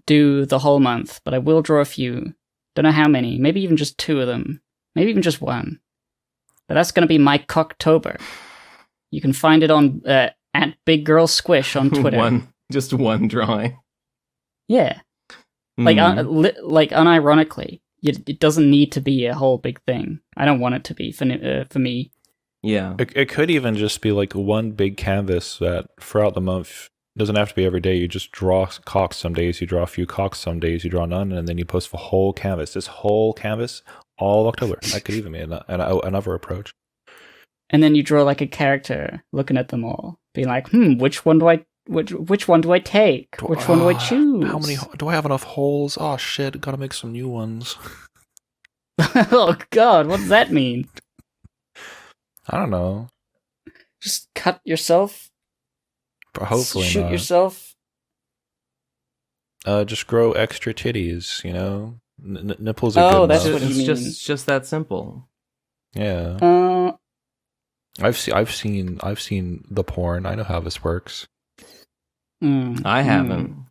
do the whole month, but I will draw a few. Don't know how many. Maybe even just 2 of them. Maybe even just 1. But that's gonna be my Cocktober. You can find it on at Big Girl Squish on Twitter. Just one drawing. Yeah, like unironically, it doesn't need to be a whole big thing. I don't want it to be for me. Yeah, It could even just be like one big canvas that throughout the month doesn't have to be every day. You just draw cocks some days, you draw a few cocks some days, you draw none, and then you post the whole canvas. This whole canvas, all of October. That could even be another approach. And then you draw like a character looking at them all, being like, which one do I take? Which one do I choose? How many do I have enough holes? Oh shit, gotta make some new ones. Oh god, what does that mean? I don't know. Just cut yourself? But hopefully shoot not. yourself? Just grow extra titties, you know? Nipples are good that's enough. what you mean. It's just that simple. Yeah. I've seen the porn. I know how this works. I haven't.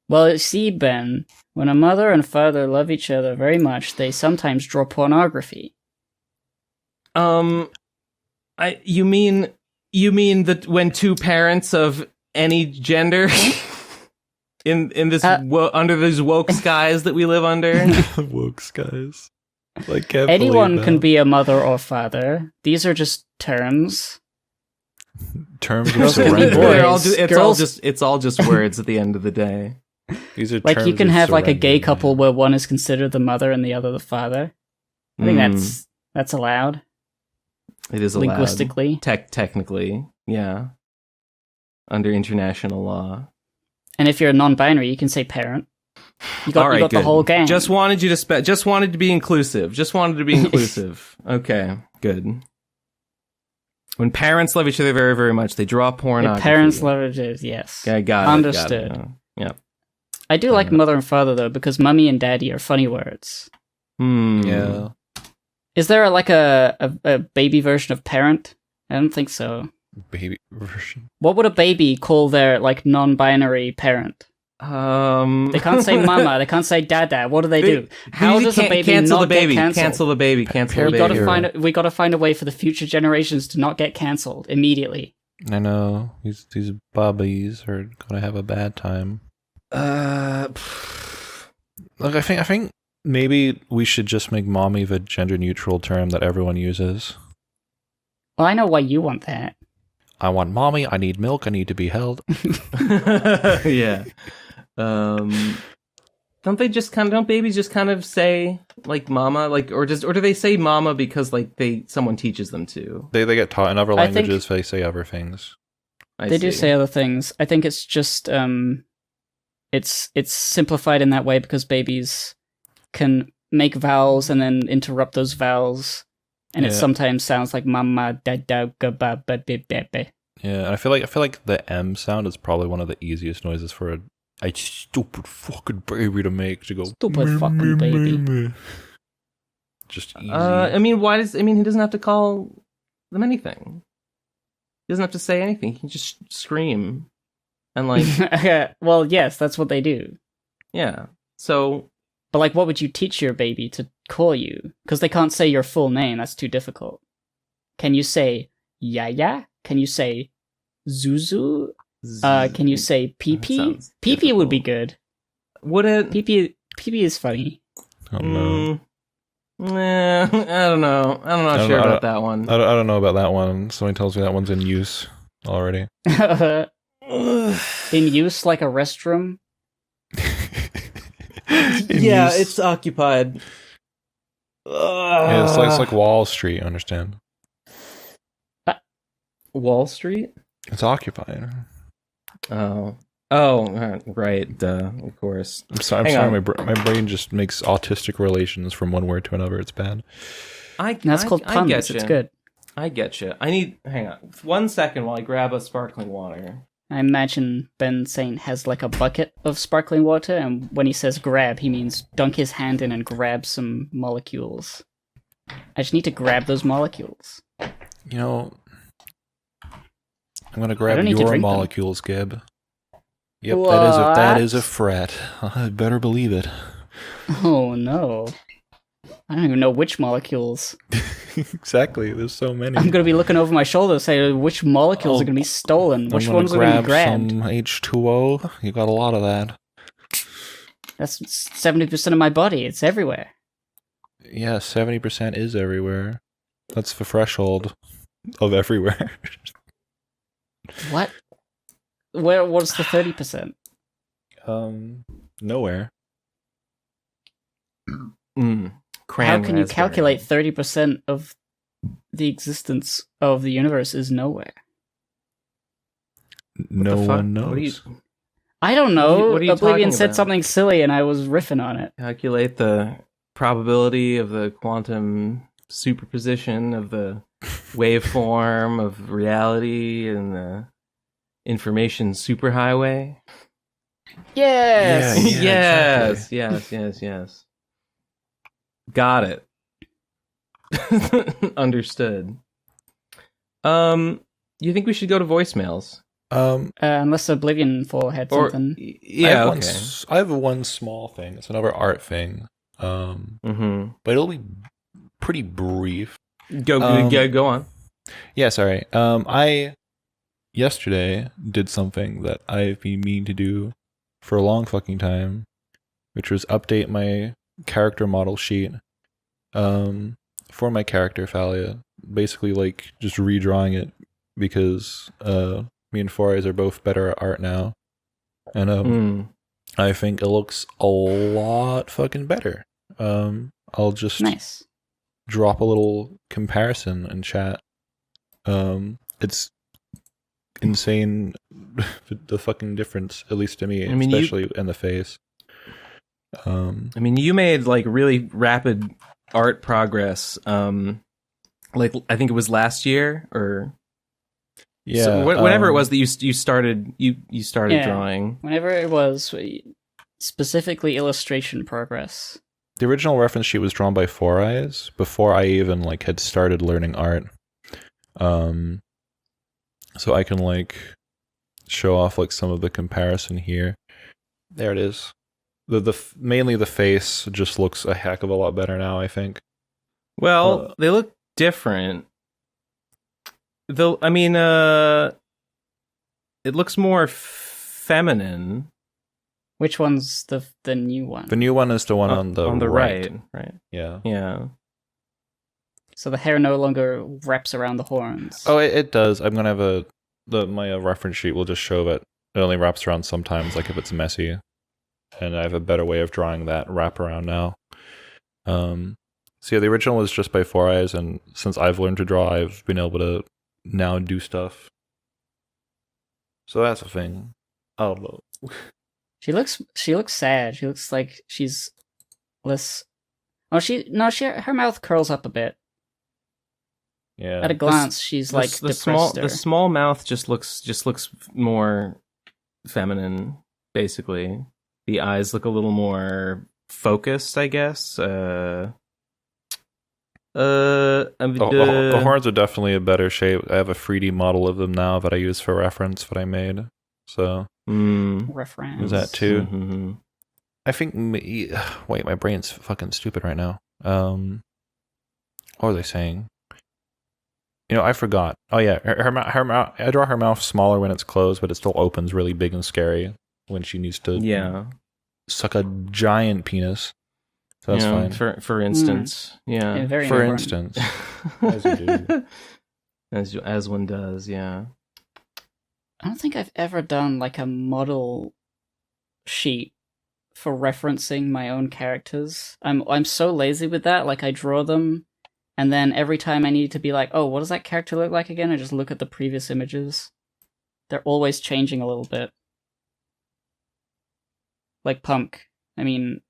Well, see, Ben, when a mother and father love each other very much, they sometimes draw pornography. You mean that when 2 parents of any gender in this under these woke skies that we live under? Woke skies. Like, can't Anyone believe can that. be a mother or father. These are just terms. Terms Girls of can be surrender. boys. It's all just words at the end of the day. These are Like, you terms can of have like a surrender, gay man. couple where one is considered the mother and the other the father. I think that's allowed. It is allowed. Linguistically. Technically, yeah. Under international law. And if you're a non-binary, you can say parent. You got the good. whole gang. Just wanted to be inclusive. Okay, good. When parents love each other very, very much, they draw pornography. Parents love it, yes. Okay, got Understood. it. Yeah. I do like mother and father, though, because mummy and daddy are funny words. Yeah. Is there a baby version of parent? I don't think so. Baby version. What would a baby call their like non-binary parent? They can't say mama. They can't say dada. What do they do? How does a baby cancel not the baby? get cancelled? Cancel the baby. Cancel the We baby. got to find a way for the future generations to not get cancelled immediately. I know. These bubbies are gonna have a bad time. Look, I think maybe we should just make mommy the gender neutral term that everyone uses. Well, I know why you want that. I want mommy. I need milk. I need to be held. Yeah. Don't babies just kind of say like mama, like or do they say mama because like someone teaches them to? They get taught in other I think- languages. They say other things. They do say other things. I think it's just it's simplified in that way because babies can make vowels and then interrupt those vowels, and it Yeah. sometimes sounds like mama da da ga ba ba bi ba ba. Yeah, and I feel like the M sound is probably one of the easiest noises for a stupid fucking baby to make. To go Stupid fucking baby. Just easy. He doesn't have to call them anything. He doesn't have to say anything. He can just scream. And like, Well, yes, that's what they do. yeah. So, But like, what would you teach your baby to call you? Because they can't say your full name. That's too difficult. Can you say Yaya? Can you say Zuzu? Can you say Pee-Pee? sounds Pee-Pee would be difficult. good. would it? Pee-Pee is funny. Oh no. I don't know. I'm not sure about that one. I don't know about that one. Somebody tells me that one's in use already. In use like a restroom? Yeah, it's occupied. Yeah, it's like Wall Street. Understand? Wall Street. It's occupied. Oh, right. Duh, of course. I'm sorry. Hang on. My brain just makes autistic relations from one word to another. It's bad. That's called I puns. get It's you. good. I get you. Hang on 1 second while I grab a sparkling water. I imagine Ben Saint has like a bucket of sparkling water, and when he says grab, he means dunk his hand in and grab some molecules. I just need to grab those molecules. You know, I'm gonna I grab don't need to your drink them. molecules, Gib. Yep, What? that is a fret. I better believe it. Oh no. I don't even know which molecules. Exactly. There's so many. I'm gonna be looking over my shoulder saying which molecules are gonna be stolen, which ones are gonna be grabbed. Some H2O. You got a lot of that. That's 70% of my body. It's everywhere. Yeah, 70% is everywhere. That's the threshold of everywhere. What? What's the 30%? Nowhere. How can you calculate 30% of the existence of the universe is nowhere? No one knows. What do you I don't know. What are you Oblivion talking said about? something silly and I was riffing on it. calculate the probability of the quantum superposition of the waveform of reality and the information superhighway? Yes! Yeah, yes. Got it. Understood. You think we should go to voicemails? Unless OblivionFall had Or something. yeah, I have okay. I have one small thing. It's another art thing. Mm-hmm. But it'll be pretty brief. Go on. Yeah, sorry. I yesterday did something that I've been meaning to do for a long fucking time, which was update my character model sheet for my character Phalia. Basically, like just redrawing it because me and Forays are both better at art now, and I think it looks a lot fucking better. I'll just Nice. drop a little comparison in chat. It's insane the fucking difference, at least to me, I mean, especially in the face. I mean, you made like really rapid art progress. Like I think it was last year, or Yeah, so whenever it was that you started Yeah. drawing. Whenever it was, specifically illustration progress. the original reference sheet was drawn by Four Eyes before I even like had started learning art. So I can like show off like some of the comparison here. There it is. Mainly the face just looks a heck of a lot better now, I think. Well, they look different. Though, I mean, it looks more feminine. Which one's the new one? The new one is the one on the right. Yeah. Yeah. So the hair no longer wraps around the horns. Oh, it does. I'm gonna have my reference sheet will just show that it only wraps around sometimes, like if it's messy, and I have a better way of drawing that wraparound now. So yeah, the original was just by Four Eyes, and since I've learned to draw, I've been able to now do stuff. So that's a thing. I don't know. She looks sad. She looks like she's less. Oh, her mouth curls up a bit. Yeah. At a glance, she's like the depressed. the small mouth just looks more feminine. Basically, the eyes look a little more focused, I guess. The horns are definitely a better shape. I have a 3D model of them now that I use for reference that I made. So reference. is that too? Mm-hmm. I think. Wait, my brain's fucking stupid right now. What was I saying? You know, I forgot. Oh yeah, her mouth. I draw her mouth smaller when it's closed, but it still opens really big and scary when she needs to. Suck a giant penis. So that's fine. For instance, Yeah, very For important. instance, as you do. as one does, yeah. I don't think I've ever done like a model sheet for referencing my own characters. I'm so lazy with that. Like I draw them, and then every time I need to be like, oh, what does that character look like again? I just look at the previous images. They're always changing a little bit. Like Pumk. I mean,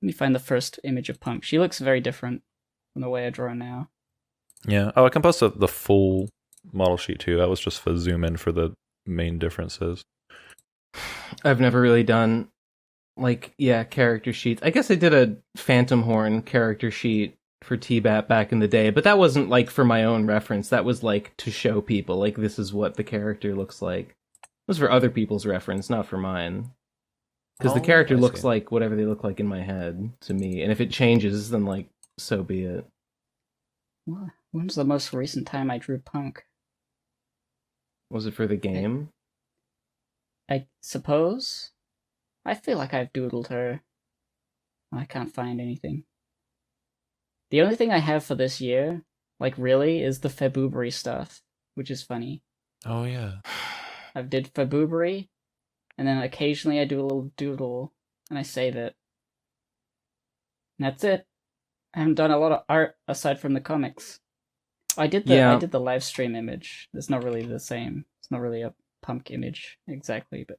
let me find the first image of Pumk. She looks very different from the way I draw her now. Yeah. Oh, I can post the full model sheet too. That was just for zoom in for the main differences. I've never really done character sheets. I guess I did a Phantom Horn character sheet for T-Bat back in the day, but that wasn't like for my own reference. That was like to show people like this is what the character looks like. It was for other people's reference, not for mine. Because the character looks like whatever they look like in my head to me, and if it changes, then like so be it. When's the most recent time I drew Punk? Was it for the game? I suppose. I feel like I've doodled her. I can't find anything. The only thing I have for this year, like really, is the February stuff, which is funny. Oh yeah. I did February, and then occasionally I do a little doodle, and I save it. And that's it. I haven't done a lot of art aside from the comics. I did the live stream image. It's not really the same. It's not really a pumk image exactly, but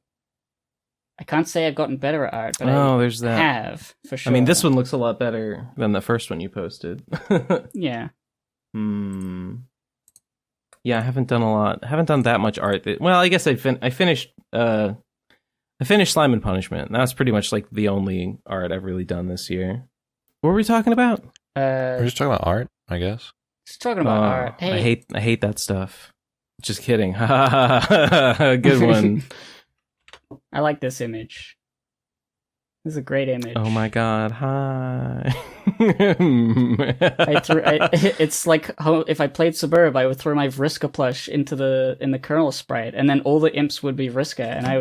I can't say I've gotten better at art, but there's that. Have, for sure. I mean, this one looks a lot better than the first one you posted. Yeah. Yeah, I haven't done a lot. I haven't done that much art. Well, I guess I finished Slime and Punishment. And that's pretty much like the only art I've really done this year. What were we talking about? We're just talking about art, I guess. Just talking about art. Hey. I hate that stuff. Just kidding. Good one. I like this image. This is a great image. Oh my god! Hi. It's like how if I played Suburb, I would throw my Vriska plush in the kernel sprite, and then all the imps would be Vriska, and I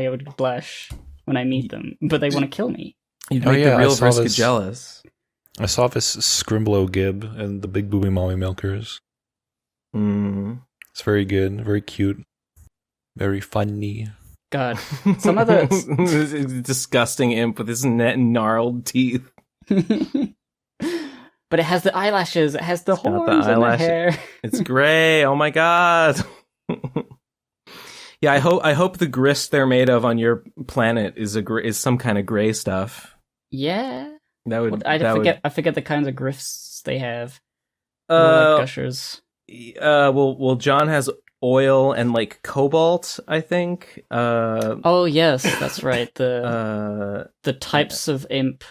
would blush when I meet them, but they want to kill me. You'd make the real Vriska jealous. I saw this Scrimblow Gib and the Big Booby Mommy Milkers. It's very good, very cute, very funny. God, some of the this disgusting imp with his gnarled teeth. But it has the eyelashes. It has the horns and the hair. It's gray. Oh my god. Yeah, I hope the grist they're made of on your planet is some kind of gray stuff. Yeah. I forget the kinds of grifts they have. Like gushers. Well, John has oil and like cobalt, I think. Oh yes, that's right. The types of imp.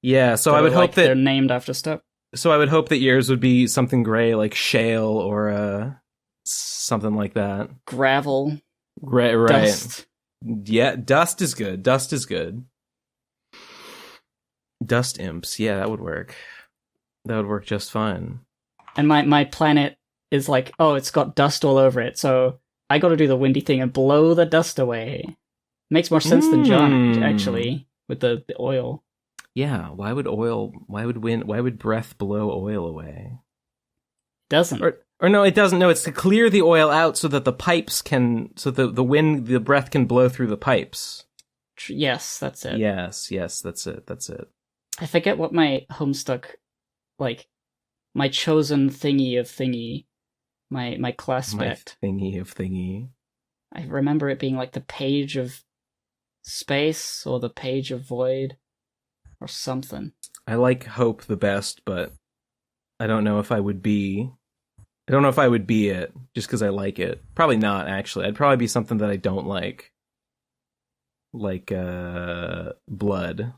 Yeah, so I would hope that they're named after stuff. So I would hope that yours would be something gray, like shale or something like that. Gravel. Right. Dust. Yeah, dust is good. Dust imps. Yeah, that would work. That would work just fine. And my planet is like, oh, it's got dust all over it, so I got to do the windy thing and blow the dust away. Makes more sense than John, actually, with the oil. Yeah, why would breath blow oil away? Doesn't. Or no, it doesn't. No, it's to clear the oil out so that the pipes can, so the breath can blow through the pipes. Yes, that's it. Yes, that's it. I forget what my Homestuck, like, my chosen thingy of thingy, my class spec. My thingy of thingy. I remember it being like the page of space or the page of void or something. I like hope the best, but I don't know if I would be it just because I like it. Probably not, actually. I'd probably be something that I don't like. Like, blood.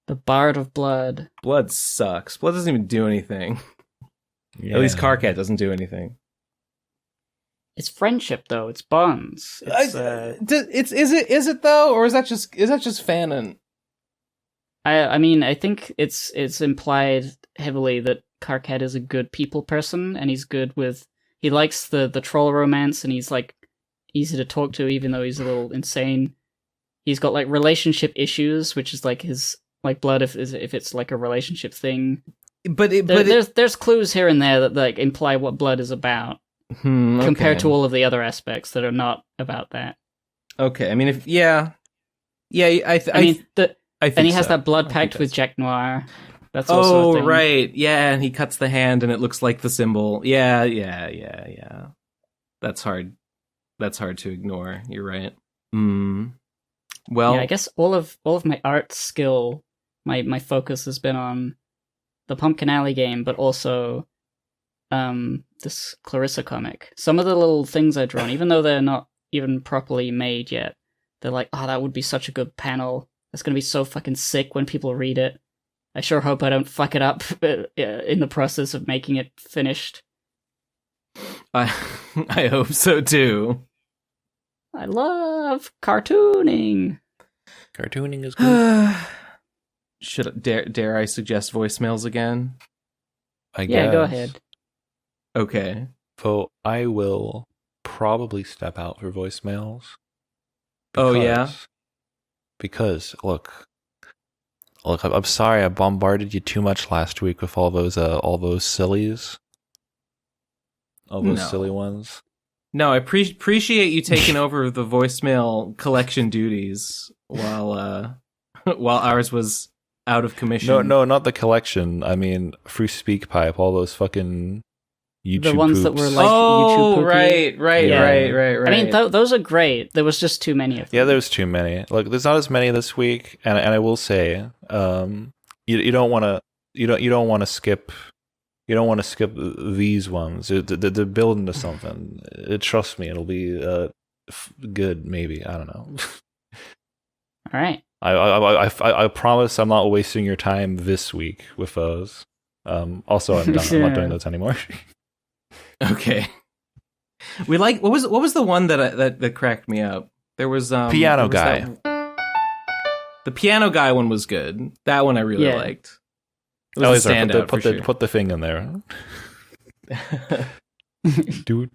The Bard of Blood. Blood sucks. Blood doesn't even do anything. Yeah. At least Karkat doesn't do anything. It's friendship, though. It's bonds. Is it though, or is that just fanon? I mean, I think it's implied heavily that Karkat is a good people person, and he's good with. He likes the troll romance, and he's like easy to talk to, even though he's a little insane. He's got like relationship issues, which is like his like blood if it's like a relationship thing. But there's clues here and there that like imply what blood is about, compared to all of the other aspects that are not about that. Okay, I mean, I think and he has that blood pact with Jack Noir. That's also a thing. Right, yeah, and he cuts the hand and it looks like the symbol. Yeah. That's hard to ignore. You're right. Well, yeah, I guess all of my art skill, my focus has been on the Pumpkin Alley game, but also this Clarissa comic. Some of the little things I've drawn, even though they're not even properly made yet. They're like, oh, that would be such a good panel. It's gonna be so fucking sick when people read it. I sure hope I don't fuck it up in the process of making it finished. I hope so too. I love cartooning. Cartooning is good. Dare I suggest voicemails again? I guess. Yeah, go ahead. Okay. So I will probably step out for voicemails. Oh, yeah? Because look, I'm sorry I bombarded you too much last week with all those sillies. All those silly ones. No, I appreciate you taking over the voicemail collection duties while ours was out of commission. No, not the collection. I mean, free speak pipe, all those fucking YouTube The ones that poops. were like YouTube poopy. right. I mean, those are great. There was just too many of them. Yeah, there's too many. Look, there's not as many this week, and I will say, you don't want to skip. You don't want to skip these ones. They're building to something. Trust me, it'll be good. Maybe, I don't know. All right. I promise I'm not wasting your time this week with those. Also, I'm done. I'm not doing those anymore. Okay. We like what was the one that cracked me up? There was Piano Guy. The Piano Guy one was good. That one I really liked. It was a standout for sure. Put the thing in there. do.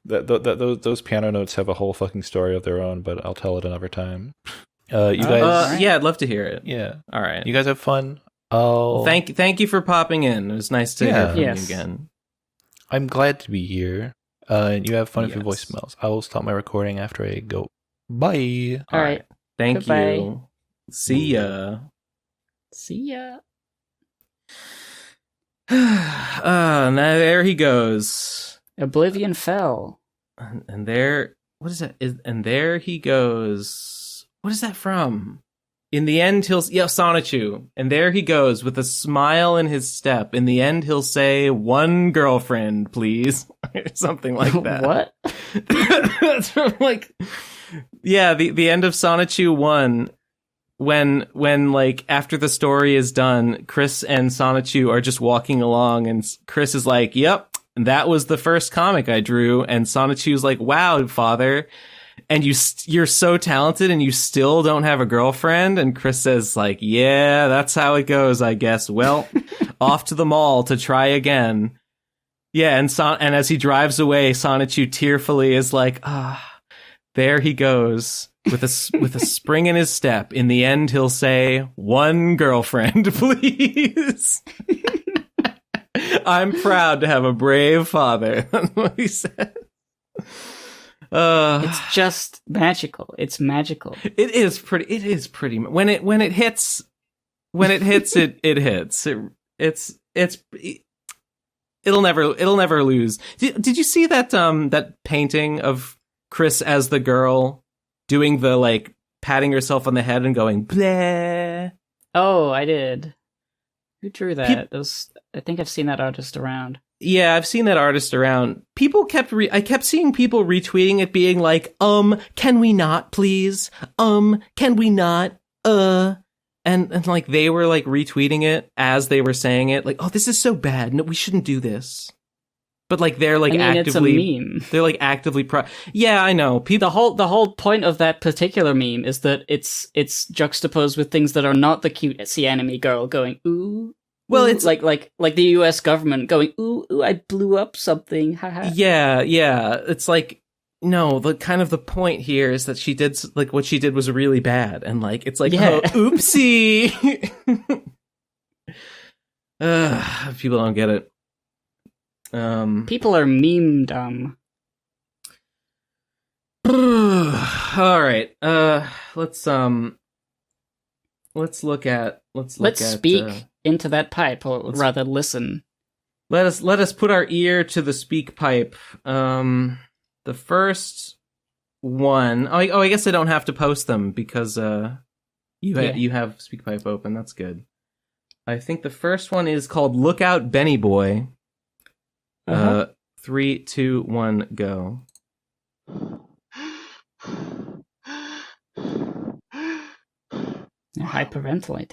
Those piano notes have a whole fucking story of their own, but I'll tell it another time. You guys, yeah, I'd love to hear it. Yeah, all right. You guys have fun. Oh, thank you for popping in. It was nice to hear from you again. I'm glad to be here. And you have fun with your voicemails. I will stop my recording after I go. Bye. All right. Thank you. See ya. Now there he goes. OblivionFall. And there, what is that? And there he goes. What is that from? In the end, Sonichu. And there he goes with a smile in his step. In the end, he'll say, "One girlfriend, please," or something like that. What? That's from the end of Sonichu 1. When like after the story is done, Chris and Sonichu are just walking along, and Chris is like, "Yep, that was the first comic I drew," and Sonichu's like, "Wow, father, and you're so talented, and you still don't have a girlfriend?" And Chris says like, "Yeah, that's how it goes, I guess. Well, off to the mall to try again." Yeah, and as he drives away, Sonichu tearfully is like, there he goes. With a spring in his step. In the end, he'll say, "One girlfriend, please." I'm proud to have a brave father. That's what he said. It's just magical. It's magical. It is pretty. When it hits, it hits. It'll never lose. Did you see that painting of Chris as the girl? Doing the, like, patting herself on the head and going, "Bleh." Oh, I did. Who drew that? I think I've seen that artist around. Yeah, I've seen that artist around. People I kept seeing people retweeting it being like, "Can we not, please? Can we not? And like, they were, like, retweeting it as they were saying it. Like, "Oh, this is so bad. No, we shouldn't do this." But like they're like actively, it's a meme. They're like actively Yeah, I know. The whole point of that particular meme is that it's juxtaposed with things that are not the cutesy anime girl going ooh. Well, ooh, it's like the U.S. government going ooh, I blew up something. Haha. Yeah. It's like no. The kind of the point here is that she did like what she did was really bad, and like it's like oh, oopsie. People don't get it. People are meme dumb. All right. Let's speak into that pipe, or rather listen. Let us put our ear to the speak pipe. The first one. I guess I don't have to post them because you have speak pipe open. That's good. I think the first one is called "Lookout Benny Boy." 3, 2, 1, go. You're hyperventilating.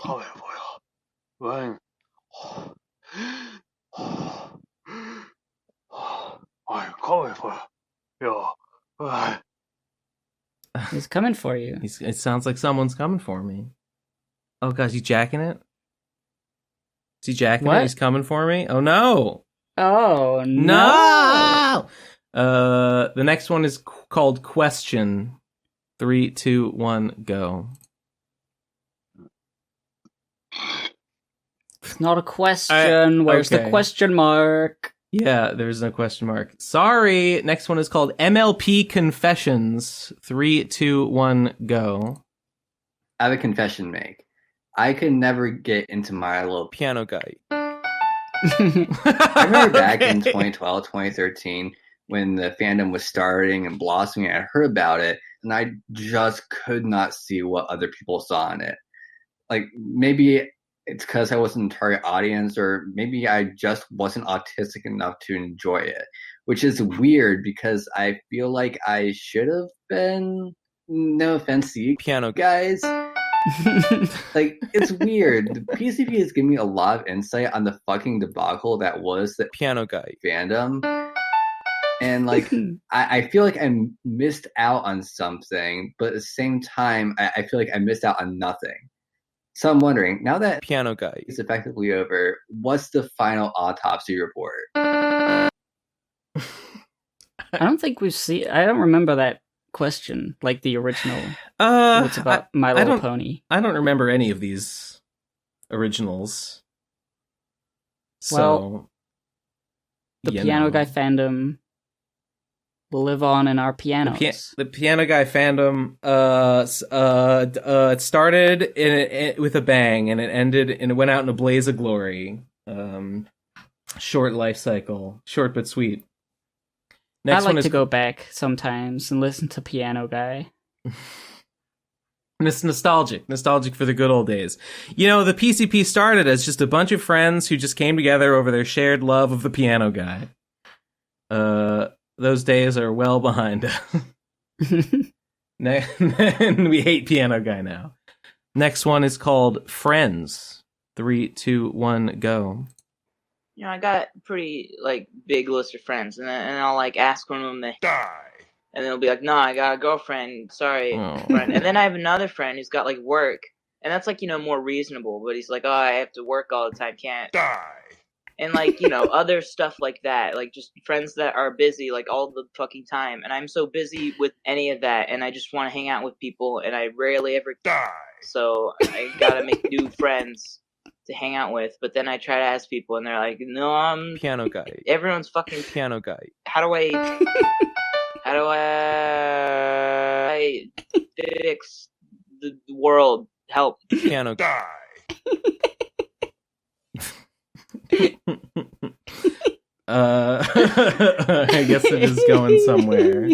He's coming for you. It sounds like someone's coming for me. Oh gosh, he's jacking it? Is he jacking What? it? He's coming for me? Oh no! Oh, No! The next one is called Question. 3, 2, 1, go. It's not a question. Where's the okay. question mark? Yeah, there's no question mark. Sorry. Next one is called MLP Confessions. 3, 2, 1, go. I have a confession to make. I could never get into My Little Piano guy. I remember back in Okay. 2012, 2013, when the fandom was starting and blossoming, I heard about it, and I just could not see what other people saw in it. Like, maybe it's because I wasn't a target audience, or maybe I just wasn't autistic enough to enjoy it, which is weird because I feel like I should have been. No offense to you Piano guy. guys. Like, it's weird. The PCP has given me a lot of insight on the fucking debacle that was the Piano guy. fandom. And, like, I feel like I missed out on something, but at the same time, I feel like I missed out on nothing. So I'm wondering, now that Piano guy. it's effectively over, what's the final autopsy report? I don't think we've seen. I don't remember that question, like the original. What's about My Little Pony? I don't remember any of these originals. Well, So, The you Piano know. Guy fandom will live on in our pianos. The Piano Guy fandom, it started with a bang, and it ended, and it went out in a blaze of glory. Short life cycle, short but sweet. Next I like one is to go back sometimes and listen to Piano Guy. And it's nostalgic for the good old days. You know, the PCP started as just a bunch of friends who just came together over their shared love of the Piano Guy. Those days are well behind us. And we hate Piano Guy now. Next one is called Friends. 3, 2, 1, go. You know, I got a pretty, like, big list of friends, and I'll, like, ask one of them to die. And they'll be like, no, I got a girlfriend, sorry, Oh. friend. And then I have another friend who's got, like, work, and that's, like, you know, more reasonable, but he's like, oh, I have to work all the time, can't. Die. And, like, you know, other stuff like that, like, just friends that are busy, like, all the fucking time, and I'm so busy with any of that, and I just want to hang out with people, and I rarely ever die. So I gotta make new friends to hang out with, but then I try to ask people, and they're like, no, I'm... Piano guy. Everyone's fucking... Piano guy. How do I fix the world? Help. Piano guy. I guess it is going somewhere.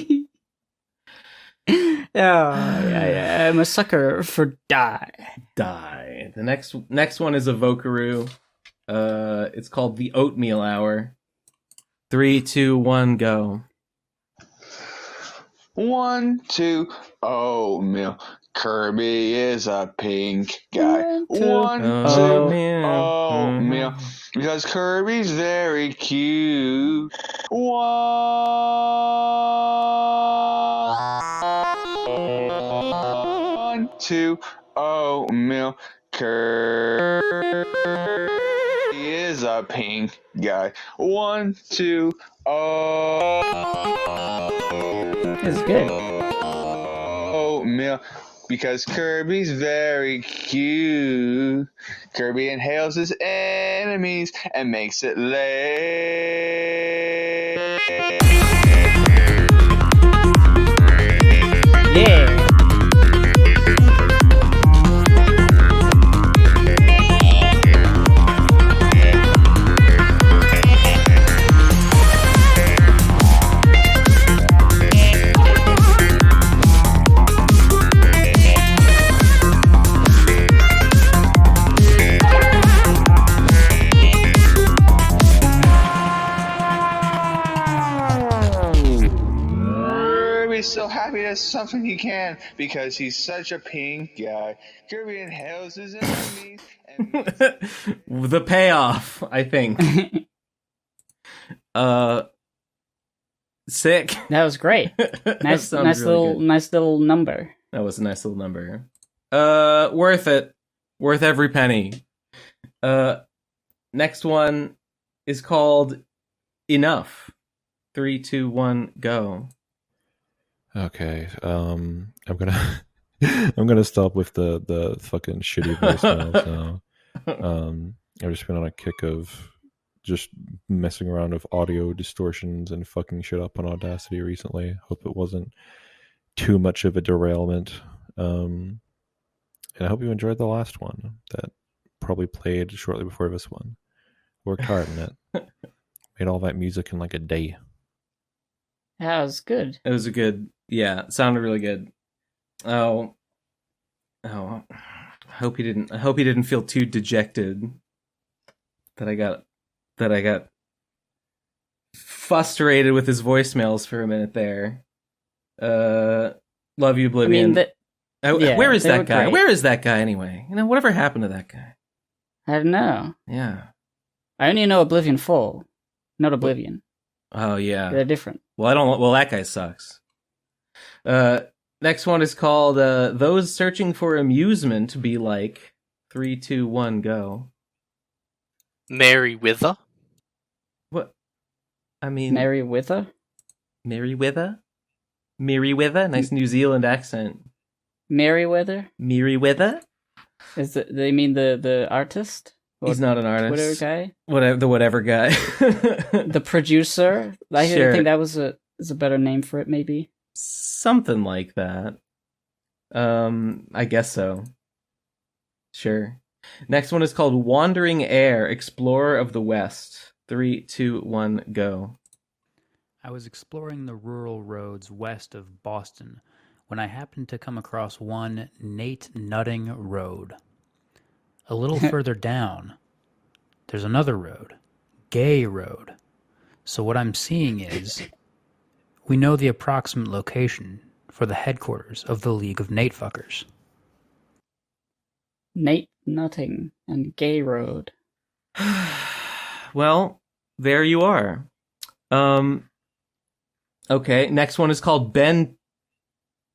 Yeah. I'm a sucker for die. Die. The next one is a Vokaroo. It's called the Oatmeal Hour. 3, 2, 1, go. 1, 2, oatmeal. Kirby is a pink guy. 1, 2, oatmeal. Because Kirby's very cute. 1, 2, oatmeal. Kirby is a pink guy. 1, 2, It's good. oatmeal. Because Kirby's very cute. Kirby inhales his enemies and makes it late. Yeah. does something he can because he's such a pink guy. Caribbean hails his enemies and makes The payoff, I think. Sick. That was great. Nice, sounds nice really little, good. nice little number. That was a nice little number. Worth it. Worth every penny. Next one is called Enough. 3, 2, 1, go. Okay. I'm gonna stop with the fucking shitty voicemails now. I've just been on a kick of just messing around with audio distortions and fucking shit up on Audacity recently. Hope it wasn't too much of a derailment. And I hope you enjoyed the last one that probably played shortly before this one. Worked hard on it. Made all that music in like a day. That was good. It was a good, yeah, it sounded really good. Oh, I hope he didn't feel too dejected that I got frustrated with his voicemails for a minute there. Love you, Oblivion. Where is that guy? Great. Where is that guy anyway? Whatever happened to that guy? I don't know. Yeah. I only know OblivionFall, not Oblivion. Oh yeah. They're different. Well, that guy sucks. Next one is called Those Searching for Amusement Be Like. 3, 2, 1, go. Merryweather? What? I mean... Merryweather? Merryweather? Nice New Zealand accent. Merryweather? Merryweather? They mean the artist? Or He's not an artist. Whatever guy? Whatever guy. The producer? I Sure. think that is a better name for it, maybe. Something like that. I guess so. Sure. Next one is called Wandering Air, Explorer of the West. 3, 2, 1, go. I was exploring the rural roads west of Boston when I happened to come across one Nate Nutting Road. A little further down, there's another road, Gay Road. So what I'm seeing is, we know the approximate location for the headquarters of the League of Nate Fuckers. Nate Nutting and Gay Road. Well, there you are. Okay, next one is called Ben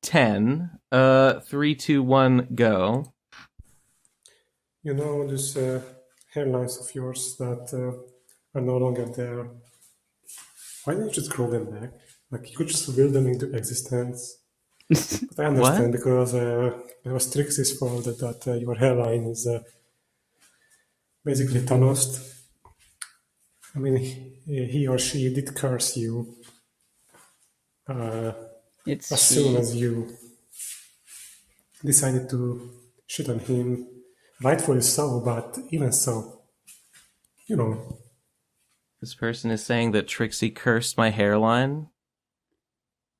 10. 3, 2, 1, go. You know, these hairlines of yours that are no longer there. Why don't you just grow them back? Like, you could just will them into existence. But I understand because it was Trixie's fault that your hairline is basically Thanos. I mean, he or she did curse you as soon as you decided to shit on him. Rightfully so, but even so, you know. This person is saying that Trixie cursed my hairline?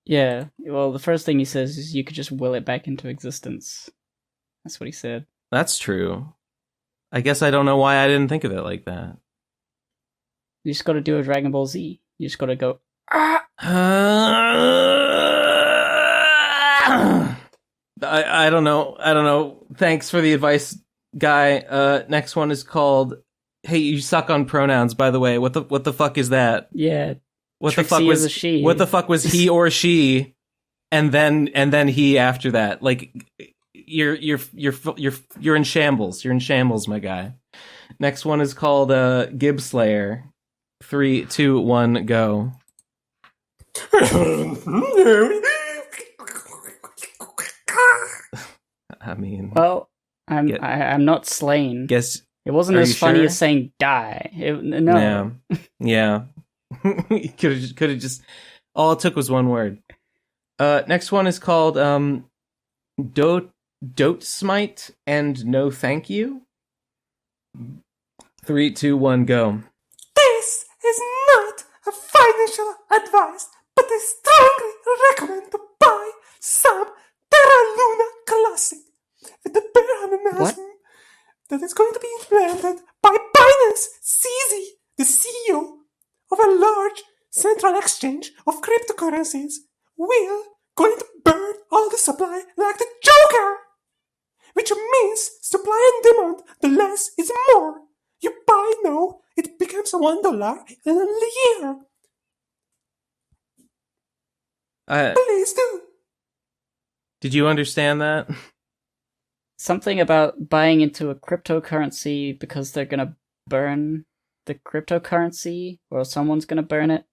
Yeah, well, the first thing he says is you could just will it back into existence. That's what he said. That's true. I guess I don't know why I didn't think of it like that. You just gotta do a Dragon Ball Z. You just gotta go, I don't know. Thanks for the advice, guy. Next one is called Hey, you suck on pronouns, by the way. What the fuck is that? yeah, What Trixie the fuck was is a she. What the fuck was he or she and then he after that? Like you're in shambles. You're in shambles, my guy. Next one is called Gibbslayer. 3, 2, 1, go. I mean, well, I'm not slain. guess It wasn't Are as you funny sure? as saying die. No. Yeah. Could have just. All it took was one word. Next one is called Dote Smite and No Thank You. 3, 2, 1, go. This is not a financial advice, but I strongly recommend to buy some Terra Luna Classic with the bare announcement that is going to be implemented by Binance CZ, the CEO of a large central exchange of cryptocurrencies, will going to burn all the supply like the Joker! Which means supply and demand, the less is more. You buy now, it becomes $1 in a year. Please do. Did you understand that? Something about buying into a cryptocurrency because they're gonna burn the cryptocurrency, or someone's gonna burn it.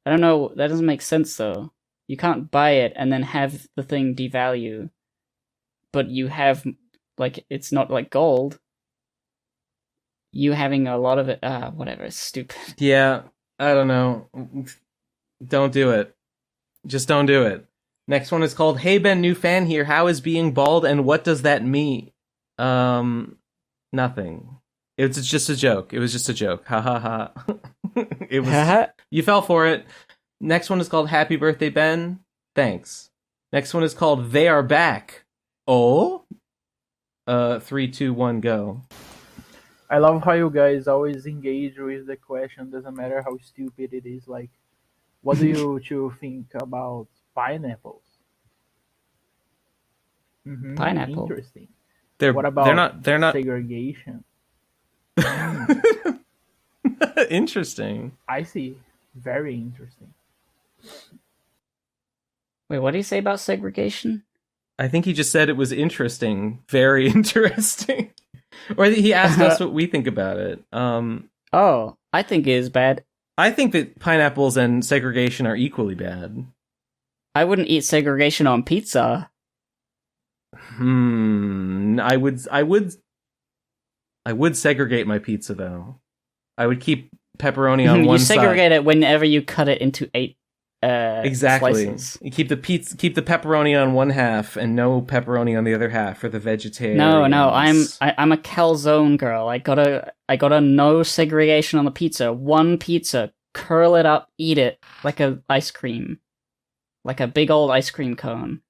I don't know, that doesn't make sense though. You can't buy it and then have the thing devalue, but you have, like, it's not like gold. You having a lot of it, whatever, it's stupid. Yeah, I don't know. Don't do it. Just don't do it. Next one is called Hey Ben, new fan here. How is being bald and what does that mean? Nothing. It's just a joke. It was just a joke. Ha ha ha. It was. You fell for it. Next one is called Happy Birthday Ben. Thanks. Next one is called They Are Back. Oh? 3, 2, 1, go. I love how you guys always engage with the question, doesn't matter how stupid it is. Like, what do you two think about pineapples? Pineapple. Interesting. What about they're not segregation? Interesting. I see. Very interesting. Wait, what do you say about segregation? I think he just said it was interesting. Very interesting. Or he asked us what we think about it. Oh, I think it is bad. I think that pineapples and segregation are equally bad. I wouldn't eat segregation on pizza. I would segregate my pizza though. I would keep pepperoni on one side. You segregate it whenever you cut it into 8 exactly. slices. You keep the pepperoni on one half and no pepperoni on the other half for the vegetarians. No, I'm a calzone girl. I gotta no segregation on the pizza. One pizza, curl it up, eat it like a ice cream, like a big old ice cream cone.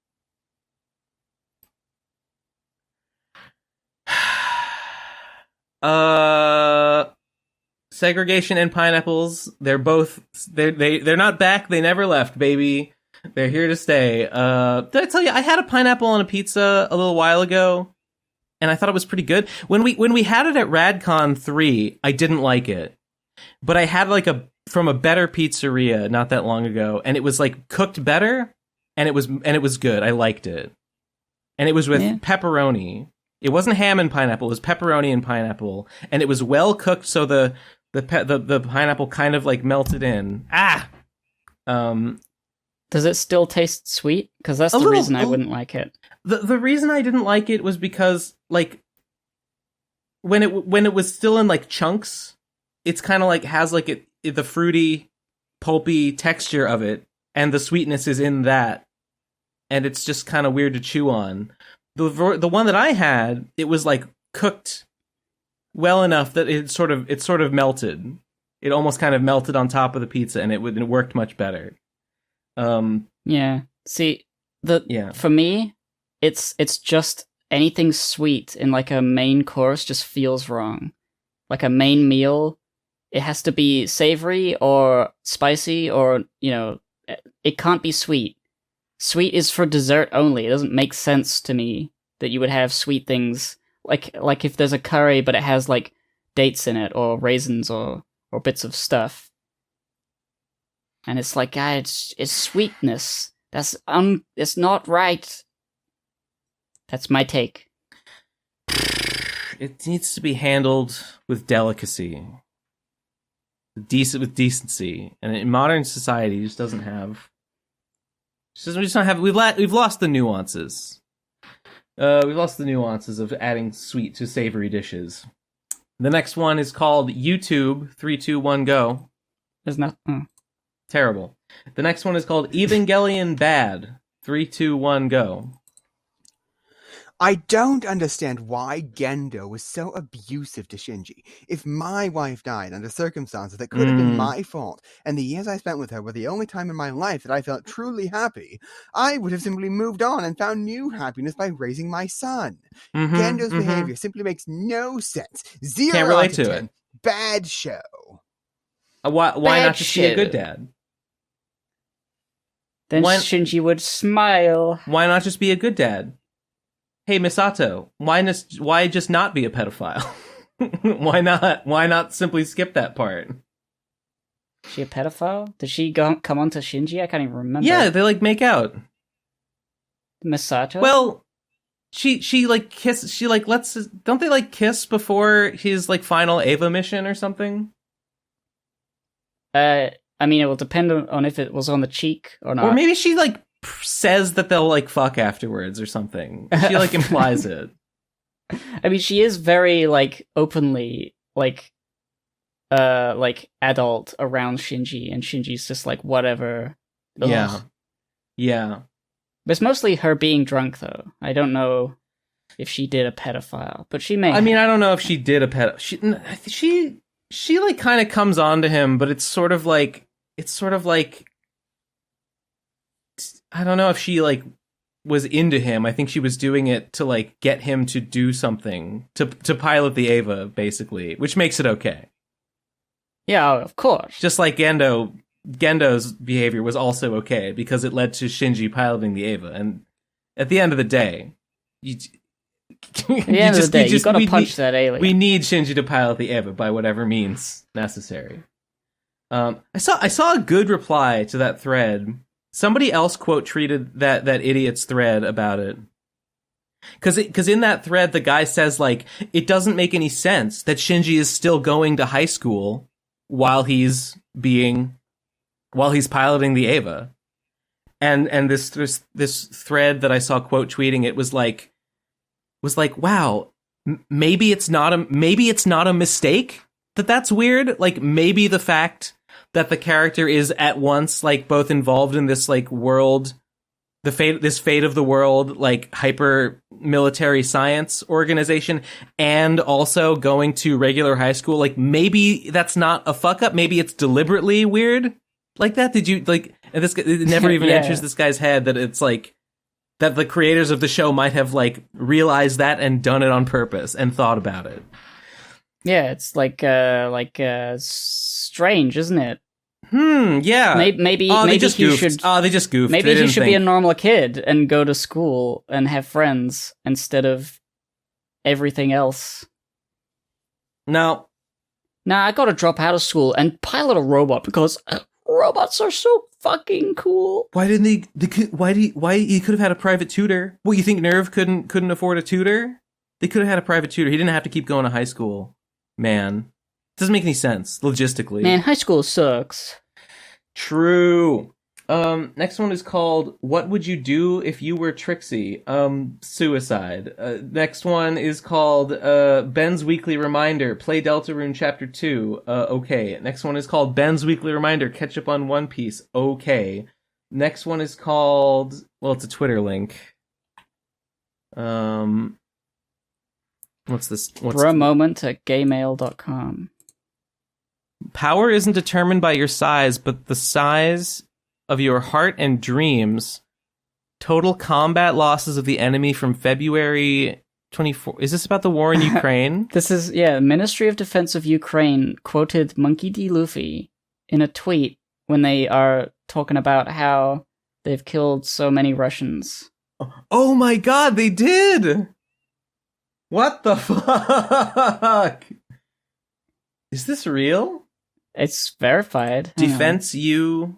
Segregation and pineapples, they're not back, they never left, baby. They're here to stay. Did I tell you I had a pineapple on a pizza a little while ago and I thought it was pretty good. When we had it at RadCon 3, I didn't like it. But I had from a better pizzeria not that long ago, and it was like cooked better and it was good. I liked it. And it was with pepperoni. It wasn't ham and pineapple, it was pepperoni and pineapple, and it was well cooked so the pineapple kind of like melted in. Does it still taste sweet? Because that's the reason I wouldn't like it. The reason I didn't like it was because like when it was still in like chunks, it's kind of like has like the fruity, pulpy texture of it, and the sweetness is in that, and it's just kind of weird to chew on. The one that I had, it was like cooked well enough that it sort of melted. It almost kind of melted on top of the pizza, and it worked much better. Yeah. See, for me, it's just anything sweet in like a main course just feels wrong. Like a main meal, it has to be savory or spicy, or it can't be sweet. Sweet is for dessert only. It doesn't make sense to me that you would have sweet things like if there's a curry but it has like dates in it or raisins or bits of stuff. And it's like, it's sweetness. It's not right. That's my take. It needs to be handled with delicacy. With decency. And in modern society, it just doesn't have. We've lost the nuances. We've lost the nuances of adding sweet to savory dishes. The next one is called YouTube 3, 2, 1, go. There's not. Terrible. The next one is called Evangelion Bad 3, 2, 1, go. I don't understand why Gendo was so abusive to Shinji. If my wife died under circumstances that could have been my fault, and the years I spent with her were the only time in my life that I felt truly happy, I would have simply moved on and found new happiness by raising my son. Gendo's behavior simply makes no sense. 0 Can't relate to it. Bad show. Why not just be a good dad? Then Shinji would smile. Why not just be a good dad? Hey, Misato, why just not be a pedophile? Why not simply skip that part? Is she a pedophile? Did she come on to Shinji? I can't even remember. Yeah, they like make out. Misato? Well, she like kiss. She like don't they like kiss before his like final Eva mission or something? I mean, it will depend on if it was on the cheek or not. Or maybe she like says that they'll like fuck afterwards or something. She like implies it. I mean, she is very like openly like adult around Shinji, and Shinji's just like whatever. Ugh. Yeah. But it's mostly her being drunk, though. I don't know if she did a pedophile, but she may. I mean, I don't know if she did a pedophile. She like kind of comes on to him, but it's sort of like I don't know if she like was into him. I think she was doing it to like get him to do something to pilot the Eva, basically, which makes it okay. Yeah, of course. Just like Gendo's behavior was also okay because it led to Shinji piloting the Eva, and at the end of the day, you gotta punch that alien. We need Shinji to pilot the Eva by whatever means necessary. I saw a good reply to that thread. Somebody else quote tweeted that idiot's thread about it. Because in that thread, the guy says like it doesn't make any sense that Shinji is still going to high school while he's piloting the Eva, and this thread that I saw quote tweeting it was like, wow, maybe it's not a mistake that's weird. Like maybe the fact that the character is at once like both involved in this like world, this fate of the world, like hyper military science organization, and also going to regular high school. Like maybe that's not a fuck up. Maybe it's deliberately weird like that. Did you like? And this it never even enters this guy's head that it's like that the creators of the show might have like realized that and done it on purpose and thought about it. Yeah, it's like strange, isn't it? Yeah. Maybe they maybe just he goofed. should. They just goofed. Maybe he should be a normal kid and go to school and have friends instead of everything else. No. Nah, I gotta drop out of school and pilot a robot because robots are so fucking cool. Why didn't why he could have had a private tutor? Well, you think Nerve couldn't afford a tutor? They could have had a private tutor. He didn't have to keep going to high school. Man. Doesn't make any sense logistically. Man, high school sucks. True. Next one is called "What Would You Do If You Were Trixie?" Suicide. Next one is called Ben's Weekly Reminder. Play Deltarune Chapter 2. Okay. Next one is called Ben's Weekly Reminder. Catch up on One Piece. Okay. Next one is called. Well, it's a Twitter link. What's this? Bromoment@gaymail.com. Power isn't determined by your size, but the size of your heart and dreams. Total combat losses of the enemy from February 24. Is this about the war in Ukraine? This is, Ministry of Defense of Ukraine quoted Monkey D. Luffy in a tweet when they are talking about how they've killed so many Russians. Oh my god, they did! What the fuck? Is this real? It's verified. Defense U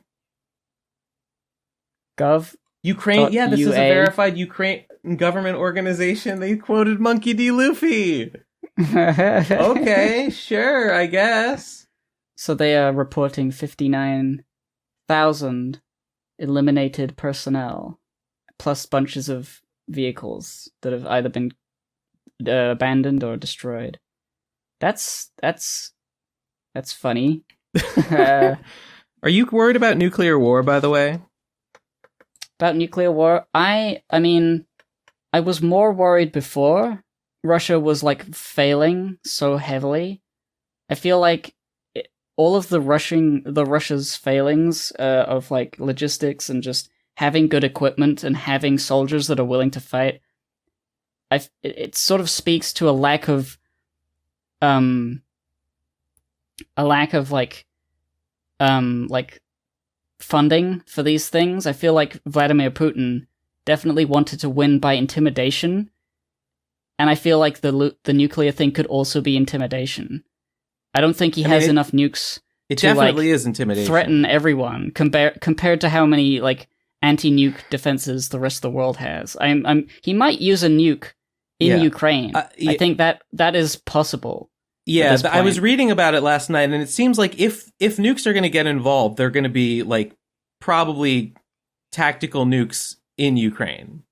Gov. Ukraine. Yeah, this is a verified Ukraine government organization. They quoted Monkey D. Luffy. Okay, sure, I guess. So they are reporting 59,000 eliminated personnel, plus bunches of vehicles that have either been abandoned or destroyed. That's funny. Are you worried about nuclear war, by the way? About nuclear war? I mean, I was more worried before. Russia was like failing so heavily. I feel like all of Russia's failings of like logistics and just having good equipment and having soldiers that are willing to fight, it sort of speaks to a lack of like funding for these things. I feel like Vladimir Putin definitely wanted to win by intimidation, and I feel like the nuclear thing could also be intimidation. I don't think he has enough nukes. It to, definitely is intimidation. Threaten everyone compared to how many like anti-nuke defenses the rest of the world has. He might use a nuke in Ukraine. I think that is possible. Yeah, I was reading about it last night, and it seems like if nukes are going to get involved, they're going to be like probably tactical nukes in Ukraine,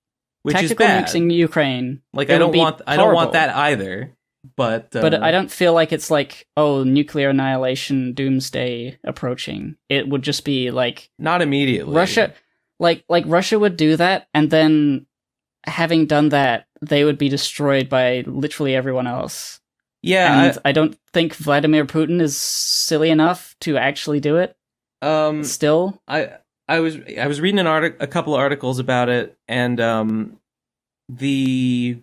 which tactical is bad. Nukes in Ukraine. Like I don't want that either. But I don't feel like it's like, oh, nuclear annihilation, doomsday approaching. It would just be like not immediately. Russia, like Russia would do that, and then having done that, they would be destroyed by literally everyone else. Yeah, and I don't think Vladimir Putin is silly enough to actually do it. Still, I was reading a couple of articles about it, and the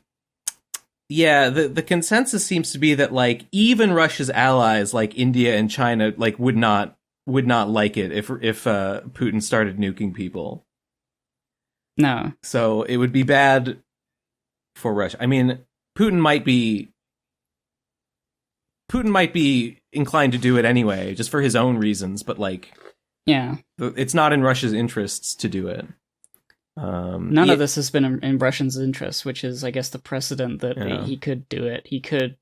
consensus seems to be that like even Russia's allies like India and China like would not like it if Putin started nuking people. No. So it would be bad for Russia. I mean, Putin might be inclined to do it anyway, just for his own reasons, but like it's not in Russia's interests to do it. None of this has been in Russians' interest, which is, I guess, the precedent that he could do it. He could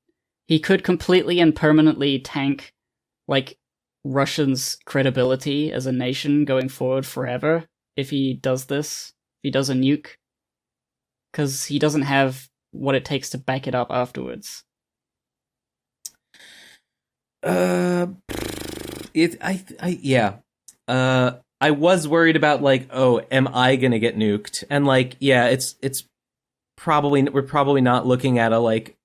completely and permanently tank, like, Russians' credibility as a nation going forward forever if he does this. If he does a nuke, because he doesn't have what it takes to back it up afterwards. I was worried about like, oh, am I gonna get nuked? And like, yeah, it's probably we're probably not looking at a like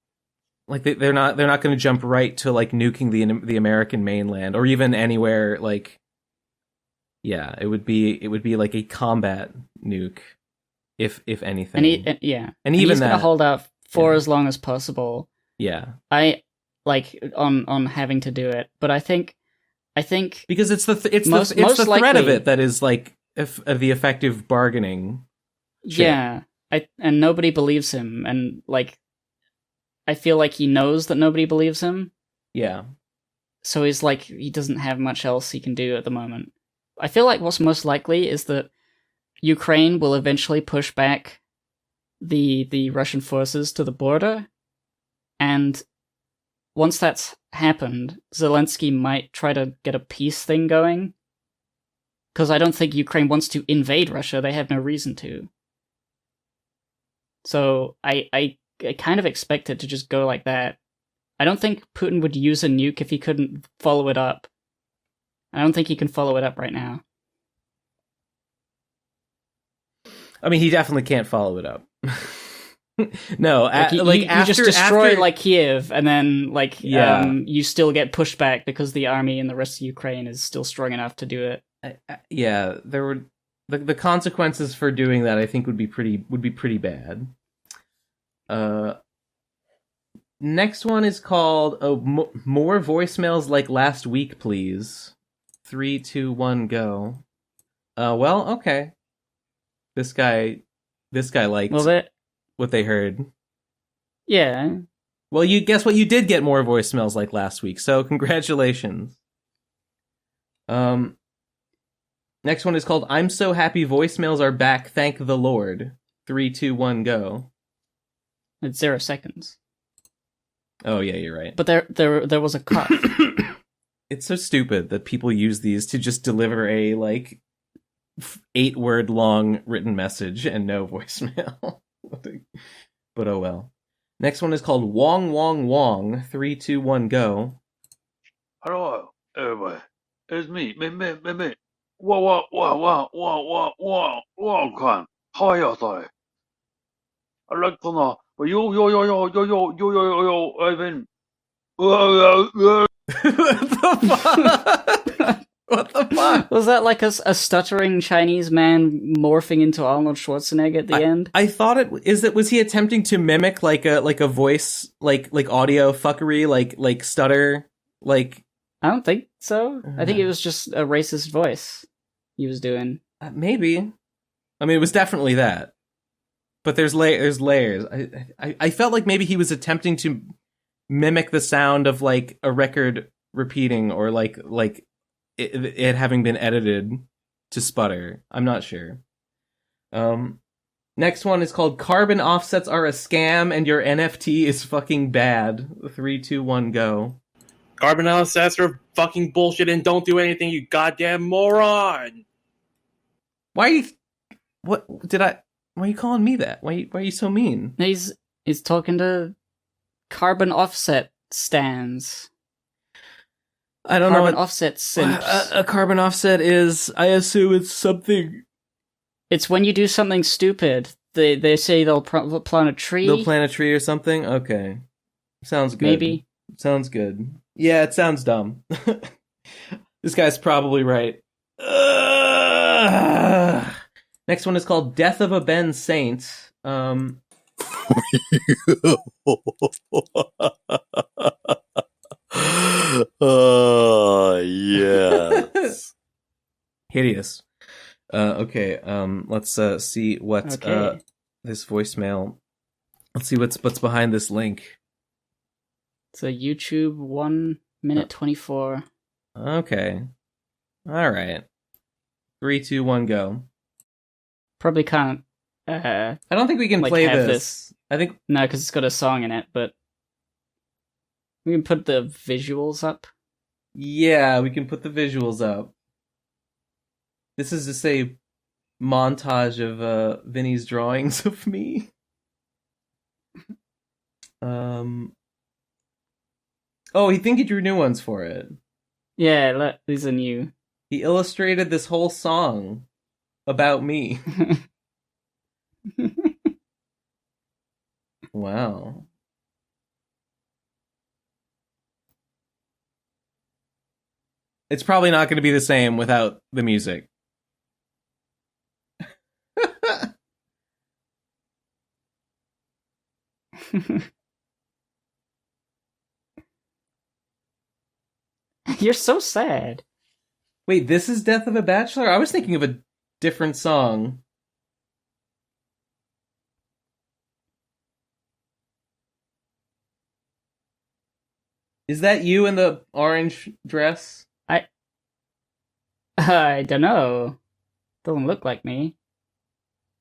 they're not going to jump right to like nuking the American mainland or even anywhere like. Yeah, it would be like a combat nuke, if anything. And even he's that gonna hold out for as long as possible. Yeah, I like on having to do it, but I think because it's the threat of it that is like the effective bargaining chip. Yeah, and nobody believes him, and like I feel like he knows that nobody believes him. Yeah, so he's like he doesn't have much else he can do at the moment. I feel like what's most likely is that Ukraine will eventually push back the Russian forces to the border, and once that's happened, Zelensky might try to get a peace thing going. Because I don't think Ukraine wants to invade Russia. They have no reason to. So I kind of expect it to just go like that. I don't think Putin would use a nuke if he couldn't follow it up. I don't think he can follow it up right now. I mean, he definitely can't follow it up. No, you just destroy like Kiev, and then you still get pushed back because the army and the rest of Ukraine is still strong enough to do it. There were the consequences for doing that. I think would be pretty bad. Next one is called more voicemails like last week, please. 3, 2, 1, go. Well, okay. This guy liked what they heard. Yeah. Well, you guess what? You did get more voicemails like last week, so congratulations. Next one is called "I'm so happy voicemails are back. Thank the Lord." 3, 2, 1, go. It's 0 seconds. Oh yeah, you're right. But there was a cut. It's so stupid that people use these to just deliver a like 8-word long written message and no voicemail. But oh well. Next one is called Wong Wong Wong. 3, 2, 1, go. Hello, everybody. It's me. Wow. How are you today? I'd like to know. Yo, Ivan. What the fuck? Was that like a stuttering Chinese man morphing into Arnold Schwarzenegger at the end? I thought was he attempting to mimic like a voice like audio fuckery like stutter like I don't think so. I think it was just a racist voice. he was doing. Maybe. I mean, it was definitely that. But there's layers. I felt like maybe he was attempting to mimic the sound of like a record repeating, or like it having been edited to sputter. I'm not sure. Next one is called Carbon Offsets Are a Scam and Your NFT is Fucking Bad. 3, 2, 1, go. Carbon offsets are fucking bullshit and don't do anything, you goddamn moron. Why are you calling me that? Why are you so mean? He's talking to carbon offset stands. I don't know Carbon what offset simps. a carbon offset is. I assume it's something. It's when you do something stupid. They say they'll plant a tree. They'll plant a tree or something? Okay. Sounds good. Maybe. Sounds good. Yeah, it sounds dumb. This guy's probably right. Next one is called Death of a Ben Saint. Oh, yes. Hideous. Okay, let's see what this voicemail. Let's see what's behind this link. It's a YouTube 1 minute 24. Okay. All right. 3, 2, 1, go. Probably can't. I don't think we can play this. I think no, because it's got a song in it. But we can put the visuals up. Yeah, we can put the visuals up. This is just a montage of Vinny's drawings of me. Oh, I think he drew new ones for it. Yeah, these are new. He illustrated this whole song about me. Wow. It's probably not going to be the same without the music. You're so sad. Wait, this is Death of a Bachelor? I was thinking of a different song. Is that you in the orange dress? I don't know. Doesn't look like me.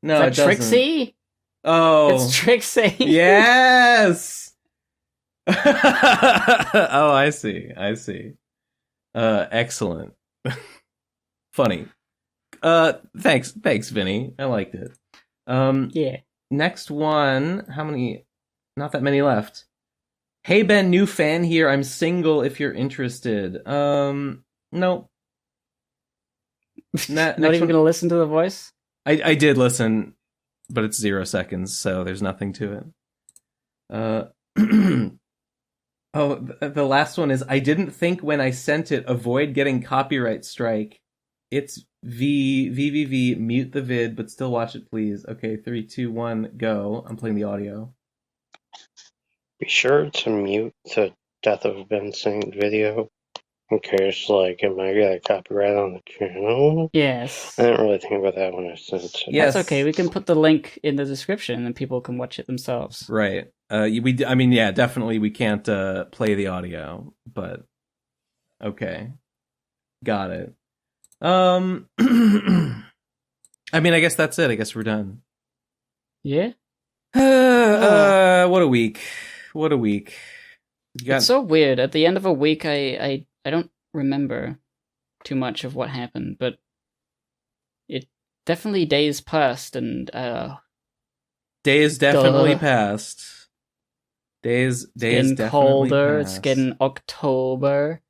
No, is that it doesn't. Trixie? Oh. It's Trixie. Yes! Oh, I see. Excellent. Funny. Thanks, Vinny. I liked it. Yeah. Next one. How many? Not that many left. Hey Ben, new fan here. I'm single if you're interested. Nope. Not even gonna listen to the voice? I did listen, but it's 0 seconds, so there's nothing to it. The last one is, I didn't think when I sent it, avoid getting copyright strike. It's VVV, mute the vid, but still watch it, please. Okay, 3, 2, 1, go. I'm playing the audio. Be sure to mute the Death of Ben Saint video in case, like, it might get a copyright on the channel. Yes. I didn't really think about that when I sent it. Yes. That's okay. We can put the link in the description and people can watch it themselves. Right. Definitely we can't play the audio, but okay. Got it. I guess that's it. I guess we're done. Yeah? What a week. It's so weird. At the end of a week, I don't remember too much of what happened, but it definitely days passed and days definitely passed. Days getting definitely colder. passed. It's getting October.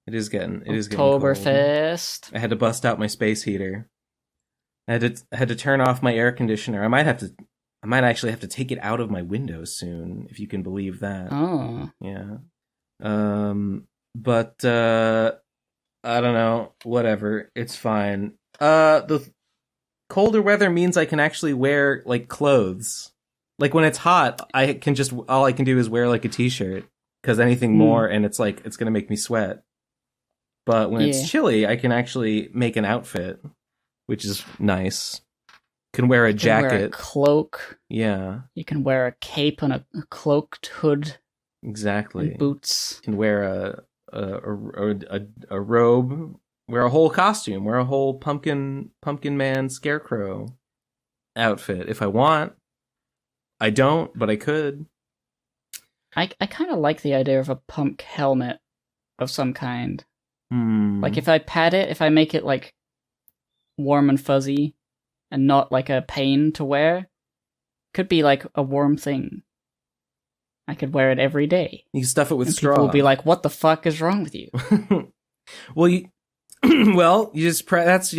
It is getting Oktoberfest. I had to bust out my space heater. I had to turn off my air conditioner. I might actually have to take it out of my windows soon, if you can believe that. Oh. Yeah. But I don't know. Whatever. It's fine. The colder weather means I can actually wear like clothes. Like when it's hot, all I can do is wear like a t-shirt, because anything more and it's like it's gonna make me sweat. But when it's chilly, I can actually make an outfit. which is nice. Can wear a You can wear a jacket. cloak. Yeah, You can wear a cape and a cloaked hood. exactly. And boots. Can wear a robe. Wear a whole costume. Wear a whole pumpkin man scarecrow outfit if I want. I don't, but I could. I kind of like the idea of a pumk helmet of some kind. Like if I pad it, if I make it like warm and fuzzy and not like a pain to wear, could be like a warm thing. I could wear it every day. You can stuff it with and straw. People will be like, "What the fuck is wrong with you?" Well, you just that's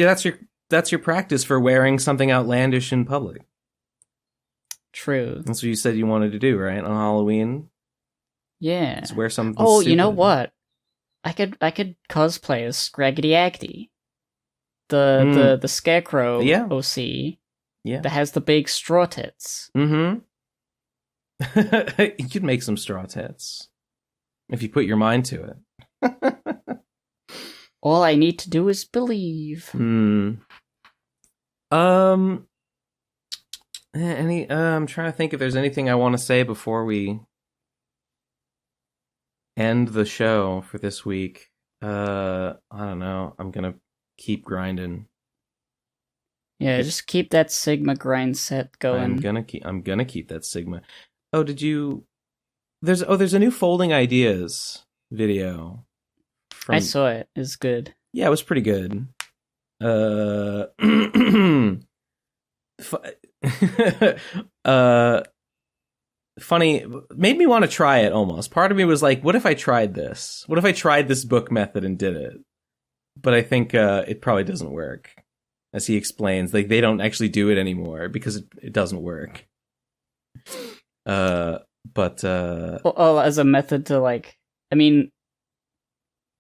your practice for wearing something outlandish in public. True. That's what you said you wanted to do, right? On Halloween. Yeah. Just wear something. Oh, you know stupid. what? I could cosplay as Scraggedy Agdy, the scarecrow OC. Yeah. That has the big straw tits. Mm-hmm. You could make some straw tits if you put your mind to it. All I need to do is believe. I'm trying to think if there's anything I want to say before we end the show for this week. I don't know. I'm gonna keep grinding. Yeah, just keep that Sigma grind set going. I'm gonna keep that Sigma. Oh, there's a new folding ideas video. I saw it. It's good. Yeah, it was pretty good. Funny, made me want to try it almost. Part of me was like, what if I tried this? What if I tried this book method and did it? But I think it probably doesn't work. As he explains, like they don't actually do it anymore because it doesn't work. Well, as a method to like, I mean,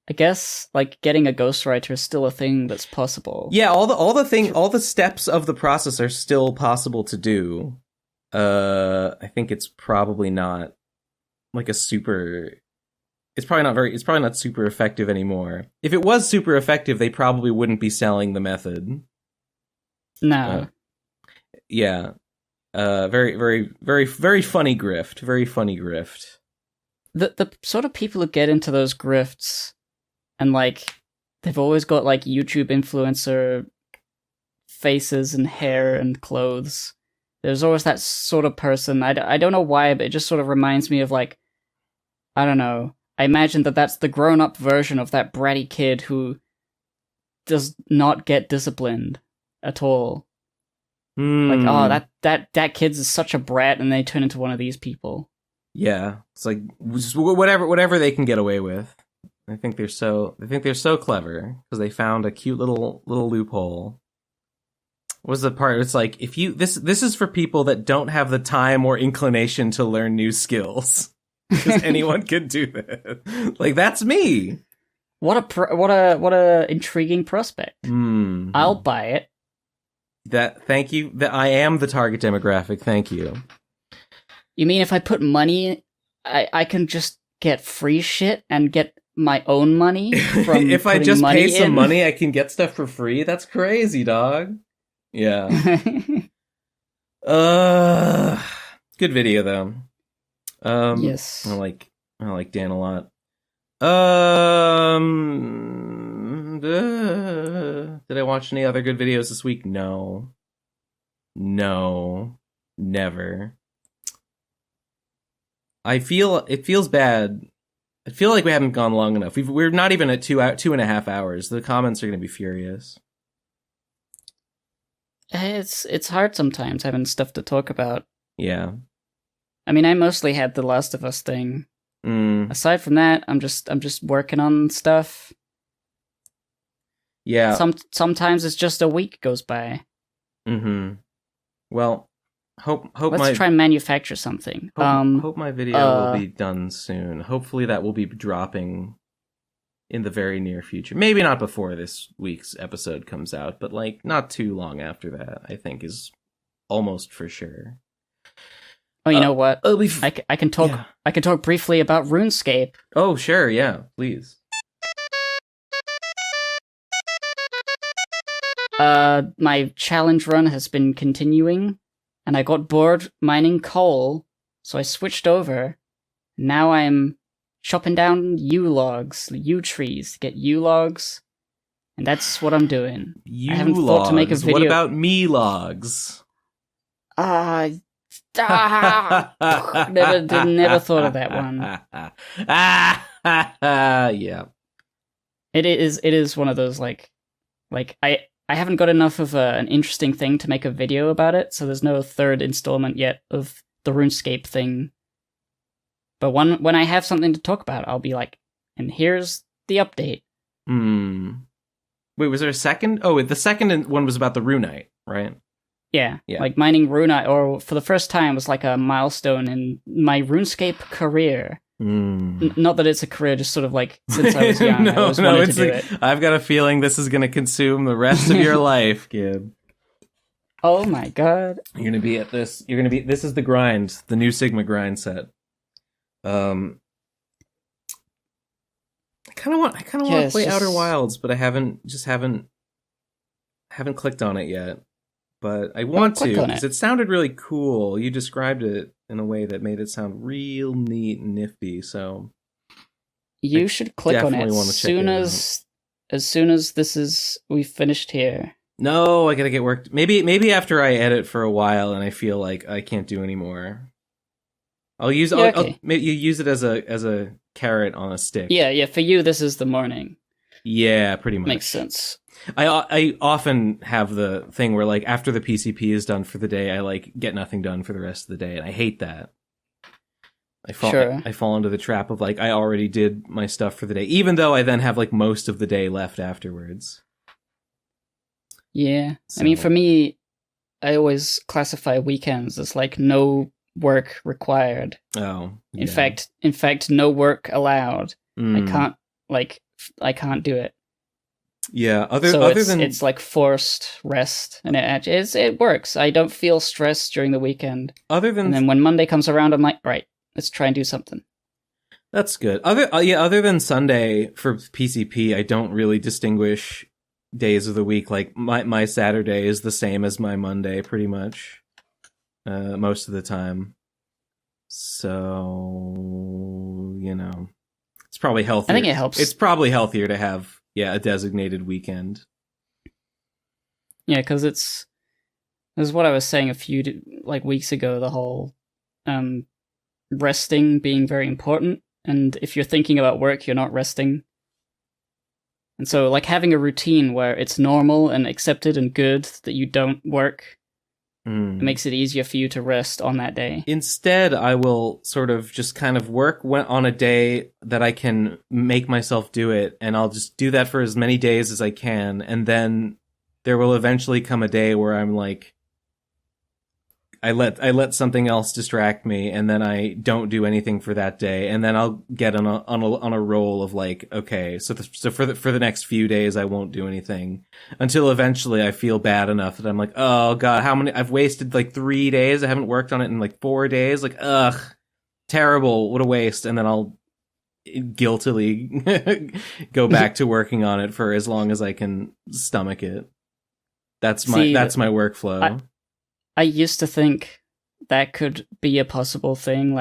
I guess like getting a ghostwriter is still a thing that's possible. Yeah, all the steps of the process are still possible to do. I think it's probably not like it's probably not super effective anymore. If it was super effective, they probably wouldn't be selling the method. No. Yeah. Very, very, very, very funny grift. Very funny grift. The sort of people who get into those grifts and like they've always got like YouTube influencer faces and hair and clothes. There's always that sort of person. I don't know why, but it just sort of reminds me of like, I don't know. I imagine that's the grown-up version of that bratty kid who does not get disciplined at all. Like, oh, that kid's such a brat, and they turn into one of these people. Yeah, it's like just whatever they can get away with. I think they're so clever because they found a cute little loophole. What was the part? It's like if you this is for people that don't have the time or inclination to learn new skills. Because anyone can do that. Like that's me. What a intriguing prospect. Mm. I'll buy it. Thank you. That I am the target demographic. Thank you. You mean if I put money, I can just get free shit and get my own money from if I just pay some money, I can get stuff for free. That's crazy, dog. Yeah. Good video though. Yes. I like Dan a lot. Did I watch any other good videos this week? No, never. It feels bad. I feel like we haven't gone long enough. We're not even at 2.5 hours. The comments are going to be furious. It's hard sometimes having stuff to talk about. Yeah. I mean, I mostly had the Last of Us thing. Aside from that, I'm just working on stuff. Yeah. Sometimes it's just a week goes by. Mm-hmm. Well, hope Let's try and manufacture something. Hope my video will be done soon. Hopefully that will be dropping in the very near future. Maybe not before this week's episode comes out, but like not too long after that, I think is almost for sure. Oh, you know what? I can talk. Yeah. I can talk briefly about RuneScape. Oh, sure, yeah, please. my challenge run has been continuing, and I got bored mining coal, so I switched over. Now I'm chopping down yew logs, yew trees to get yew logs, and that's what I'm doing. I haven't thought to make a video. What about me logs? Never thought of that one. Yeah. It is one of those like I haven't got enough of an interesting thing to make a video about it, so there's no third installment yet of the RuneScape thing. But when I have something to talk about, I'll be like, and here's the update. Wait, was there a second? Oh, the second one was about the Runite, right? Yeah, like mining Runite, or for the first time, was like a milestone in my RuneScape career. Not that it's a career, just sort of like since I was young, I always wanted to do it. I've got a feeling this is going to consume the rest of your life, kid. Oh my god! You're going to be at this. You're going to be. This is the grind, the new Sigma grind set. I kind of want to play Outer Wilds, but I haven't clicked on it yet. But I want to, because it sounded really cool. You described it in a way that made it sound real neat and nifty. So you should click on it as soon as we've finished here. No, I gotta get work. Maybe after I edit for a while and I feel like I can't do anymore. I'll use. Maybe you use it as a carrot on a stick. Yeah. For you, this is the morning. Yeah, pretty much. Makes sense. I often have the thing where, like, after the PCP is done for the day, I, like, get nothing done for the rest of the day, and I hate that. I fall into the trap of, like, I already did my stuff for the day, even though I then have, like, most of the day left afterwards. Yeah. So. I mean, for me, I always classify weekends as, like, no work required. Oh. Yeah. In fact, no work allowed. I can't do it. Yeah, other than it's like forced rest, and it works. I don't feel stressed during the weekend. And then when Monday comes around, I'm like, right, let's try and do something. That's good. Other than Sunday for PCP, I don't really distinguish days of the week. Like my Saturday is the same as my Monday, pretty much, most of the time. So it's probably healthier. I think it helps. It's probably healthier to have. Yeah, a designated weekend. Yeah, because it's what I was saying a few weeks ago. The whole resting being very important, and if you're thinking about work, you're not resting. And so, like having a routine where it's normal and accepted and good that you don't work, it makes it easier for you to rest on that day. Instead, I will sort of just kind of work on a day that I can make myself do it, and I'll just do that for as many days as I can, and then there will eventually come a day where I'm like, I let something else distract me, and then I don't do anything for that day, and then I'll get on a roll of like, okay, so for the next few days I won't do anything until eventually I feel bad enough that I'm like, oh god, I've wasted like 3 days, I haven't worked on it in like 4 days, like ugh, terrible, what a waste, and then I'll guiltily go back to working on it for as long as I can stomach it. That's my workflow. I used to think that could be a possible thing,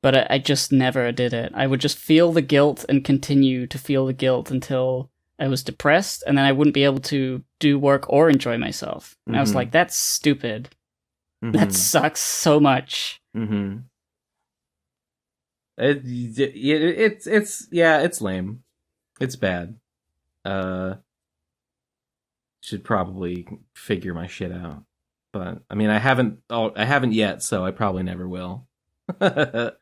but I just never did it. I would just feel the guilt and continue to feel the guilt until I was depressed, and then I wouldn't be able to do work or enjoy myself. And I was like, that's stupid. That sucks so much. It's lame. It's bad. Should probably figure my shit out. But I mean, I haven't yet, so I probably never will. I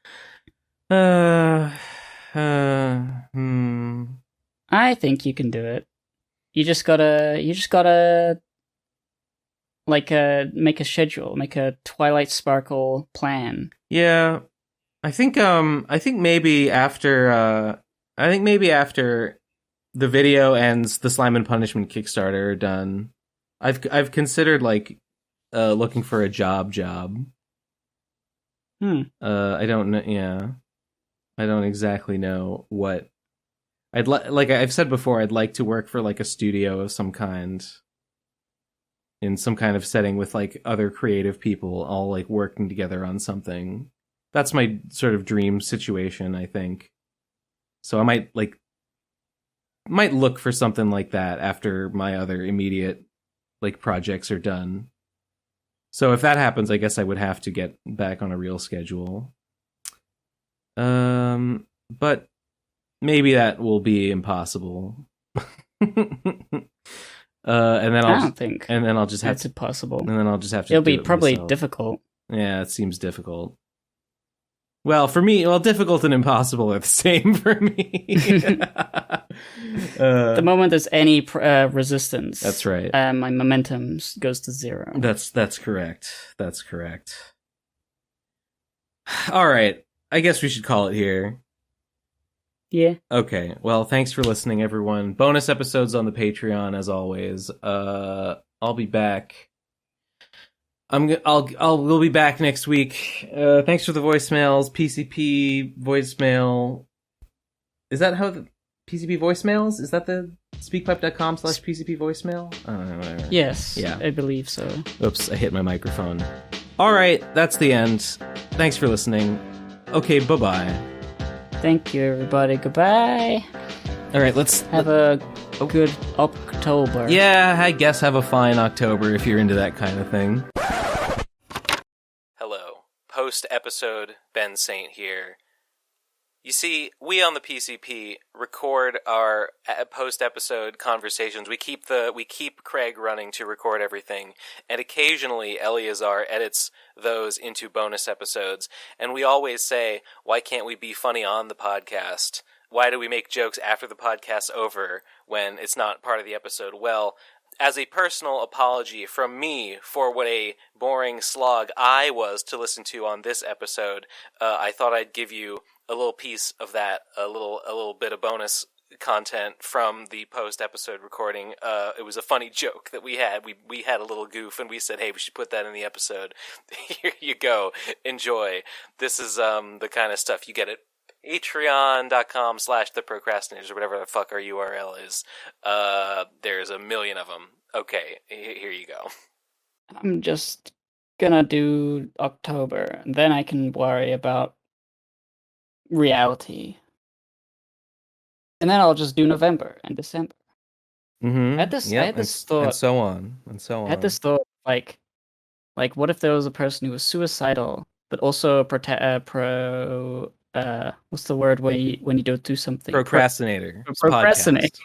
think you can do it. You just gotta make a schedule, make a Twilight Sparkle plan. Yeah, I think maybe after the video ends, the Slime and Punishment Kickstarter are done. I've considered looking for a job. I don't know. Yeah, I don't exactly know what I'd like. I've said before, I'd like to work for like a studio of some kind. in some kind of setting with like other creative people all like working together on something. That's my sort of dream situation, I think. So I might look for something like that after my other immediate like projects are done. So if that happens, I guess I would have to get back on a real schedule. But maybe that will be impossible. And then I'll just have it's impossible. And then I'll just have to. It'll be probably myself. difficult. Yeah, it seems difficult. Well, for me, difficult and impossible are the same for me. The moment there's any resistance, that's right. My momentum goes to 0. That's correct. That's correct. All right, I guess we should call it here. Yeah. Okay. Well, thanks for listening, everyone. Bonus episodes on the Patreon, as always. I'll be back. We'll be back next week. Thanks for the voicemails. PCP voicemail. Is that how the PCP voicemails? Is that the speakpipe.com/PCP voicemail? I don't know. Whatever. Yes. Yeah. I believe so. Oops, I hit my microphone. All right, that's the end. Thanks for listening. Okay, bye-bye. Thank you, everybody. Goodbye. All right, let's have a good October. Yeah, I guess have a fine October if you're into that kind of thing. Hello. Post-episode Ben Saint here. You see, we on the PCP record our post-episode conversations. We keep Craig running to record everything, and occasionally Eleazar edits those into bonus episodes. And we always say, why can't we be funny on the podcast? Why do we make jokes after the podcast's over when it's not part of the episode? Well, as a personal apology from me for what a boring slog I was to listen to on this episode, I thought I'd give you a little piece of that, a little bit of bonus content from the post-episode recording. It was a funny joke that we had. We had a little goof, and we said, hey, we should put that in the episode. Here you go. Enjoy. This is the kind of stuff you get at patreon.com/the Pro Crastinators or whatever the fuck our URL is. There's a million of them. Okay, here you go. I'm just gonna do October, and then I can worry about reality. And then I'll just do November and December. Mm-hmm. I had this thought. And so on. I had this thought, like, what if there was a person who was suicidal, but also what's the word when you don't do something? Procrastinator. Procrastinate.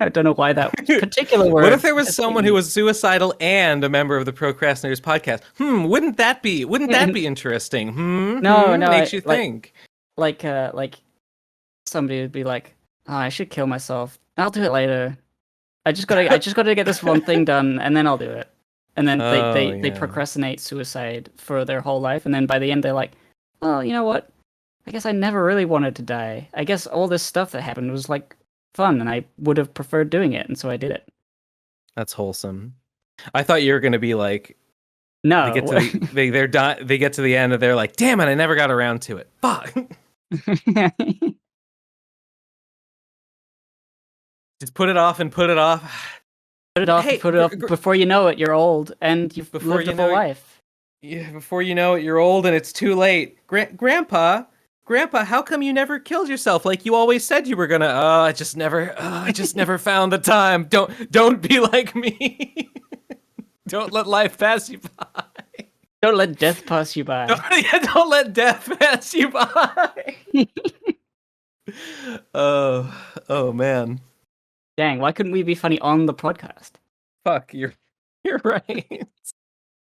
I don't know why that particular word. What if there was someone who was suicidal and a member of the Procrastinators podcast? Wouldn't that be interesting? No, makes you think. Like somebody would be like, oh, I should kill myself. I'll do it later. I just gotta get this one thing done, and then I'll do it. And then they procrastinate suicide for their whole life, and then by the end they're like, well, you know what? I guess I never really wanted to die. I guess all this stuff that happened was like fun, and I would have preferred doing it, and so I did it. That's wholesome. I thought you were gonna be like, no, they get to the end and they're like, damn it, I never got around to it. Fuck. Just put it off and put it off. Put it off and put it off. Before you know it, you're old and you've lived a full life. Yeah, before you know it, you're old and it's too late. Grandpa, how come you never killed yourself like you always said you were gonna? I just never found the time. Don't be like me. Don't let life pass you by. Don't let death pass you by. Don't let death pass you by. Oh man. Dang, why couldn't we be funny on the podcast? Fuck, you're right.